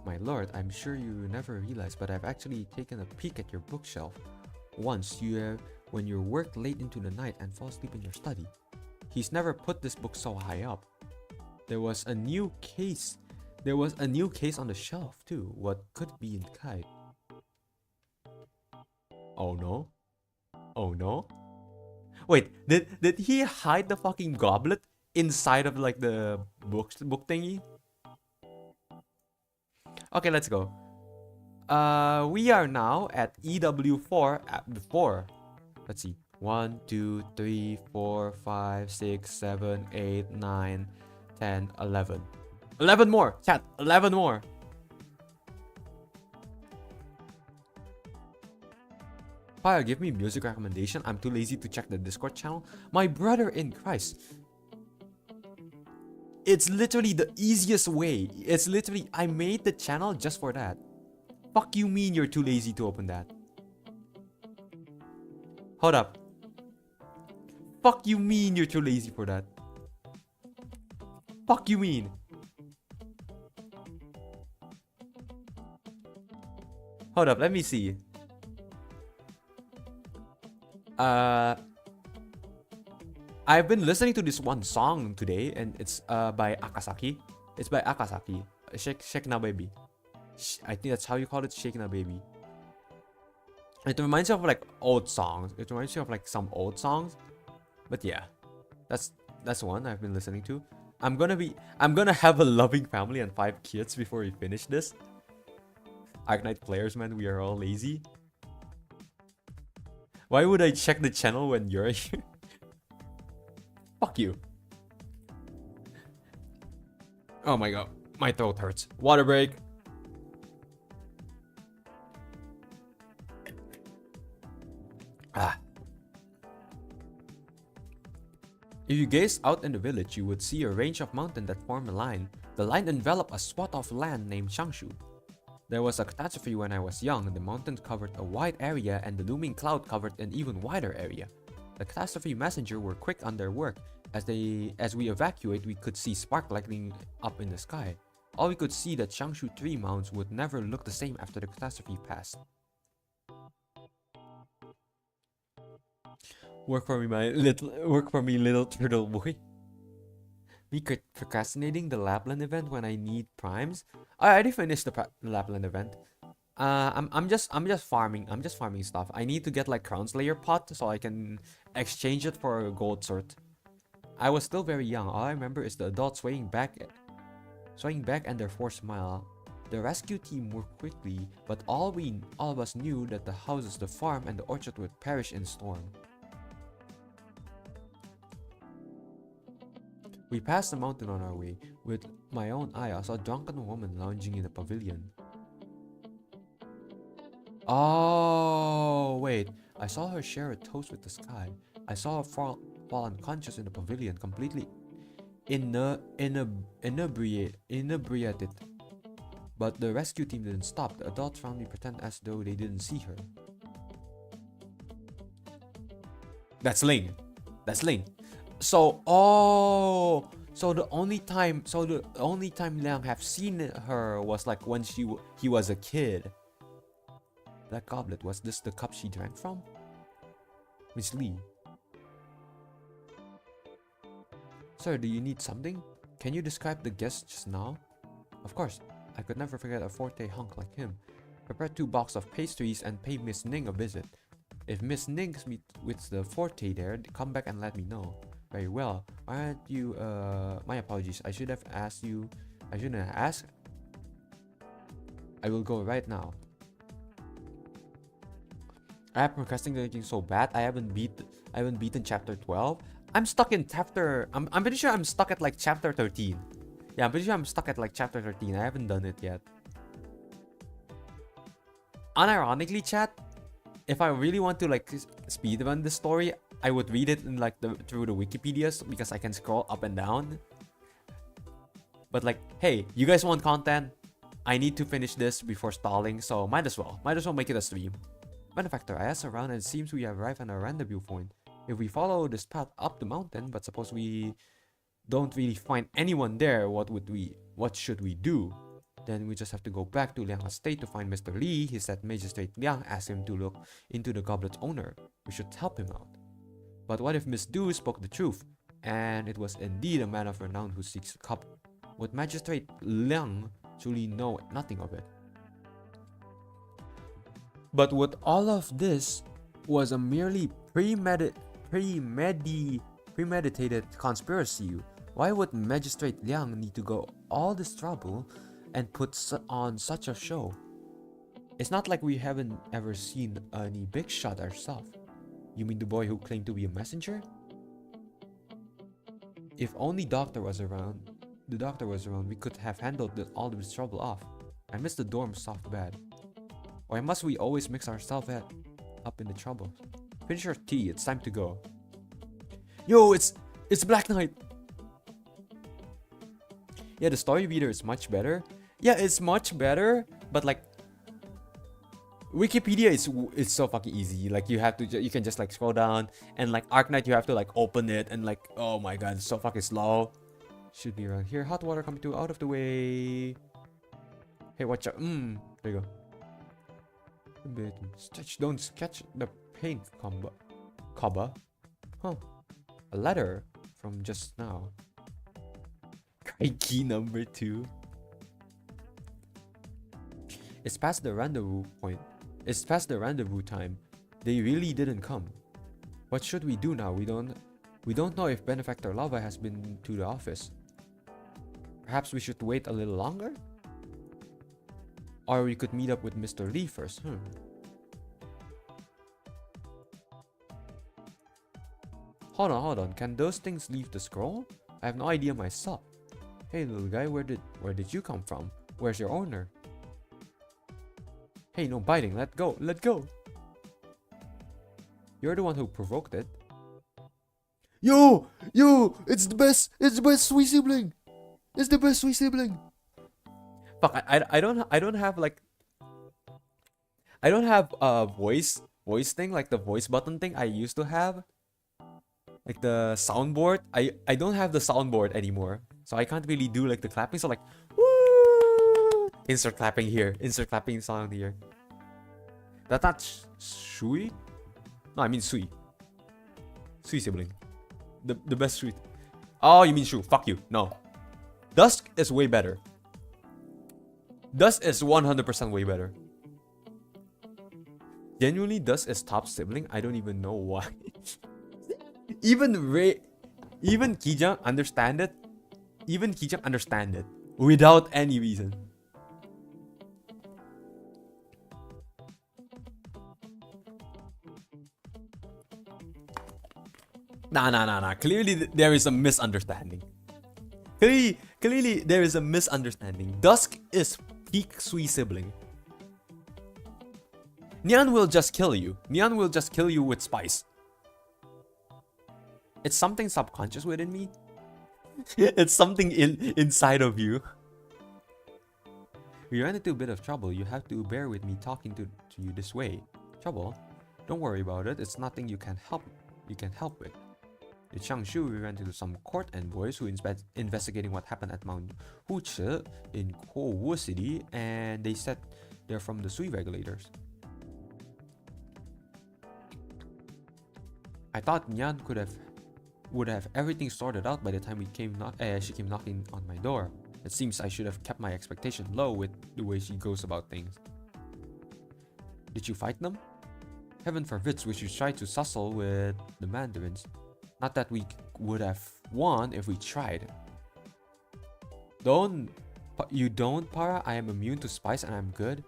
A: My lord, I'm sure you never realized, but I've actually taken a peek at your bookshelf. Once when you worked late into the night and fall asleep in your study. He's never put this book so high up. There was a new case on the shelf too. What could be inside? Oh no? Oh no? Wait, did he hide the fucking goblet inside of like the book thingy? Okay, let's go. We are now at EW4 before. Let's see. 1, 2, 3, 4, 5, 6, 7, 8, 9, 10, 11. 11 more! Chat, 11 more! Fire, give me music recommendation. I'm too lazy to check the Discord channel. My brother in Christ. It's literally the easiest way. It's literally, I made the channel just for that. Fuck you mean you're too lazy to open that? Hold up. Fuck you mean you're too lazy for that? Fuck you mean? Hold up, let me see. I've been listening to this one song today, and it's by Akasaki. It's by Akasaki. Shake Na Baby. I think that's how you call it, Shake Na Baby. It reminds you of like old songs. It reminds you of like some old songs. But yeah, that's one I've been listening to. I'm gonna have a loving family and 5 kids before we finish this. Arknight players, man, we are all lazy. Why would I check the channel when you're here? Fuck you. Oh my god, my throat hurts. Water break. If you gaze out in the village, you would see a range of mountains that form a line. The line enveloped a swath of land named Shangshu. There was a catastrophe when I was young. The mountains covered a wide area and the looming cloud covered an even wider area. The catastrophe messenger were quick on their work. As we evacuate, we could see spark lighting up in the sky. All we could see that Shangshu 3 Mounds would never look the same after the catastrophe passed. Work for me, little turtle boy. Me procrastinating the Lapland event when I need primes. I already finished the Lapland event. I'm just farming. I'm just farming stuff. I need to get like Crown Slayer pot so I can exchange it for a gold sword. I was still very young. All I remember is the adults swaying back and their forced smile. The rescue team worked quickly, but all of us knew that the houses, the farm, and the orchard would perish in storm. We passed the mountain on our way. With my own eye, I saw a drunken woman lounging in a pavilion. Oh, wait. I saw her share a toast with the sky. I saw her fall unconscious in the pavilion, completely inebriated. But the rescue team didn't stop. The adults round me pretend as though they didn't see her. That's Ling. That's Ling. So, oh, so the only time Liang have seen her was like when he was a kid. That goblet, was this the cup she drank from? Miss Lee. Sir, do you need something? Can you describe the guest just now? Of course. I could never forget a forte hunk like him. Prepare 2 boxes of pastries and pay Miss Ning a visit. If Miss Ning meets with the forte there, come back and let me know. Very well. Aren't you, my apologies. I should have asked you. I shouldn't have asked. I will go right now. I have procrastinating so bad. I haven't beaten chapter 12. I'm stuck in chapter. I'm pretty sure I'm stuck at like chapter 13. Yeah, I'm pretty sure I'm stuck at like chapter 13. I haven't done it yet. Unironically, chat, if I really want to like speedrun the story, I would read it in like through the Wikipedias because I can scroll up and down. But like, hey, you guys want content? I need to finish this before stalling, so might as well make it a stream. Benefactor, I asked around and it seems we have arrived at a rendezvous point. If we follow this path up the mountain, but suppose we don't really find anyone there, what should we do? Then we just have to go back to Liang's estate to find Mr. Lee. He said Magistrate Liang asked him to look into the goblet's owner. We should help him out. But what if Miss Du spoke the truth, and it was indeed a man of renown who seeks the cup? Would Magistrate Liang truly know nothing of it? But what all of this was a merely premeditated conspiracy. Why would Magistrate Liang need to go all this trouble and put on such a show? It's not like we haven't ever seen any big shot ourselves. You mean the boy who claimed to be a messenger? If only the doctor was around, we could have handled all this trouble off. I miss the dorm soft bed. Why must we always mix ourselves up in the trouble? Finish your tea, it's time to go. Yo, it's Black Knight! Yeah, the story reader is much better. Yeah, it's much better, but like Wikipedia is so fucking easy. Like you can just like scroll down, and like Arknight you have to like open it, and like oh my god, it's so fucking slow. Should be around here. Hot water coming to out of the way. Hey, watch out. There you go. Stretch, don't sketch the paint cover. Huh. A letter from just now. Crikey, number 2. It's past the rendezvous point. It's past the rendezvous time. They really didn't come. What should we do now? We don't know if Benefactor Lava has been to the office. Perhaps we should wait a little longer? Or we could meet up with Mr. Lee first. Hold on. Can those things leave the scroll? I have no idea myself. Hey little guy, where did you come from? Where's your owner? Hey, no biting. Let go. You're the one who provoked it. Yo! It's the best sweet sibling. It's the best sweet sibling. Fuck, I don't have like I don't have a voice thing, like the voice button thing I used to have. Like the soundboard. I don't have the soundboard anymore. So I can't really do like the clapping. So like woo! Insert clapping here. Insert clapping sound here. That's not Shui? No, I mean Sui. Sui sibling. The best Sui. Oh, you mean Shu. Fuck you. No. Dusk is way better. Dusk is 100% way better. Genuinely, Dusk is top sibling. I don't even know why. Even Kijang understand it. Even Kijang understand it without any reason. Nah. Clearly there is a misunderstanding. Clearly there is a misunderstanding. Dusk is peak Sui sibling. Nyan will just kill you. Nyan will just kill you with spice. It's something subconscious within me. It's something inside of you. We ran into a bit of trouble. You have to bear with me talking to you this way. Trouble? Don't worry about it. It's nothing you can help with. In Changshu, we ran into some court envoys who investigating what happened at Mount Huche in Kowu City, and they said they're from the Sui regulators. I thought Nyan would have everything sorted out by the time she came knocking on my door. It seems I should have kept my expectation low with the way she goes about things. Did you fight them? Heaven forbid we should try to tussle with the mandarins. Not that we would have won if we tried. You don't, Para? I am immune to spice and I'm good.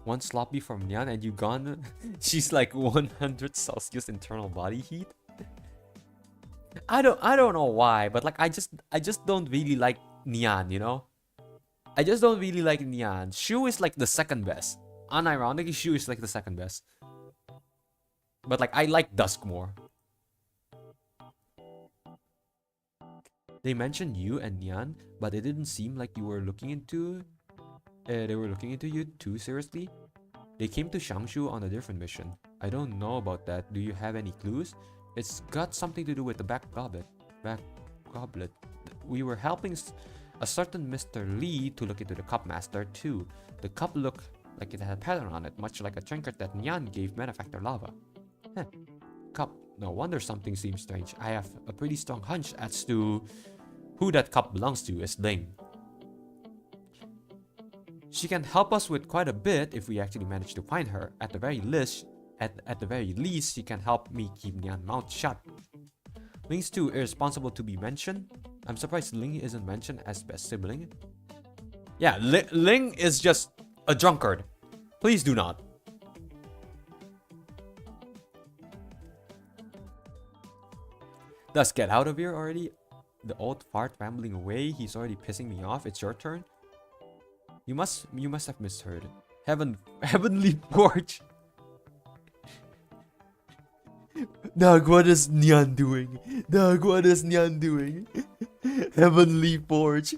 A: One sloppy from Nyan and you gone. She's like 100 Celsius internal body heat. I don't know why, but like I just don't really like Nyan, you know? I just don't really like Nyan. Shu is like the second best. Unironically, Shu is like the second best. But like I like Dusk more. They mentioned you and Nyan, but it didn't seem like you were looking into they were looking into you too seriously. They came to Changshu on a different mission. I don't know about that. Do you have any clues? It's got something to do with the back goblet. We were helping a certain Mr. Lee to look into the cup master too. The cup looked like it had a pattern on it, much like a trinket that Nyan gave Benefactor Lava. Cup. No wonder something seems strange. I have a pretty strong hunch as to who that cup belongs to is Ling. She can help us with quite a bit if we actually manage to find her. At the very least, she can help me keep Nyan mouth shut. Ling's too irresponsible to be mentioned. I'm surprised Ling isn't mentioned as best sibling. Yeah, Ling is just a drunkard. Please do not. Let's get out of here already. The old fart rambling away. He's already pissing me off. It's your turn. You must have misheard. Heavenly Porch. Doug, what is Nyan doing? Heavenly Porch.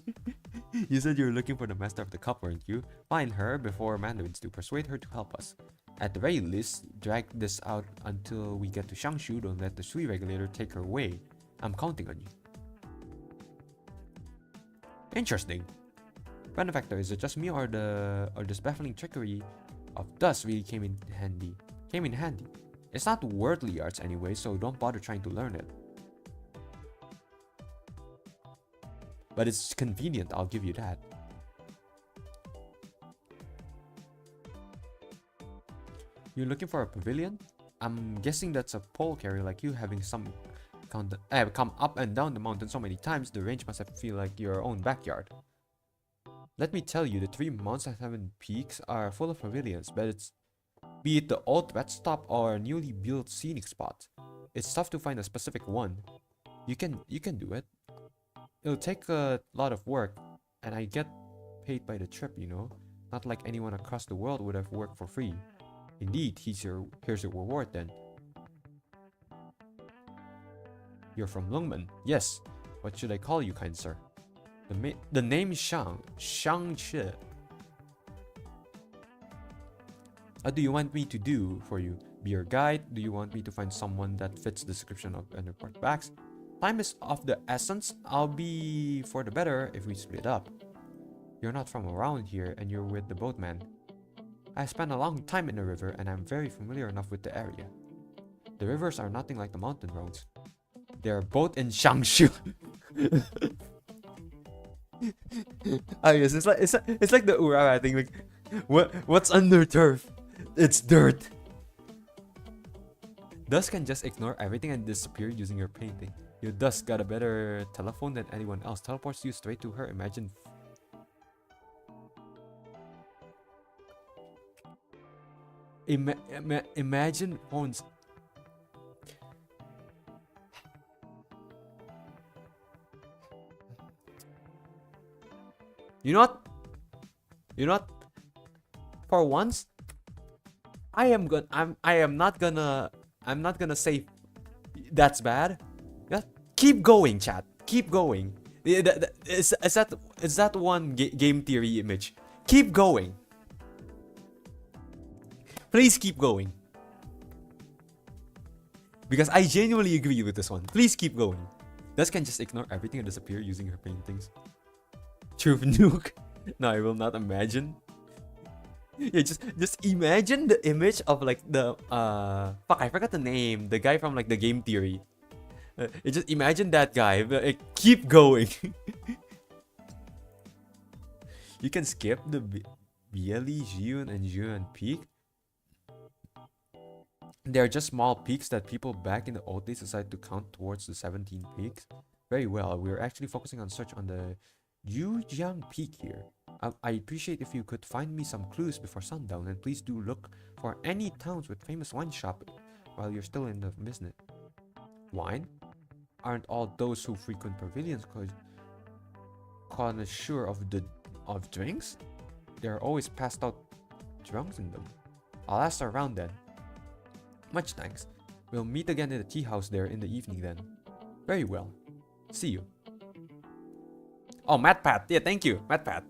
A: You said you were looking for the master of the cup, weren't you? Find her before mandarins do. Persuade her to help us. At the very least, drag this out until we get to Changshu. Don't let the Sui regulator take her away. I'm counting on you. Interesting. Benefactor, is it just me or this baffling trickery of dust really came in handy? It's not worldly arts anyway, so don't bother trying to learn it. But it's convenient, I'll give you that. You're looking for a pavilion? I'm guessing that's a pole carrier like you, having come up and down the mountain so many times, the range must have feel like your own backyard. Let me tell you, the 3 Mounts and 7 Peaks are full of pavilions, but be it the old red stop or newly built scenic spot, it's tough to find a specific one. You can do it. It'll take a lot of work, and I get paid by the trip, you know. Not like anyone across the world would have worked for free. Indeed, here's your reward then. You're from Lungmen? Yes. What should I call you, kind sir? The name is Shang Chi. What do you want me to do for you? Be your guide? Do you want me to find someone that fits the description of and report backs? Time is of the essence. I'll be for the better if we split up. You're not from around here and you're with the boatman. I spent a long time in the river and I'm very familiar enough with the area. The rivers are nothing like the mountain roads. They're both in Changshu. I guess it's like the Urawa thing. Like, what's under turf? It's dirt. Dust can just ignore everything and disappear using your painting. Your Dust got a better telephone than anyone else. Teleports you straight to her. Imagine. Imagine phones. You know what? For once, I'm not gonna say that's bad. Yeah, keep going, chat. Keep going. Is that one game theory image? Keep going. Please keep going. Because I genuinely agree with this one. Please keep going. This can just ignore everything and disappear using her paintings. Truth nuke. No, I will not imagine. Yeah, just imagine the image of like the fuck, I forgot the name. The guy from like the game theory. Just imagine that guy. Keep going. You can skip the Bieli, Jiun, and Jiun peak. They're just small peaks that people back in the old days decided to count towards the 17 peaks. Very well. We're actually focusing on search on the Yujiang peak here. I appreciate if you could find me some clues before sundown, and please do look for any towns with famous wine shop while you're still in the business. Wine? Aren't all those who frequent pavilions connoisseur of drinks? They're always passed out drunks in them. I'll ask around then. Much thanks. We'll meet again in the tea house there in the evening then. Very well. See you. Oh, MatPat. Yeah, thank you, MatPat.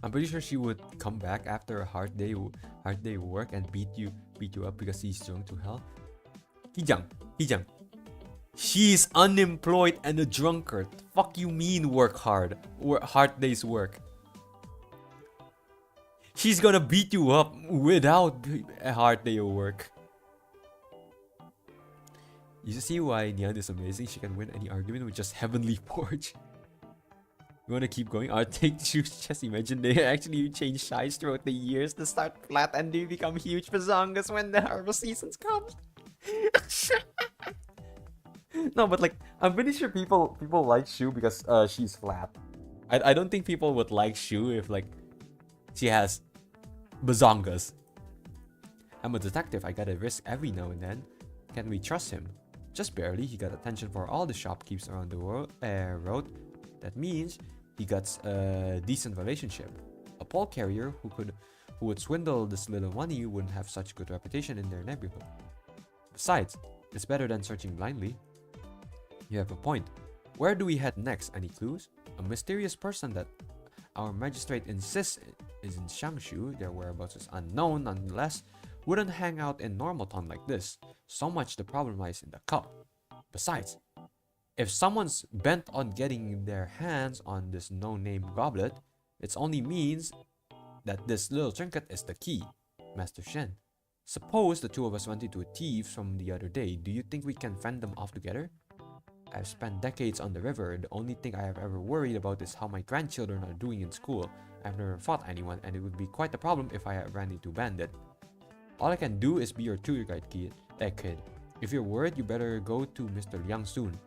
A: I'm pretty sure she would come back after a hard day work and beat you up because he's drunk to hell. Hijang. She's unemployed and a drunkard. Fuck you mean work hard? Hard day's work. She's gonna beat you up without a hard day of work. You see why Nyan is amazing? She can win any argument with just Heavenly Forge. You wanna keep going? I'll take the shoes. Just imagine they actually change size throughout the years to start flat and they become huge bazongas when the harvest seasons come. No, but like I'm pretty sure people like Shu because she's flat. I don't think people would like Shu if like she has bazongas. I'm a detective. I gotta risk every now and then. Can we trust him? Just barely. He got attention for all the shopkeepers around the road. That means he got a decent relationship. A pole carrier who would swindle this little money wouldn't have such good reputation in their neighborhood. Besides, it's better than searching blindly. You have a point. Where do we head next? Any clues? A mysterious person that our magistrate insists is in Shangshu. Their whereabouts is unknown nonetheless. Wouldn't hang out in normal town like this. So much the problem lies in the cup. Besides, if someone's bent on getting their hands on this no-name goblet, it only means that this little trinket is the key. Master Shen. Suppose the two of us went into a thief from the other day. Do you think we can fend them off together? I've spent decades on the river. The only thing I have ever worried about is how my grandchildren are doing in school. I've never fought anyone, and it would be quite a problem if I ran into a bandit. All I can do is be your tour guide, kid. If you're worried, you better go to Mr. Liang soon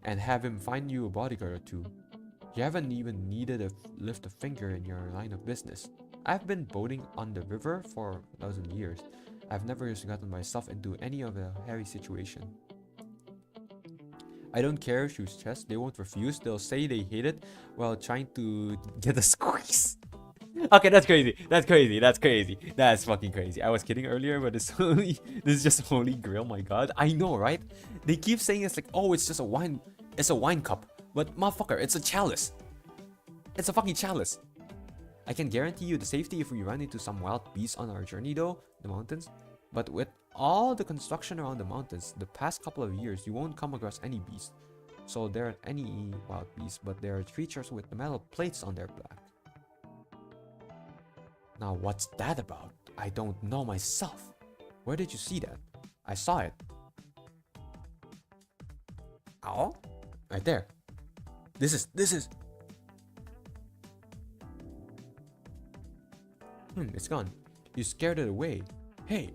A: and have him find you a bodyguard or two. You haven't even needed to lift a finger in your line of business. I've been boating on the river for 1,000 years. I've never gotten myself into any of a hairy situation. I don't care, Shu's chest. They won't refuse. They'll say they hate it while trying to get a squeeze. Okay, that's crazy. That's fucking crazy. I was kidding earlier, but this is just Holy Grail. My God, I know, right? They keep saying it's like, oh, it's just a wine. It's a wine cup, but motherfucker, it's a chalice. It's a fucking chalice. I can guarantee you the safety if we run into some wild beasts on our journey, though the mountains. But with all the construction around the mountains, the past couple of years, you won't come across any beasts. So there aren't any wild beasts, but there are creatures with metal plates on their back. Now what's that about? I don't know myself. Where did you see that? I saw it. Oh? Right there. This is. It's gone. You scared it away. Hey,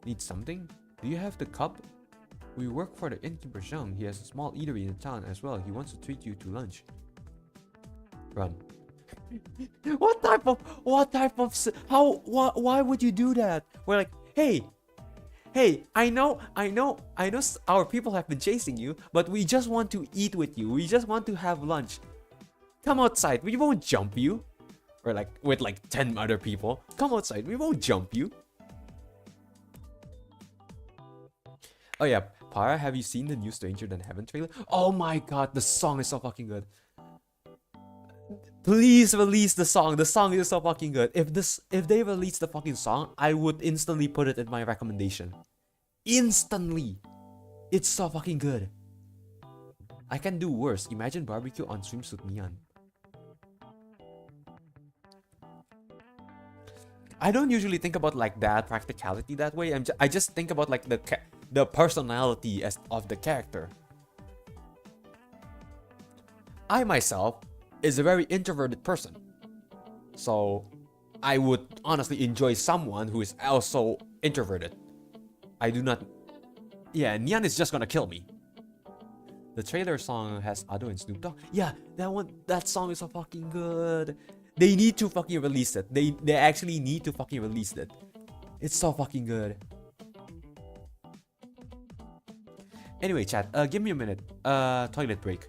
A: need something? Do you have the cup? We work for the innkeeper Zhang. He has a small eatery in town as well. He wants to treat you to lunch. Run. Why would you do that? We're like, hey, Hey, I know our people have been chasing you, but we just want to eat with you. We just want to have lunch. Come outside. We won't jump you. Or like with like 10 other people. Come outside. We won't jump you. Oh yeah, Para, have you seen the new Stranger Than Heaven trailer? Oh my god, the song is so fucking good. Please release the song. The song is so fucking good. If they release the fucking song, I would instantly put it in my recommendation. Instantly. It's so fucking good. I can do worse. Imagine barbecue on swimsuit neon. I don't usually think about like that practicality that way. I just think about like the personality of the character. I myself is a very introverted person, so I would honestly enjoy someone who is also introverted. I do not. Yeah, Neon is just gonna kill me. The trailer song has Ado and Snoop Dogg. Yeah, that song is so fucking good. They need to fucking release it. They actually need to fucking release it. It's so fucking good. Anyway, chat, give me a minute. Toilet break.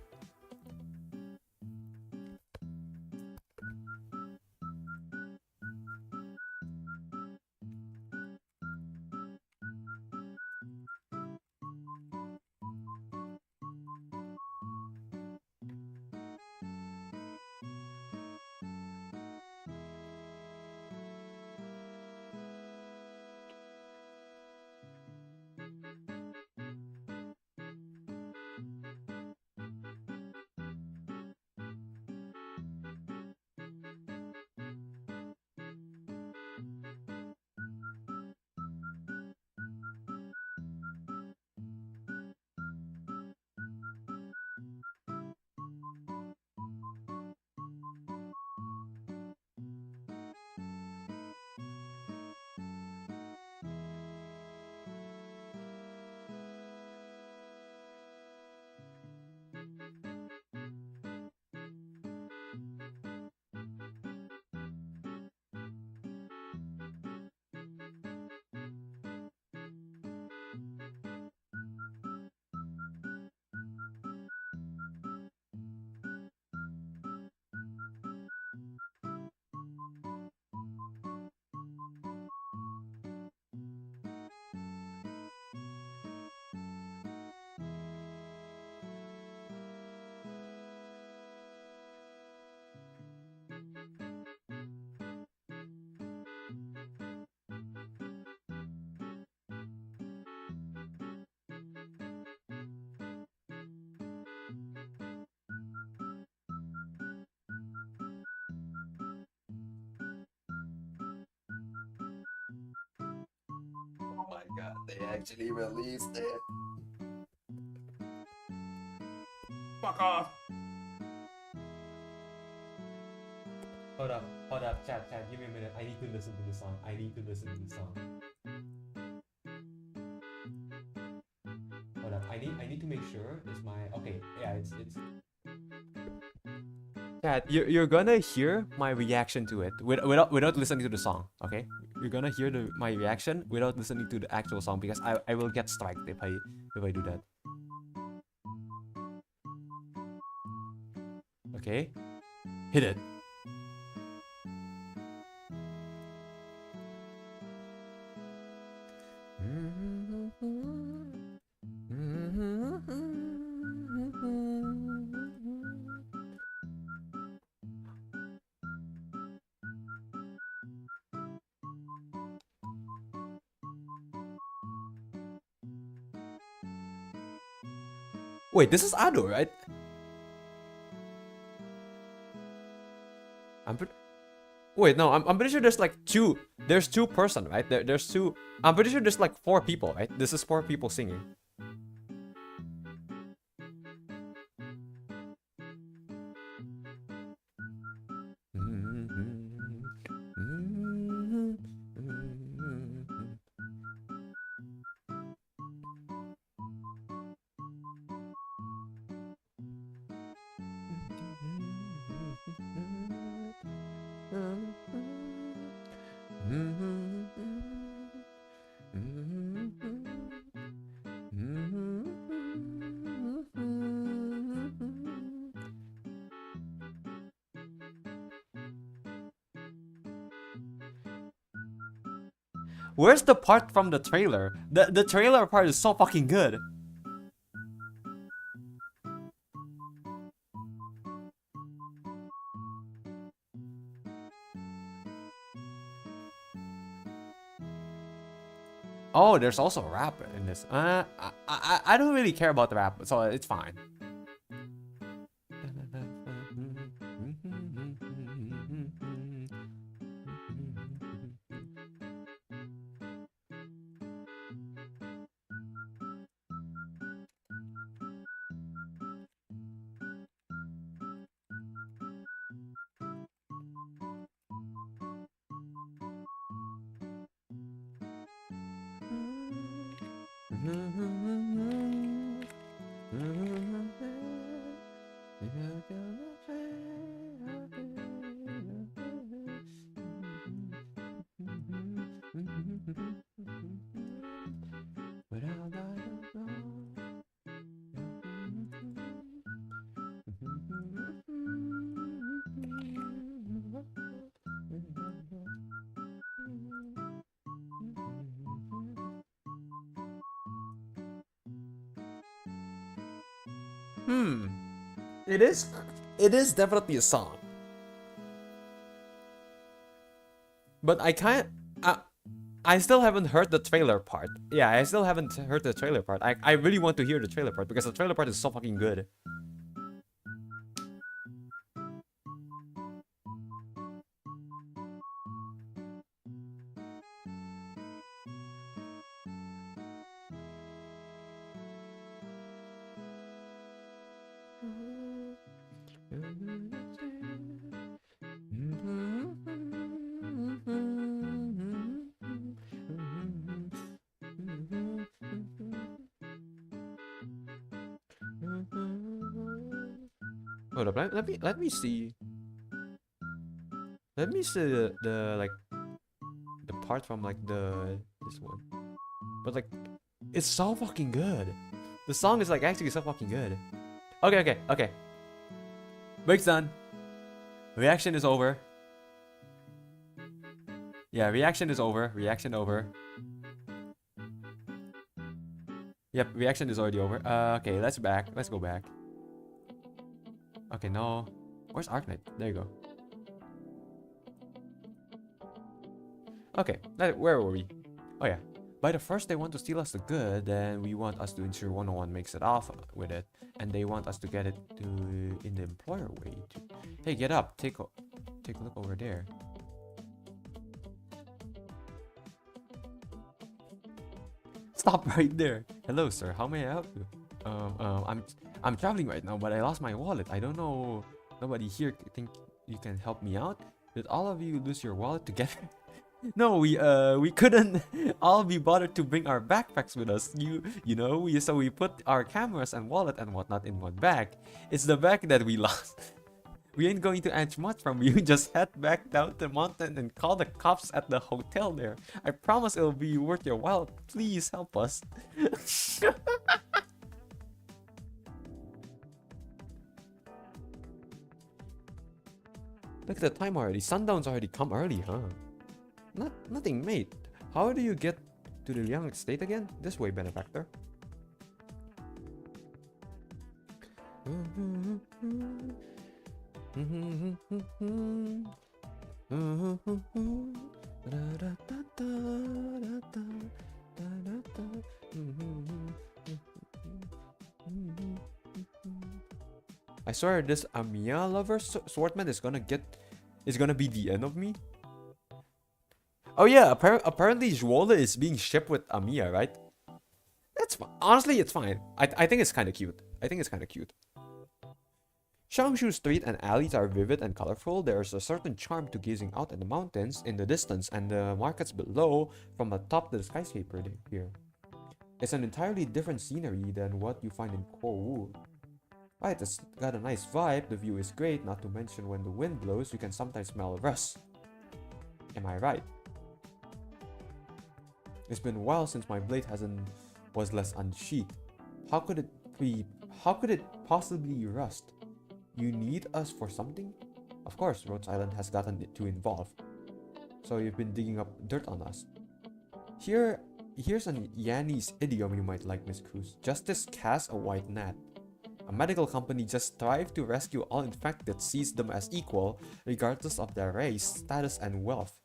A: Oh my god, they actually released it. Fuck off. Hold up, chat, give me a minute. I need to listen to the song. Hold up, I need to make sure it's my okay. Yeah, it's. Chat, you're gonna hear my reaction to it without listening to the song. Okay, you're gonna hear my reaction without listening to the actual song because I will get striked if I do that. Okay, hit it. Wait, this is Ado, right? Wait, no, I'm pretty sure there's like two. There's two person, right? There's two. I'm pretty sure there's like four people, right? This is four people singing. Where's the part from the trailer? The trailer part is so fucking good. Oh, there's also rap in this. I don't really care about the rap, so it's fine. It is definitely a song. But I still haven't heard the trailer part. Yeah, I still haven't heard the trailer part. I really want to hear the trailer part because the trailer part is so fucking good. Hold up, let me see. Let me see the like the part from like this one. But like it's so fucking good. The song is like actually so fucking good. Okay. Break's done. Reaction is over. Yeah, reaction is over. Reaction over. Yep, reaction is already over. Okay, let's go back. Okay, no. Where's Arknight? There you go. Okay, where were we? Oh yeah. By the first, they want to steal us the good, then we want us to ensure 101 makes it off with it, and they want us to get it to in the employer way. Hey, get up! Take a look over there. Stop right there. Hello, sir. How may I help you? I'm traveling right now, but I lost my wallet. I don't know. Nobody here think you can help me out? Did all of you lose your wallet together? No, we couldn't all be bothered to bring our backpacks with us. So we put our cameras and wallet and whatnot in one bag. It's the bag that we lost. We ain't going to ask much from you. Just head back down the mountain and call the cops at the hotel there. I promise it'll be worth your while. Please help us. Look at the time already. Sundown's already come early, huh? Nothing, mate. How do you get to the young estate again? This way, benefactor. I swear this Amiya lover swordman is gonna be the end of me. Oh yeah, apparently Zwolle is being shipped with Amiya, right? That's honestly, it's fine. I think it's kind of cute. Shangshu Street and alleys are vivid and colorful. There's a certain charm to gazing out at the mountains in the distance and the markets below from atop the skyscraper here. It's an entirely different scenery than what you find in Kowu. Right, it's got a nice vibe, the view is great, not to mention when the wind blows, you can sometimes smell rust. Am I right? It's been a while since my blade was less unsheathed. How could it possibly rust? You need us for something? Of course, Rhodes Island has gotten too involved. So you've been digging up dirt on us. Here's an Yanese idiom you might like, Miss Cruz. Justice casts a white gnat. A medical company just strives to rescue all infected, sees them as equal, regardless of their race, status, and wealth.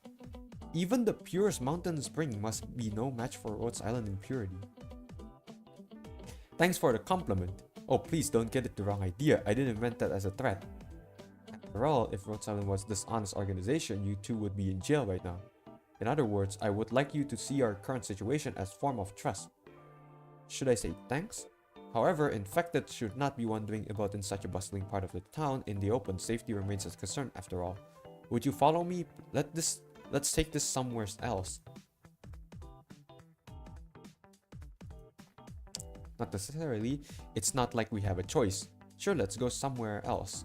A: Even the purest mountain spring must be no match for Rhodes Island in purity. Thanks for the compliment. Oh, please don't get it the wrong idea. I didn't invent that as a threat. After all, if Rhodes Island was this honest organization, you two would be in jail right now. In other words, I would like you to see our current situation as form of trust. Should I say thanks? However, infected should not be wandering about in such a bustling part of the town. In the open, safety remains a concern after all. Would you follow me? Let's take this somewhere else. Not necessarily. It's not like we have a choice. Sure, let's go somewhere else.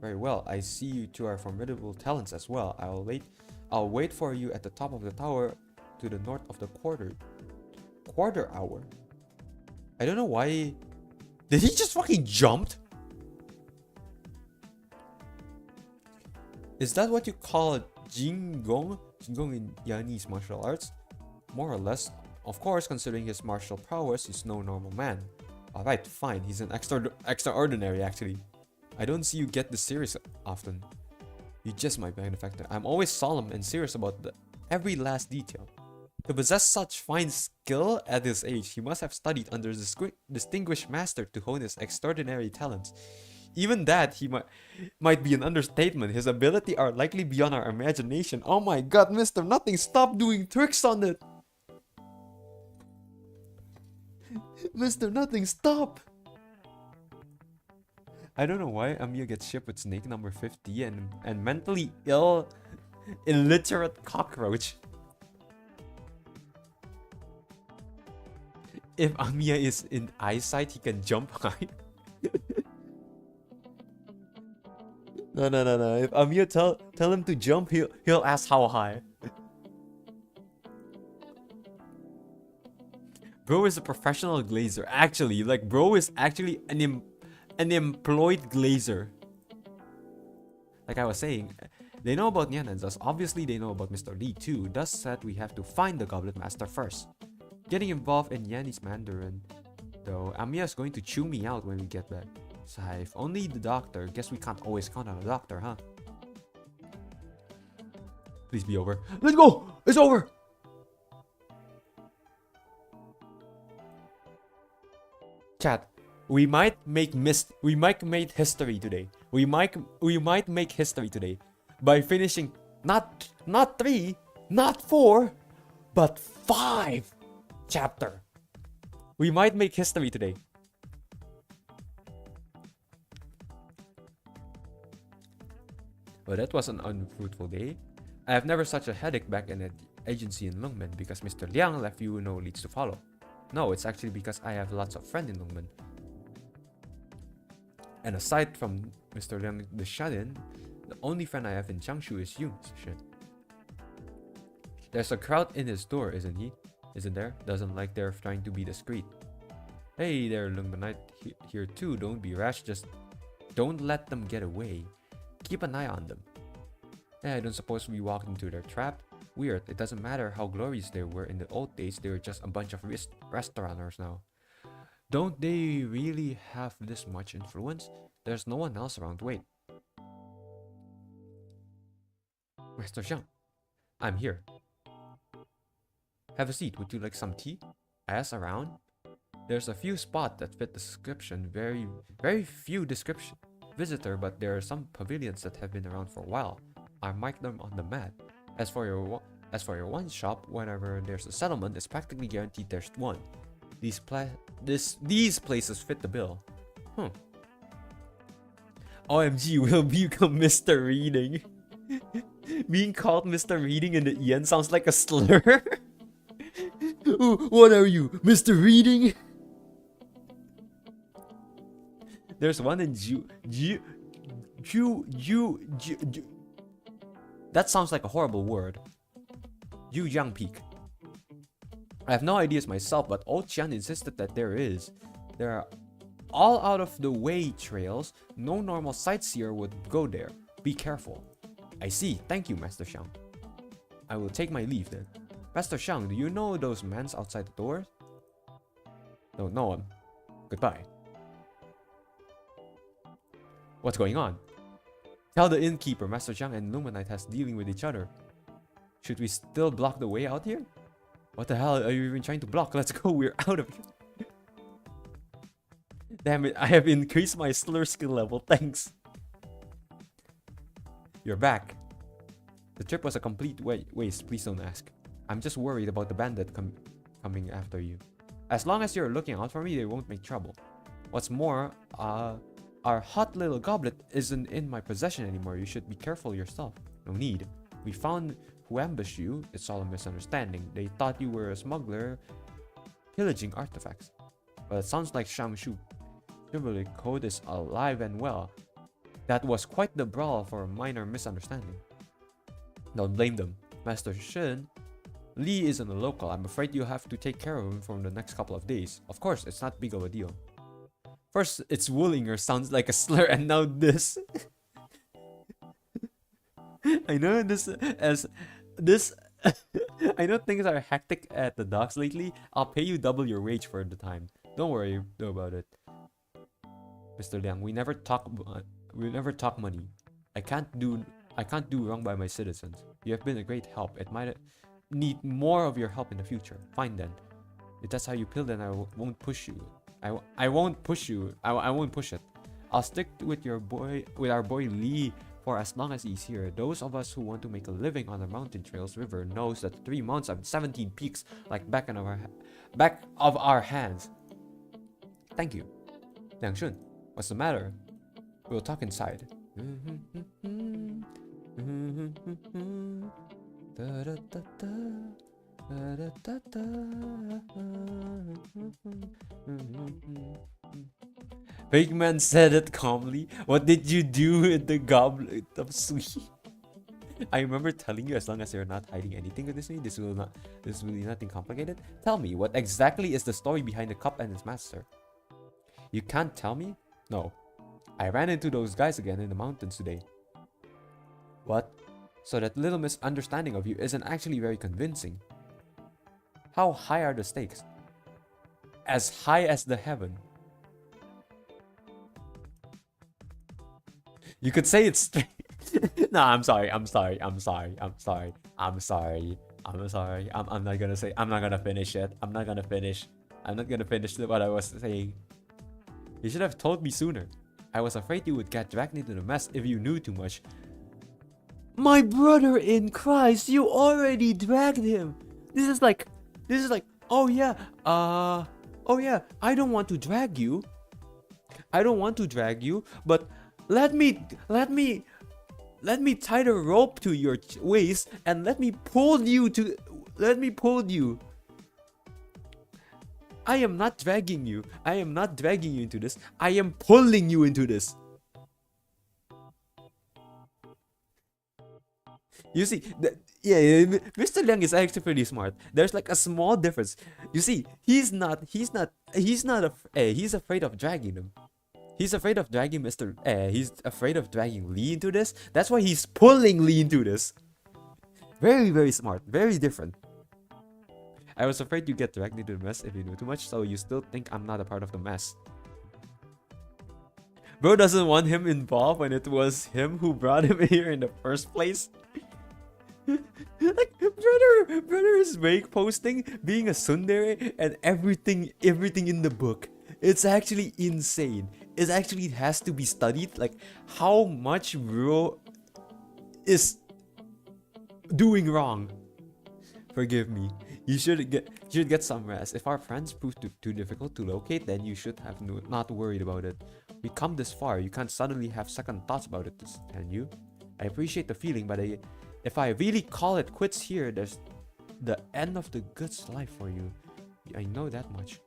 A: Very well. I see you two are formidable talents as well. I'll wait for you at the top of the tower to the north of the quarter hour. I don't know why. Did he just fucking jumped? Is that what you call a Jingong? Jingong in Yanese martial arts? More or less. Of course, considering his martial prowess, he's no normal man. Alright, fine. He's an extraordinary actually. I don't see you get this serious often. You just my benefactor. I'm always solemn and serious about every last detail. To possess such fine skill at his age, he must have studied under a distinguished master to hone his extraordinary talents. Even that might be an understatement. His ability are likely beyond our imagination. Oh my god, Mr. Nothing, stop doing tricks on it! Mr. Nothing, stop! I don't know why Amiya gets shipped with Snake number 50 and mentally ill, illiterate cockroach. If Amiya is in eyesight, he can jump high. No. If Amiya tell him to jump, he'll ask how high. Bro is a professional glazer. Actually, like bro is actually an employed glazer. Like I was saying, they know about Nyan and thus obviously they know about Mr. Lee too. Thus said, we have to find the Goblet Master first. Getting involved in Yanni's Mandarin, though, Amiya is going to chew me out when we get back. So if only the doctor. Guess we can't always count on the doctor, huh? Please be over. Let's go! It's over! Chat, we might make history today. We might make history today by finishing not 3, not 4, but 5 chapter. We might make history today. Well, that was an unfruitful day. I have never such a headache back in the agency in Lungmen because Mr. Liang left you no leads to follow. No, it's actually because I have lots of friends in Lungmen. And aside from Mr. Liang the Shadin, the only friend I have in Changshu is you, shit. There's a crowd in his door, isn't he? Isn't there? Doesn't like they're trying to be discreet. Hey there, Lungmenite here too. Don't be rash, just don't let them get away. Keep an eye on them. I don't suppose we walked into their trap. Weird, it doesn't matter how glorious they were in the old days, they were just a bunch of restauranters now. Don't they really have this much influence? There's no one else around. Wait. Master Zhang, I'm here. Have a seat. Would you like some tea? Ask around. There's a few spots that fit the description. Very few description visitor, but there are some pavilions that have been around for a while. I marked them on the map. As for your one shop, whenever there's a settlement, it's practically guaranteed there's one. These places fit the bill. OMG, will become Mr. Reading. Being called Mr. Reading in the EN sounds like a slur. Ooh, what are you, Mr. Reading? There's one in that sounds like a horrible word. Yuyang Peak. I have no ideas myself, but old Qian insisted that there is. There are all out of the way trails. No normal sightseer would go there. Be careful. I see. Thank you, Master Xiang. I will take my leave then. Pastor Shang, do you know those men outside the door? No, no one. Goodbye. What's going on? Tell the innkeeper Master Zhang and Luminite has dealing with each other. Should we still block the way out here? What the hell are you even trying to block? Let's go, we're out of here. Damn it, I have increased my slur skill level, thanks. You're back. The trip was a complete waste, please don't ask. I'm just worried about the bandit coming after you. As long as you're looking out for me, they won't make trouble. What's more, our hot little goblet isn't in my possession anymore. You should be careful yourself. No need. We found who ambushed you. It's all a misunderstanding. They thought you were a smuggler pillaging artifacts. But it sounds like Shamshu chivalry code is alive and well. That was quite the brawl for a minor misunderstanding. Don't blame them. Master Shin, Lee isn't a local. I'm afraid you have to take care of him for the next couple of days. Of course, it's not big of a deal. First, it's Woolinger sounds like a slur, and now this. I know I know things are hectic at the docks lately. I'll pay you double your wage for the time. Don't worry about it, Mr. Liang. We never talk money. I can't do wrong by my citizens. You have been a great help. It might need more of your help in the future. Fine then. If that's how you feel, then I won't push you. I won't push you. I won't push it. I'll stick with our boy Lee for as long as he's here. Those of us who want to make a living on the mountain trails river knows that 3 months and 17 peaks like back of our hands. Thank you. Liang Shun, what's the matter? We'll talk inside. Big Man said it calmly. What did you do with the goblet of sweet? I remember telling you, as long as you're not hiding anything with me, this is really nothing complicated. Tell me, what exactly is the story behind the cup and its master? You can't tell me? No. I ran into those guys again in the mountains today. What? So that little misunderstanding of you isn't actually very convincing. How high are the stakes? As high as the heaven. You could say it's straight. No, I'm sorry. I'm not gonna finish it. I'm not gonna finish what I was saying. You should have told me sooner. I was afraid you would get dragged into the mess if you knew too much. My brother in Christ, you already dragged him. This is like, oh yeah, I don't want to drag you. But let me tie the rope to your waist and let me pull you. I am not dragging you into this. I am pulling you into this. You see, Mr. Liang is actually pretty smart. There's like a small difference. You see, he's afraid of dragging him. He's afraid of dragging he's afraid of dragging Lee into this. That's why he's pulling Lee into this. Very, very smart. Very different. I was afraid you get dragged into the mess if you knew too much, so you still think I'm not a part of the mess. Bro doesn't want him involved when it was him who brought him here in the first place. Like, brother is make posting being a tsundere and everything in the book. It's actually insane. It actually has to be studied, like how much bro is doing wrong. Forgive me. You should get some rest. If our friends prove too difficult to locate, then you should have not worried about it. We come this far, you can't suddenly have second thoughts about it, can you? I appreciate the feeling, but if I really call it quits here, there's the end of the good life for you. I know that much.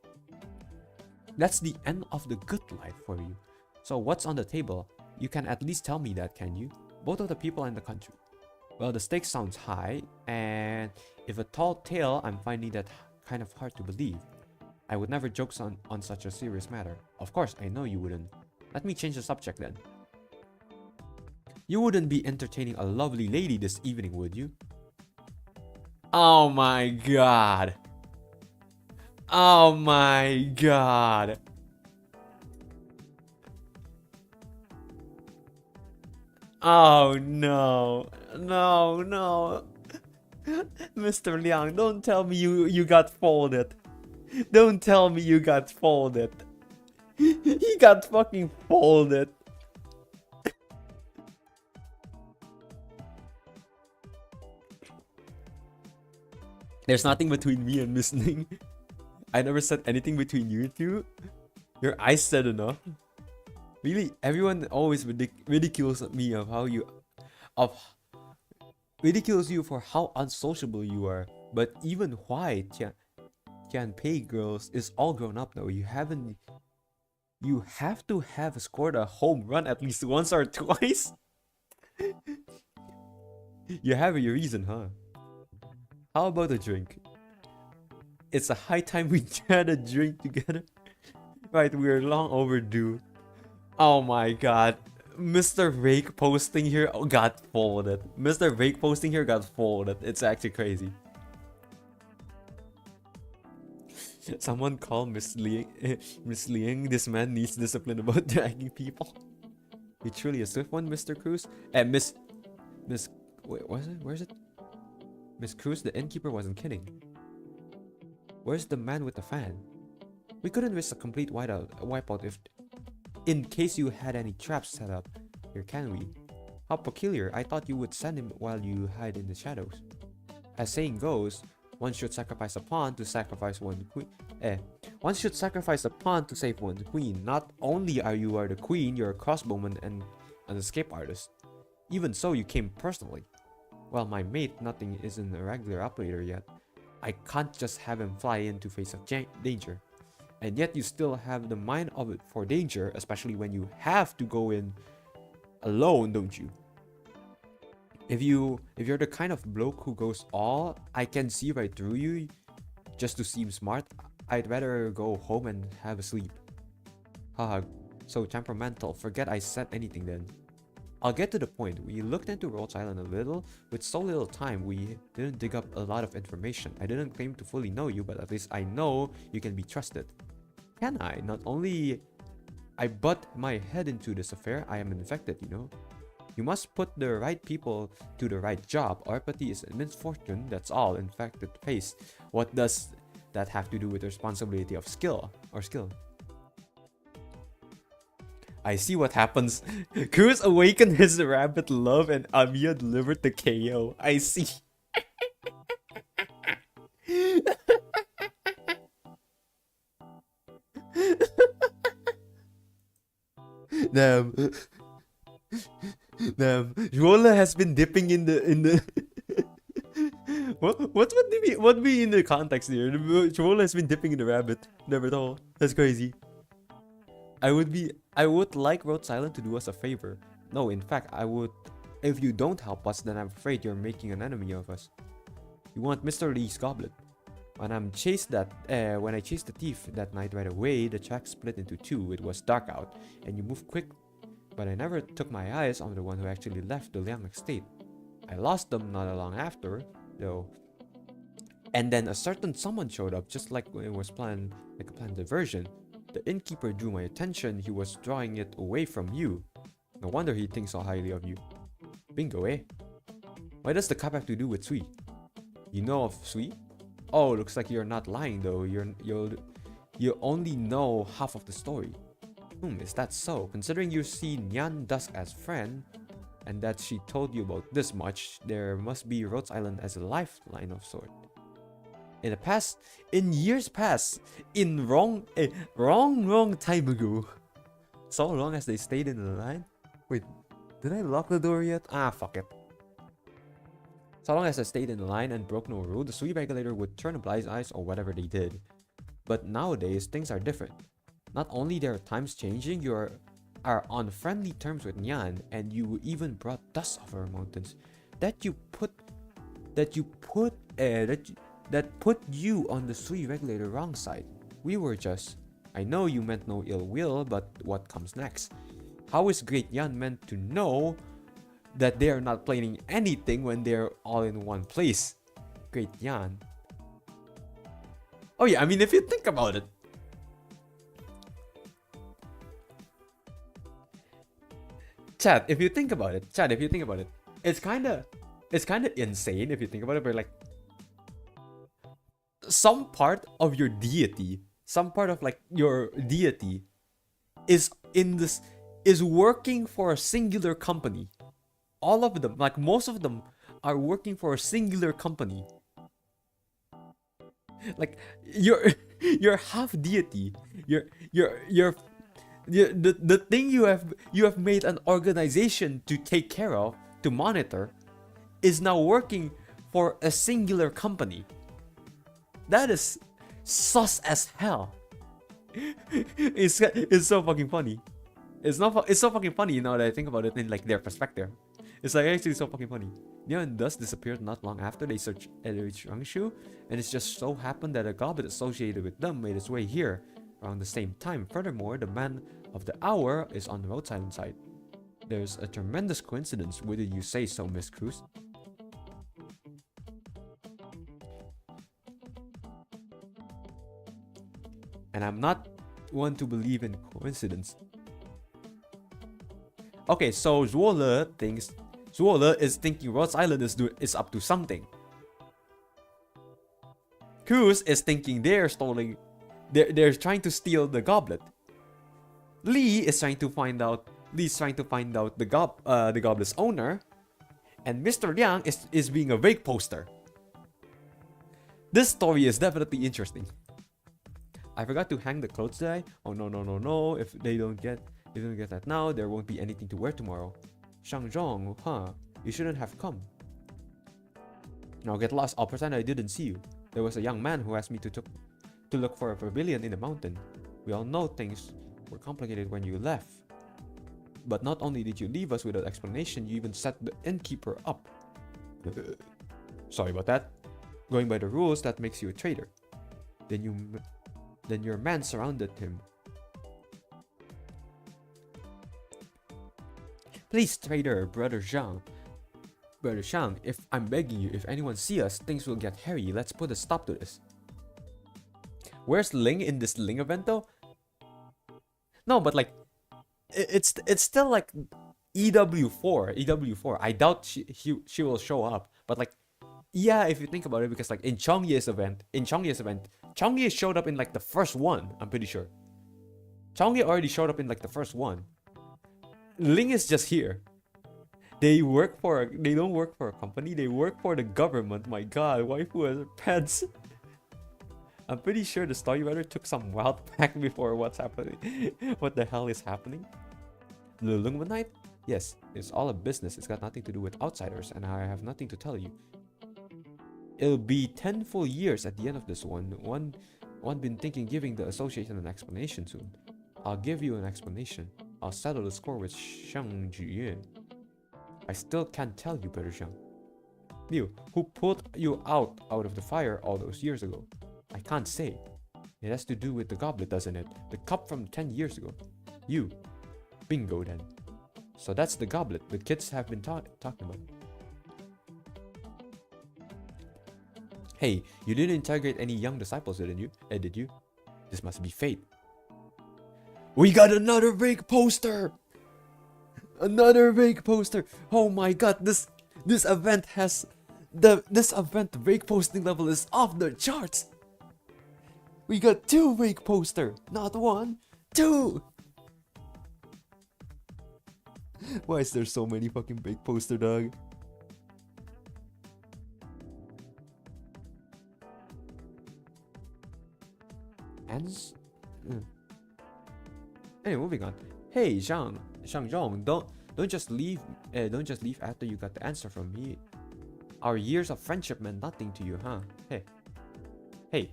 A: That's the end of the good life for you. So what's on the table? You can at least tell me that, can you? Both of the people and the country. Well, the stakes sounds high, and if a tall tale, I'm finding that kind of hard to believe. I would never joke on such a serious matter. Of course, I know you wouldn't. Let me change the subject then. You wouldn't be entertaining a lovely lady this evening, would you? Oh my god. Oh my god. Oh no. No, no. Mr. Liang, don't tell me you got folded. Don't tell me you got folded. He got fucking folded. There's nothing between me and Miss Ling. I never said anything between you two. Your eyes said enough. Really, everyone always ridicules me of how you ridicules you for how unsociable you are. But even why Tian Pei girls is all grown up now. You have to have scored a home run at least once or twice. You have your reason, huh? How about a drink? It's a high time we had a drink together. Right, we're long overdue. Oh my god. Mr. Rake posting here got folded. Mr. Rake posting here got folded. It's actually crazy. Someone call Miss Ling. Miss Ling, this man needs discipline about dragging people. You're truly a swift one, Mr. Cruz. And Miss... Wait, was it? Where is it? Miss Cruz, the innkeeper wasn't kidding. Where's the man with the fan? We couldn't risk a complete wipeout if... in case you had any traps set up. Here, can we? How peculiar. I thought you would send him while you hide in the shadows. As saying goes, one should sacrifice a pawn to sacrifice one queen. One should sacrifice a pawn to save one queen. Not only are you the queen, you're a crossbowman and an escape artist. Even so, you came personally. Well, my mate, nothing isn't a regular operator yet. I can't just have him fly in to face a danger. And yet you still have the mind of it for danger, especially when you have to go in alone, don't you? If you're the kind of bloke who goes all, I can see right through you just to seem smart, I'd rather go home and have a sleep. Haha, so temperamental, forget I said anything then. I'll get to the point. We looked into Rhodes Island a little. With so little time, we didn't dig up a lot of information. I didn't claim to fully know you, but at least I know you can be trusted. Can I? Not only I butt my head into this affair, I am infected, you know. You must put the right people to the right job. Our party is a misfortune, that's all. Infected face. What does that have to do with the responsibility of skill? I see what happens. Cruz awakened his rabbit love and Amiya delivered the KO. I see. Damn. Rolla has been dipping in the what be in the context here? Rolla has been dipping in the rabbit. Never thought. That's crazy. I would like Rhodes Island to do us a favor. No, in fact, I would. If you don't help us, then I'm afraid you're making an enemy of us. You want Mr. Lee's goblet. When I chased the thief that night right away, the track split into two. It was dark out, and you moved quick. But I never took my eyes on the one who actually left the Liang estate. I lost them not long after, though. And then a certain someone showed up, just like it was planned, like a planned diversion. The innkeeper drew my attention. He was drawing it away from you. No wonder he thinks so highly of you. Bingo, eh? Why does the cup have to do with Sui? You know of Sui? Oh, looks like you're not lying though. You only know half of the story. Is that so? Considering you see Nyan Dusk as friend, and that she told you about this much, there must be Rhodes Island as a lifeline of sort. In years past, in wrong time ago. So long as they stayed in the line. Wait, did I lock the door yet? Ah, fuck it. So long as I stayed in the line and broke no rule, the Sui regulator would turn a blind eye or whatever they did. But nowadays, things are different. Not only there are times changing, you are on friendly terms with Nyan, and you even brought dust off our mountains. That put you on the Sui regulator wrong side. We were just... I know you meant no ill will, but what comes next? How is Great Yan meant to know that they are not planning anything when they're all in one place? Great Yan. Oh yeah, I mean, if you think about it. Chat, if you think about it. Chat, if you think about it. It's kinda insane if you think about it, but like, some part of your deity, some part of like your deity is working for a singular company. All of them, like most of them, are working for a singular company. Like you're half deity. The thing you have made an organization to take care of, to monitor, is now working for a singular company. That is sus as hell. It's so fucking funny. It's so fucking funny now that I think about it in like their perspective. It's like actually so fucking funny. Neon dust disappeared not long after they searched Changshu, and it's just so happened that a goblet associated with them made its way here around the same time. Furthermore, the man of the hour is on the roadside inside. There's a tremendous coincidence, wouldn't you say so, Miss Cruz? And I'm not one to believe in coincidence. Okay, so Zwolle is thinking Rhodes Island is up to something. Cruz is thinking they're trying to steal the goblet. Lee's trying to find out the goblet's owner, and Mr. Liang is being a vague poster. This story is definitely interesting. I forgot to hang the clothes today. Oh no. If they don't get that now, there won't be anything to wear tomorrow. Shangzhong, huh? You shouldn't have come. Now get lost. I'll pretend I didn't see you. There was a young man who asked me to look for a pavilion in the mountain. We all know things were complicated when you left. But not only did you leave us without explanation, you even set the innkeeper up. Sorry about that. Going by the rules, that makes you a traitor. Then your man surrounded him. Please, traitor, Brother Zhang. Brother Zhang, if I'm begging you, if anyone sees us, things will get hairy. Let's put a stop to this. Where's Ling in this Ling event though? No, but like, it's still like EW4. I doubt she will show up. But like, yeah, if you think about it, because like in Chongye's event, Chongye showed up in like the first one. I'm pretty sure. Chongye already showed up in like the first one. Ling is just here. They don't work for a company. They work for the government. My God, waifu has pets. I'm pretty sure the story writer took some wild pack before what's happening. What the hell is happening? The Illuminate? Yes, it's all a business. It's got nothing to do with outsiders, and I have nothing to tell you. It'll be 10 full years at the end of this one. One been thinking giving the association an explanation soon. I'll give you an explanation. I'll settle the score with Shang Juyue. I still can't tell you, Brother Zhang. Liu, who pulled you out of the fire all those years ago? I can't say. It has to do with the goblet, doesn't it? The cup from 10 years ago. You. Bingo then. So that's the goblet the kids have been talking about. Hey, you didn't interrogate any young disciples, didn't you? Did you? This must be fate. We got another vague poster! Another vague poster! Oh my God, this event has... This event vague posting level is off the charts! We got 2 vague poster! Not 1, 2! Why is there so many fucking vague poster, dog? Anyway, moving on. Hey, Zhang, don't just leave after you got the answer from me. Our years of friendship meant nothing to you, huh? Hey.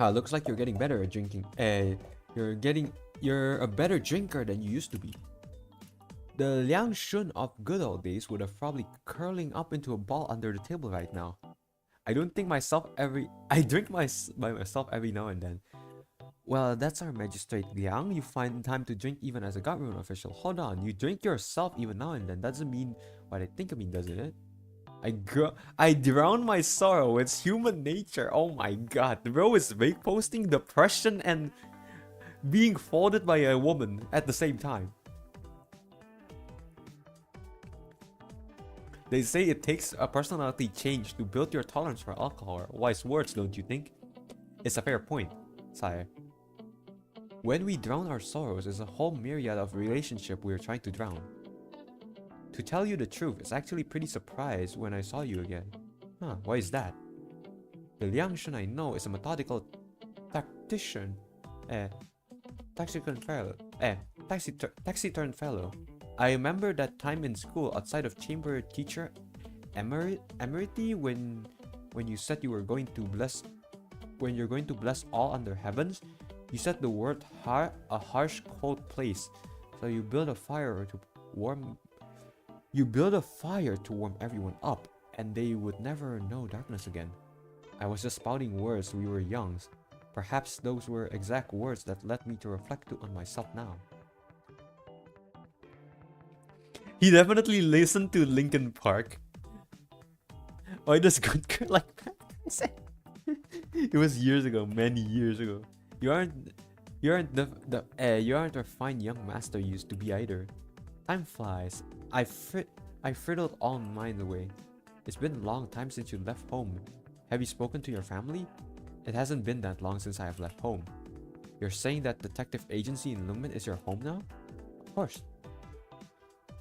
A: Looks like you're getting better at drinking. You're a better drinker than you used to be. The Liang Shun of good old days would have probably curling up into a ball under the table right now. I drink by myself every now and then. Well, that's our magistrate Liang. You find time to drink even as a government official. Hold on, you drink yourself even now and then. Doesn't mean what I think I mean, doesn't it? I drown my sorrow. It's human nature. Oh my god. The bro is vague posting depression and being folded by a woman at the same time. They say it takes a personality change to build your tolerance for alcohol. Wise words, don't you think? It's a fair point, sire. When we drown our sorrows, there's a whole myriad of relationship we're trying to drown. To tell you the truth, it's actually pretty surprised when I saw you again. Huh, why is that? The Liang Shun I know is a methodical tactician, taciturn fellow. I remember that time in school outside of chamber teacher emerity when you said you were going to bless all under heavens. You said the word a harsh cold place, so you build a fire to warm everyone up, and they would never know darkness again. I was just spouting words. We were young. Perhaps those were exact words that led me to reflect on myself now. He definitely listened to Linkin Park. Why does good girl like that? It was years ago, many years ago. You aren't the fine young master you used to be either. Time flies. I friddled all mine away. It's been a long time since you left home. Have you spoken to your family? It hasn't been that long since I have left home. You're saying that detective agency in Lumen is your home now? Of course.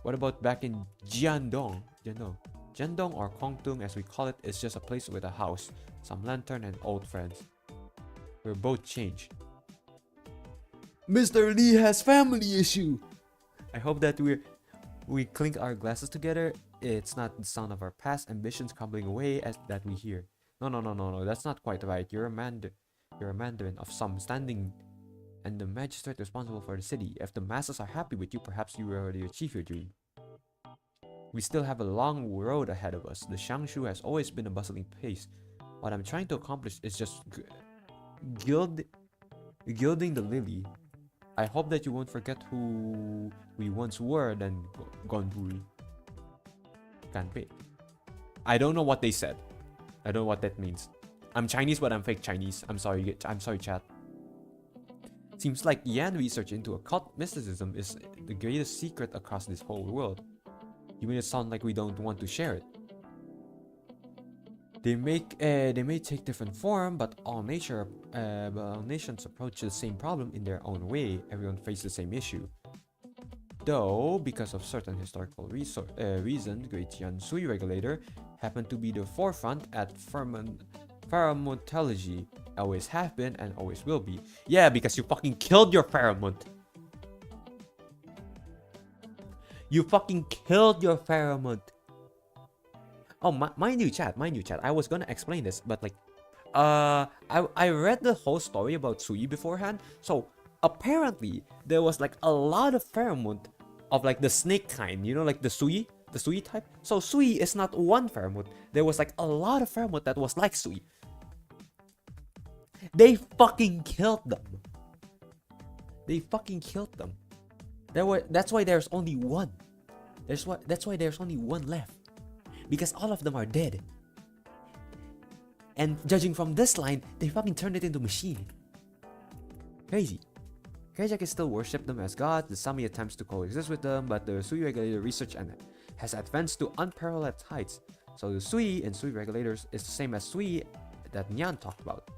A: What about back in Jiandong? Jiandong or Kongtung as we call it is just a place with a house, some lantern and old friends. We're both changed. Mr. Lee has family issue! I hope that we clink our glasses together. It's not the sound of our past ambitions crumbling away as that we hear. No, that's not quite right. You're a mandarin of some standing and the magistrate responsible for the city. If the masses are happy with you, perhaps you already achieved your dream. We still have a long road ahead of us. The Shangshu has always been a bustling place. What I'm trying to accomplish is just gilding the lily. I hope that you won't forget who we once were, then Gonbul. Kanpei. I don't know what they said. I don't know what that means. I'm Chinese, but I'm fake Chinese. I'm sorry, chat. Seems like Yan research into occult mysticism is the greatest secret across this whole world. You made it sound like we don't want to share it. They may take different form, but all nations approach the same problem in their own way. Everyone faces the same issue. Though, because of certain historical reason, Great Yan Sui regulator happened to be the forefront at pheromontology. Always have been and always will be. Yeah, because you fucking killed your pheromone. You fucking killed your pheromone. Oh, mind you, chat. I was gonna explain this, but like, I read the whole story about Sui beforehand. So apparently there was like a lot of pheromone of like the snake kind. You know, like the Sui type. So Sui is not one pheromone. There was like a lot of pheromone that was like Sui. They fucking killed them. That's why there's only one. That's why there's only one left. Because all of them are dead. And judging from this line, they fucking turned it into machine. Crazy. Kajak is still worship them as gods. The Sami attempts to coexist with them, but the Sui regulator research and has advanced to unparalleled heights. So the Sui and Sui regulators is the same as Sui that Nyan talked about.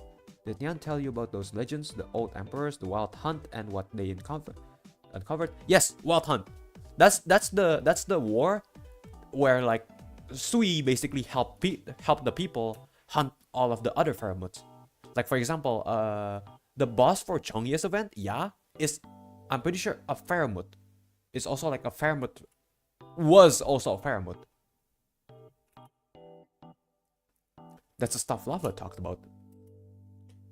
A: Did Nyan tell you about those legends, the old emperors, the wild hunt, and what they uncovered? Yes, wild hunt. That's the war where like Sui basically help the people hunt all of the other pheromones. Like for example, the boss for Chongye's event, is I'm pretty sure a pheromone. It's also like a pheromone. Was also a pheromone. That's the stuff Lava talked about.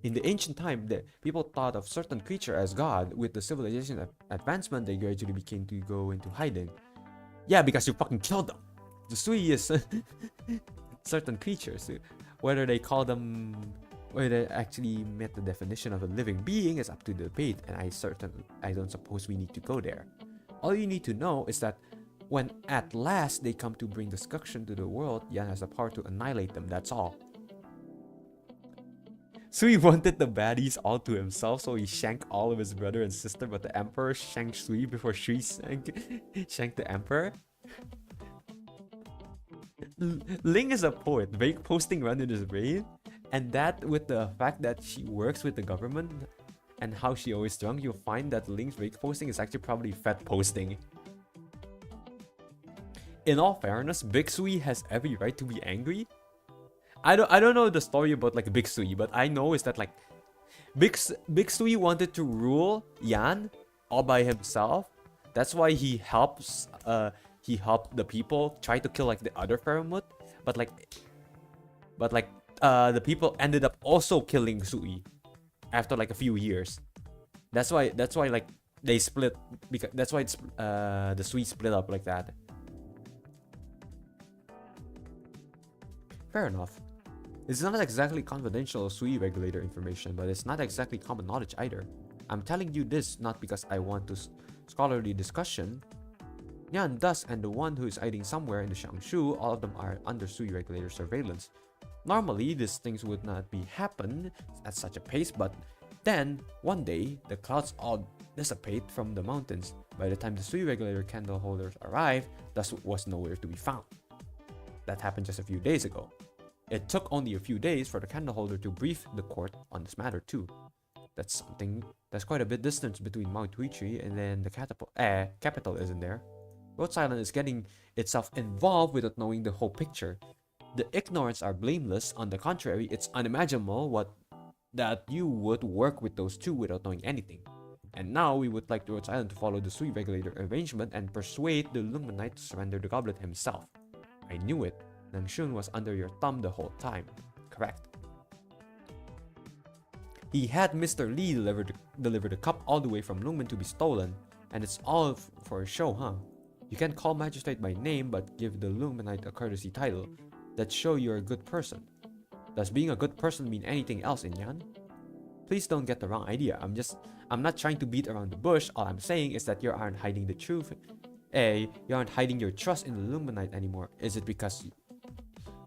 A: In the ancient time, the people thought of certain creature as god. With the civilization advancement, they gradually became to go into hiding. Yeah, because you fucking killed them. The Sui is certain creatures. Whether they call them Whether it actually met the definition of a living being is up to debate, and I don't suppose we need to go there. All you need to know is that when at last they come to bring destruction to the world, Yan has the power to annihilate them, that's all. So he wanted the baddies all to himself, so he shanked all of his brother and sister, but the Emperor shanked Sui before Sui shanked the Emperor? Ling is a poet, vague posting run in his brain, and that with the fact that she works with the government and how she always drunk, you'll find that Ling's vague posting is actually probably fat posting. In all fairness, Big Sui has every right to be angry. I don't know the story about like Big Sui, but I know is that like Big Sui wanted to rule Yan all by himself. That's why he helped the people try to kill like the other Faramut, but the people ended up also killing Sui after like a few years. That's why like they split, because that's why it's the Sui split up like that. Fair enough. It's not exactly confidential Sui regulator information, but it's not exactly common knowledge either. I'm telling you this not because I want to scholarly discussion. Yan, Dust, and the one who is hiding somewhere in the Shangshu, all of them are under Sui regulator surveillance. Normally, these things would not be happen at such a pace, but then, one day, the clouds all dissipate from the mountains. By the time the Sui regulator candle holders arrived, Dust was nowhere to be found. That happened just a few days ago. It took only a few days for the candleholder to brief the court on this matter too. That's quite a bit distance between Mount Huichi and then the capital, isn't there? Rhodes Island is getting itself involved without knowing the whole picture. The ignorants are blameless. On the contrary, it's unimaginable that you would work with those two without knowing anything. And now we would like Rhodes Island to follow the Sui regulator arrangement and persuade the Lungmen Knight to surrender the goblet himself. I knew it. Nangshun was under your thumb the whole time. Correct. He had Mr. Li deliver the cup all the way from Lungmen to be stolen, and it's all for a show, huh? You can call magistrate by name, but give the Lungmenite a courtesy title. That show you're a good person. Does being a good person mean anything else in Yan? Please don't get the wrong idea. I'm not trying to beat around the bush. All I'm saying is that you aren't hiding the truth. You aren't hiding your trust in the Lungmenite anymore. Is it because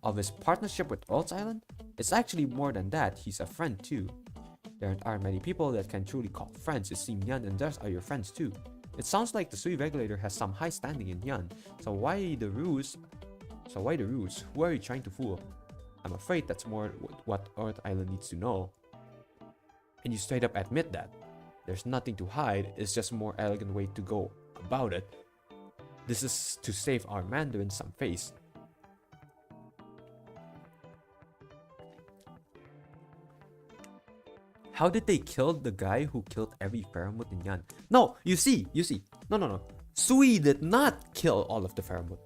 A: of his partnership with Rhodes Island? It's actually more than that. He's a friend too. There aren't many people that can truly call friends. It seems Yan and Dust are your friends too. It sounds like the Sui regulator has some high standing in Yan. So why the ruse? Who are you trying to fool? I'm afraid that's more what Rhodes Island needs to know. And you straight up admit that. There's nothing to hide. It's just a more elegant way to go about it. This is to save our Mandarin some face. How did they kill the guy who killed every Faramut in Yan? No, you see. No. Sui did not kill all of the Faramut.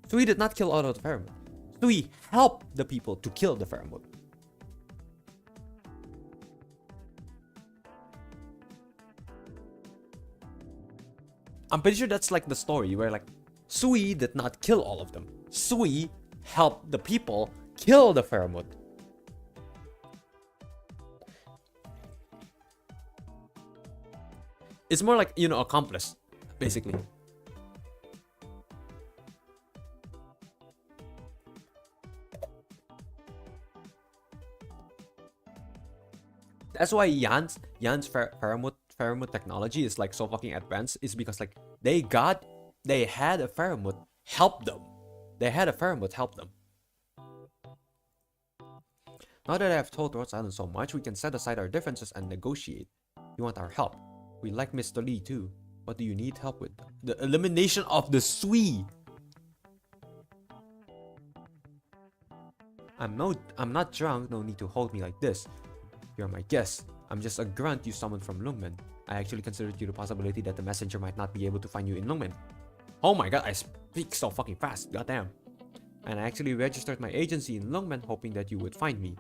A: Sui did not kill all of the Faramut. Sui helped the people to kill the Faramut. I'm pretty sure that's like the story where like Sui did not kill all of them. Sui helped the people kill the Faramut. It's more like, accomplice, basically. That's why Yan's Faramut technology is like so fucking advanced, is because like they had a Faramut help them. Now that I have told Rhodes Island so much, we can set aside our differences and negotiate. You want our help? We like Mr. Li too. What do you need help with? The elimination of the Sui. I'm not drunk, no need to hold me like this. You're my guest. I'm just a grunt you summoned from Lungmen. I actually considered you the possibility that the messenger might not be able to find you in Lungmen. Oh my god, I speak so fucking fast, goddamn. And I actually registered my agency in Lungmen hoping that you would find me.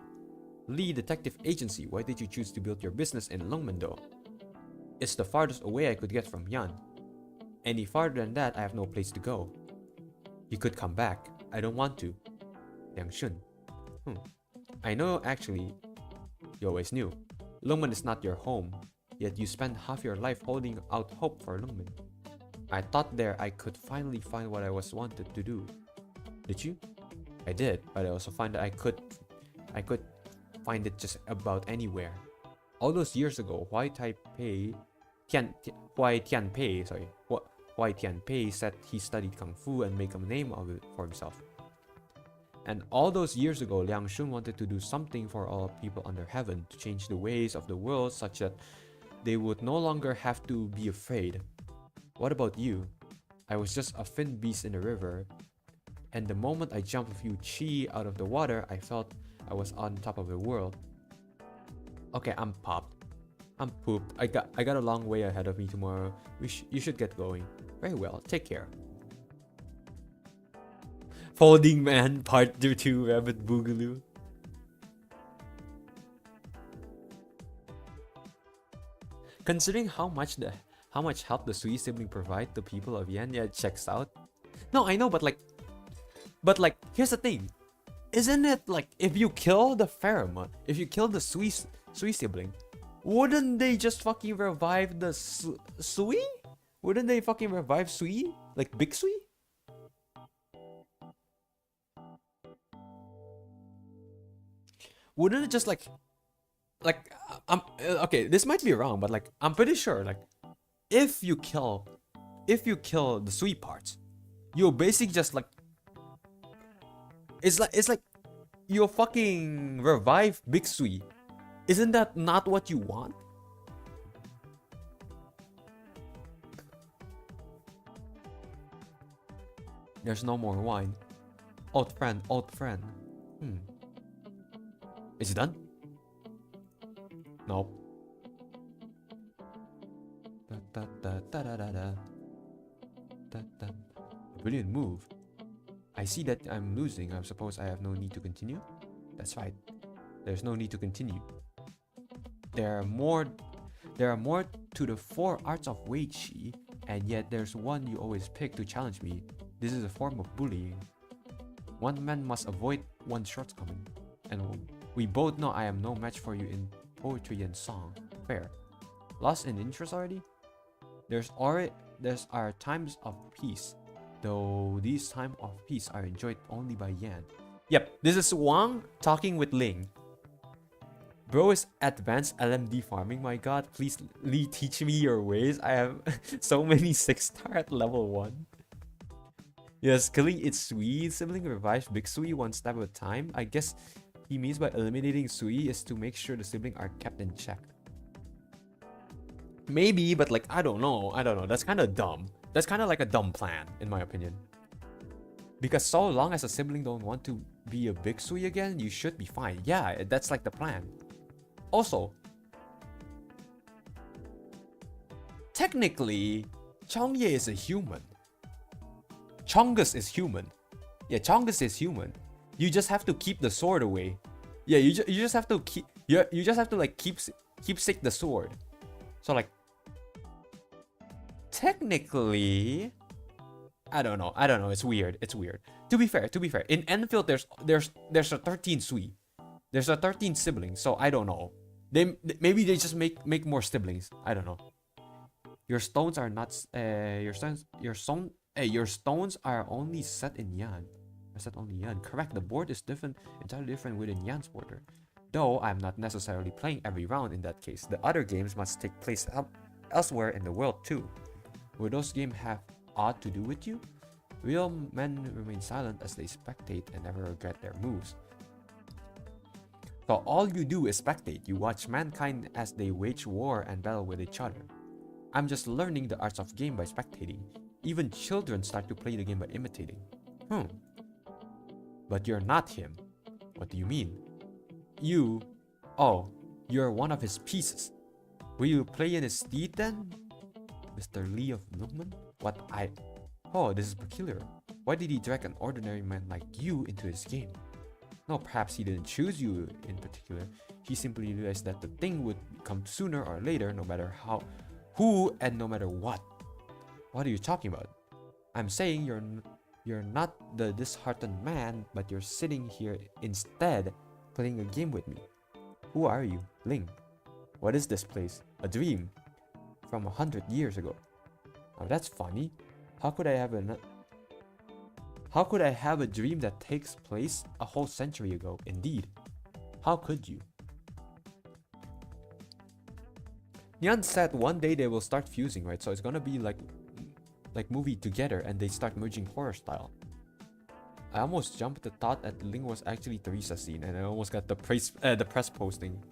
A: Li Detective Agency, why did you choose to build your business in Lungmen though? It's the farthest away I could get from Yan. Any farther than that, I have no place to go. You could come back. I don't want to. Yang Shun. I know actually. You always knew. Lungmen is not your home, yet you spend half your life holding out hope for Lungmen. I thought there I could finally find what I was wanted to do. Did you? I did, but I also find that I could find it just about anywhere. All those years ago, Huai Tianpei said he studied Kung Fu and make a name of it for himself. And all those years ago, Liang Shun wanted to do something for all people under heaven, to change the ways of the world such that they would no longer have to be afraid. What about you? I was just a thin beast in the river, and the moment I jumped a few chi out of the water, I felt I was on top of the world. Okay, I'm popped. I'm pooped. I got a long way ahead of me tomorrow. You should get going. Very well. Take care. Folding Man Part 2 Rabbit Boogaloo. Considering how much help the Sui sibling provide to people of Yan, yeah, it checks out. No, I know, but like here's the thing. Isn't it like if you kill the frfr, if you kill the Sui sibling, wouldn't they just fucking revive the Sui? Wouldn't they fucking revive Sui? Like Big Sui? Wouldn't it just like okay, this might be wrong, but like I'm pretty sure like if you kill the Sui parts, you'll basically just like it's like you'll fucking revive Big Sui. Isn't that not what you want? There's no more wine. Old friend. Is it done? Nope. Brilliant move. I see that I'm losing. I suppose I have no need to continue? That's right. There's no need to continue. There are more to the 4 arts of Wei Qi, and yet there's one you always pick to challenge me. This is a form of bullying. One man must avoid one shortcoming, and we both know I am no match for you in poetry and song. Fair. Lost in interest already? There's are times of peace, though these times of peace are enjoyed only by Yan. Yep, this is Wang talking with Ling. Bro is advanced LMD farming, my god, please Lee teach me your ways. I have so many 6-star at level 1. Yes, killing its Sui sibling revives Big Sui one step at a time. I guess he means by eliminating Sui is to make sure the sibling are kept in check. Maybe, but like I don't know. That's kind of dumb. That's kind of like a dumb plan in my opinion. Because so long as a sibling don't want to be a Big Sui again, you should be fine. Yeah, that's like the plan. Also, technically, Chongye is a human. Chongus is human. Yeah, Chongus is human. You just have to keep the sword away. Yeah, you just have to keep you just have to like keep sick the sword. So like technically, I don't know. It's weird. To be fair, in Enfield there's a 13 Sui. There's a 13 siblings, so I don't know. Maybe they just make more siblings. I don't know. Your stones are not your stones are only set in Yan. Are set only Yan. Correct. The board is entirely different within Yan's border. Though I'm not necessarily playing every round in that case. The other games must take place elsewhere in the world too. Will those games have aught to do with you? Real men remain silent as they spectate and never regret their moves. So all you do is spectate. You watch mankind as they wage war and battle with each other. I'm just learning the arts of game by spectating. Even children start to play the game by imitating. But you're not him. What do you mean? You're one of his pieces. Will you play in his steed then? Mr. Lee of Lungmen? This is peculiar. Why did he drag an ordinary man like you into his game? No, perhaps he didn't choose you in particular. He simply realized that the thing would come sooner or later, no matter who and no matter what. What are you talking about? I'm saying you're not the disheartened man, but you're sitting here instead playing a game with me. Who are you? Ling. What is this place? A dream. From 100 years ago. Oh, that's funny. How could I have a dream that takes place a whole century ago? Indeed. How could you? Nyan said one day they will start fusing, right? So it's gonna be like movie together and they start merging horror style. I almost jumped the thought that Ling was actually Teresa's scene and I almost got the press posting.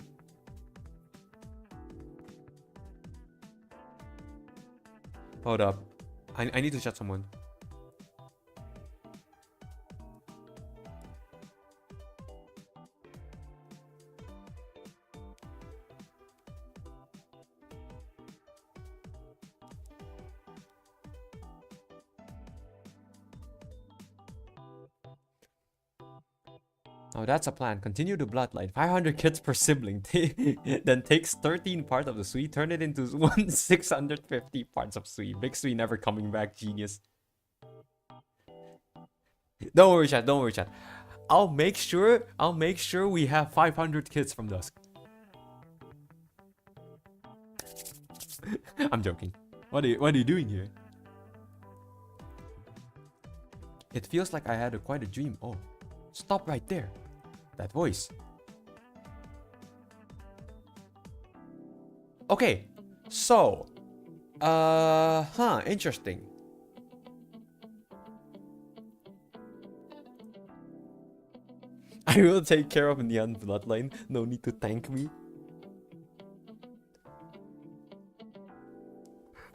A: Hold up. I need to chat someone. Oh, that's a plan. Continue the bloodline. 500 kids per sibling. Then takes 13 parts of the Sui, turn it into 650 parts of Sui. Big Sui never coming back. Genius. Don't worry, chat. Don't worry, chat. I'll make sure we have 500 kids from Dusk. I'm joking. What are you doing here? It feels like I had quite a dream. Oh, stop right there. That voice. Okay, so, interesting. I will take care of Nyan bloodline. No need to thank me.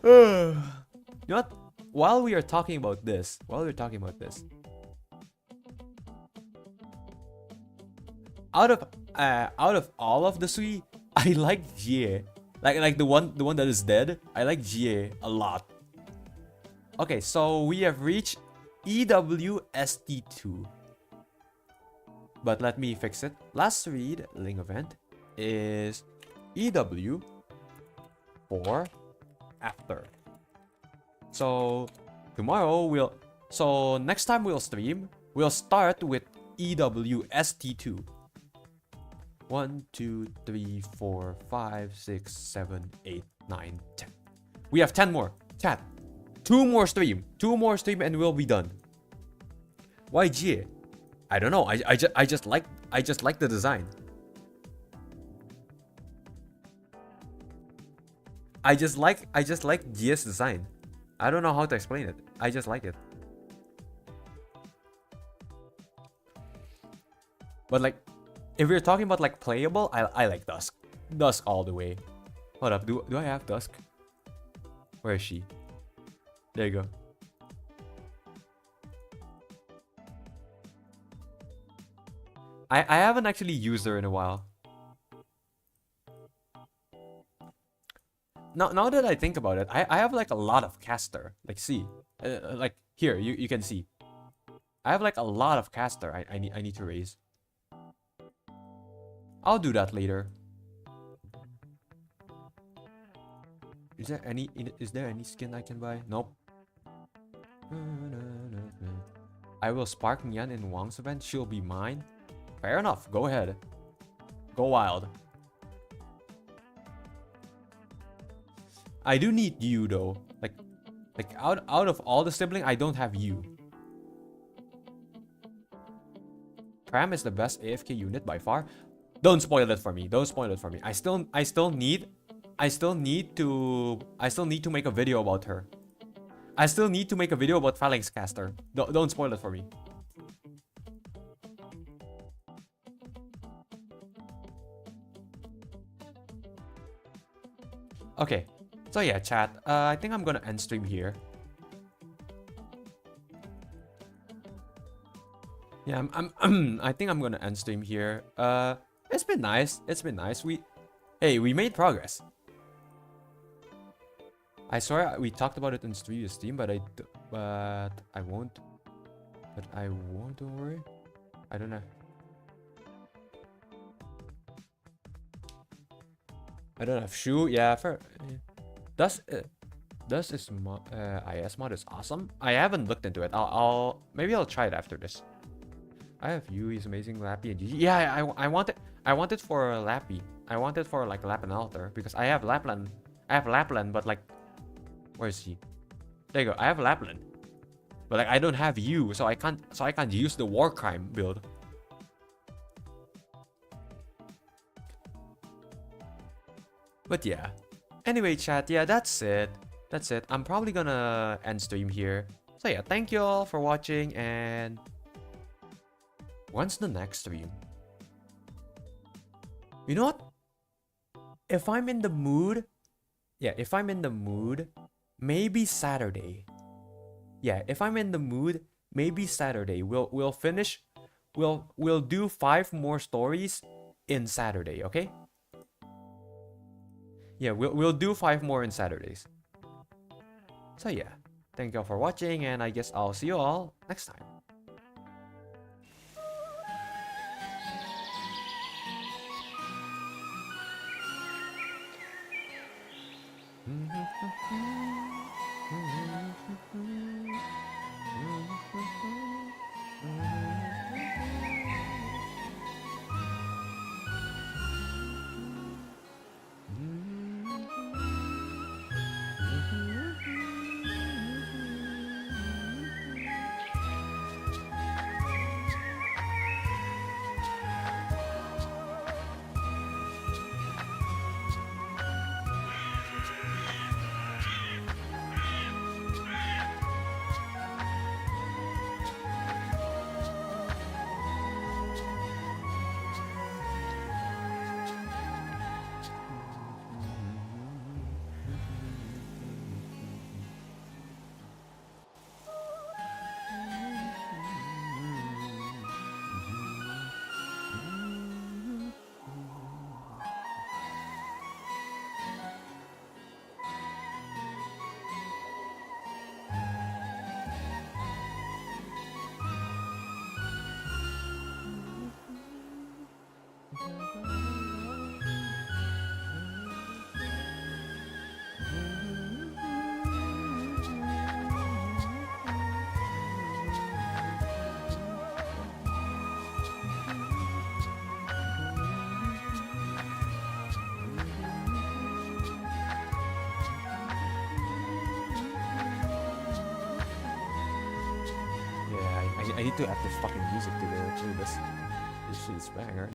A: You know what? While we are talking about this, out of all of the Sui, I like Jie. Like the one that is dead. I like Jie a lot. Okay, so we have reached EWST2. But let me fix it. Last read Ling event is EW for after. So tomorrow next time we'll stream, we'll start with EWST2. 1, 2, 3, 4, 5, 6, 7, 8, 9, 10. We have 10 more. Chat. 2 more stream and we'll be done. Why Jie? I don't know. I just like the design. I just like Jie's design. I don't know how to explain it. I just like it. But like, if we're talking about like playable, I like Dusk. Dusk all the way. Hold up, do I have Dusk? Where is she? There you go. I haven't actually used her in a while. Now that I think about it, I have like a lot of caster. Like see, like here you can see. I have like a lot of caster. I need to raise. I'll do that later. Is there any skin I can buy? Nope. I will spark Nyan in Wang's event. She'll be mine. Fair enough. Go ahead. Go wild. I do need you though. Like out of all the siblings, I don't have you. Pram is the best AFK unit by far. Don't spoil it for me. Don't spoil it for me. I still need to make a video about her. I still need to make a video about Phalanx Caster. Don't spoil it for me. Okay. So yeah, chat. I think I'm gonna end stream here. Yeah, I think I'm gonna end stream here. It's been nice. It's been nice. We made progress. I swear we talked about it in previous stream, but I won't. But I won't. Don't worry. I don't know. I don't have shoe. Yeah, fair. Does is IS mod is awesome. I haven't looked into it. Maybe I'll try it after this. I have you. He's amazing. Lappy and GG. Yeah, I want it for Lappy. I want it for like Lapland Altar because I have Lapland. I have Lapland, but like, where is he? There you go. I have Lapland, but like I don't have you, so I can't use the War Crime build. But yeah. Anyway, chat. Yeah, that's it. That's it. I'm probably gonna end stream here. So yeah, thank you all for watching, and when's the next stream? You know what? If I'm in the mood, yeah, if I'm in the mood, maybe Saturday. Yeah, if I'm in the mood, maybe Saturday. We'll finish. We'll do 5 more stories in Saturday, okay? Yeah, we'll do 5 more in Saturdays. So yeah, thank you all for watching, and I guess I'll see you all next time. I need to add the fucking music to this. This shit is banger.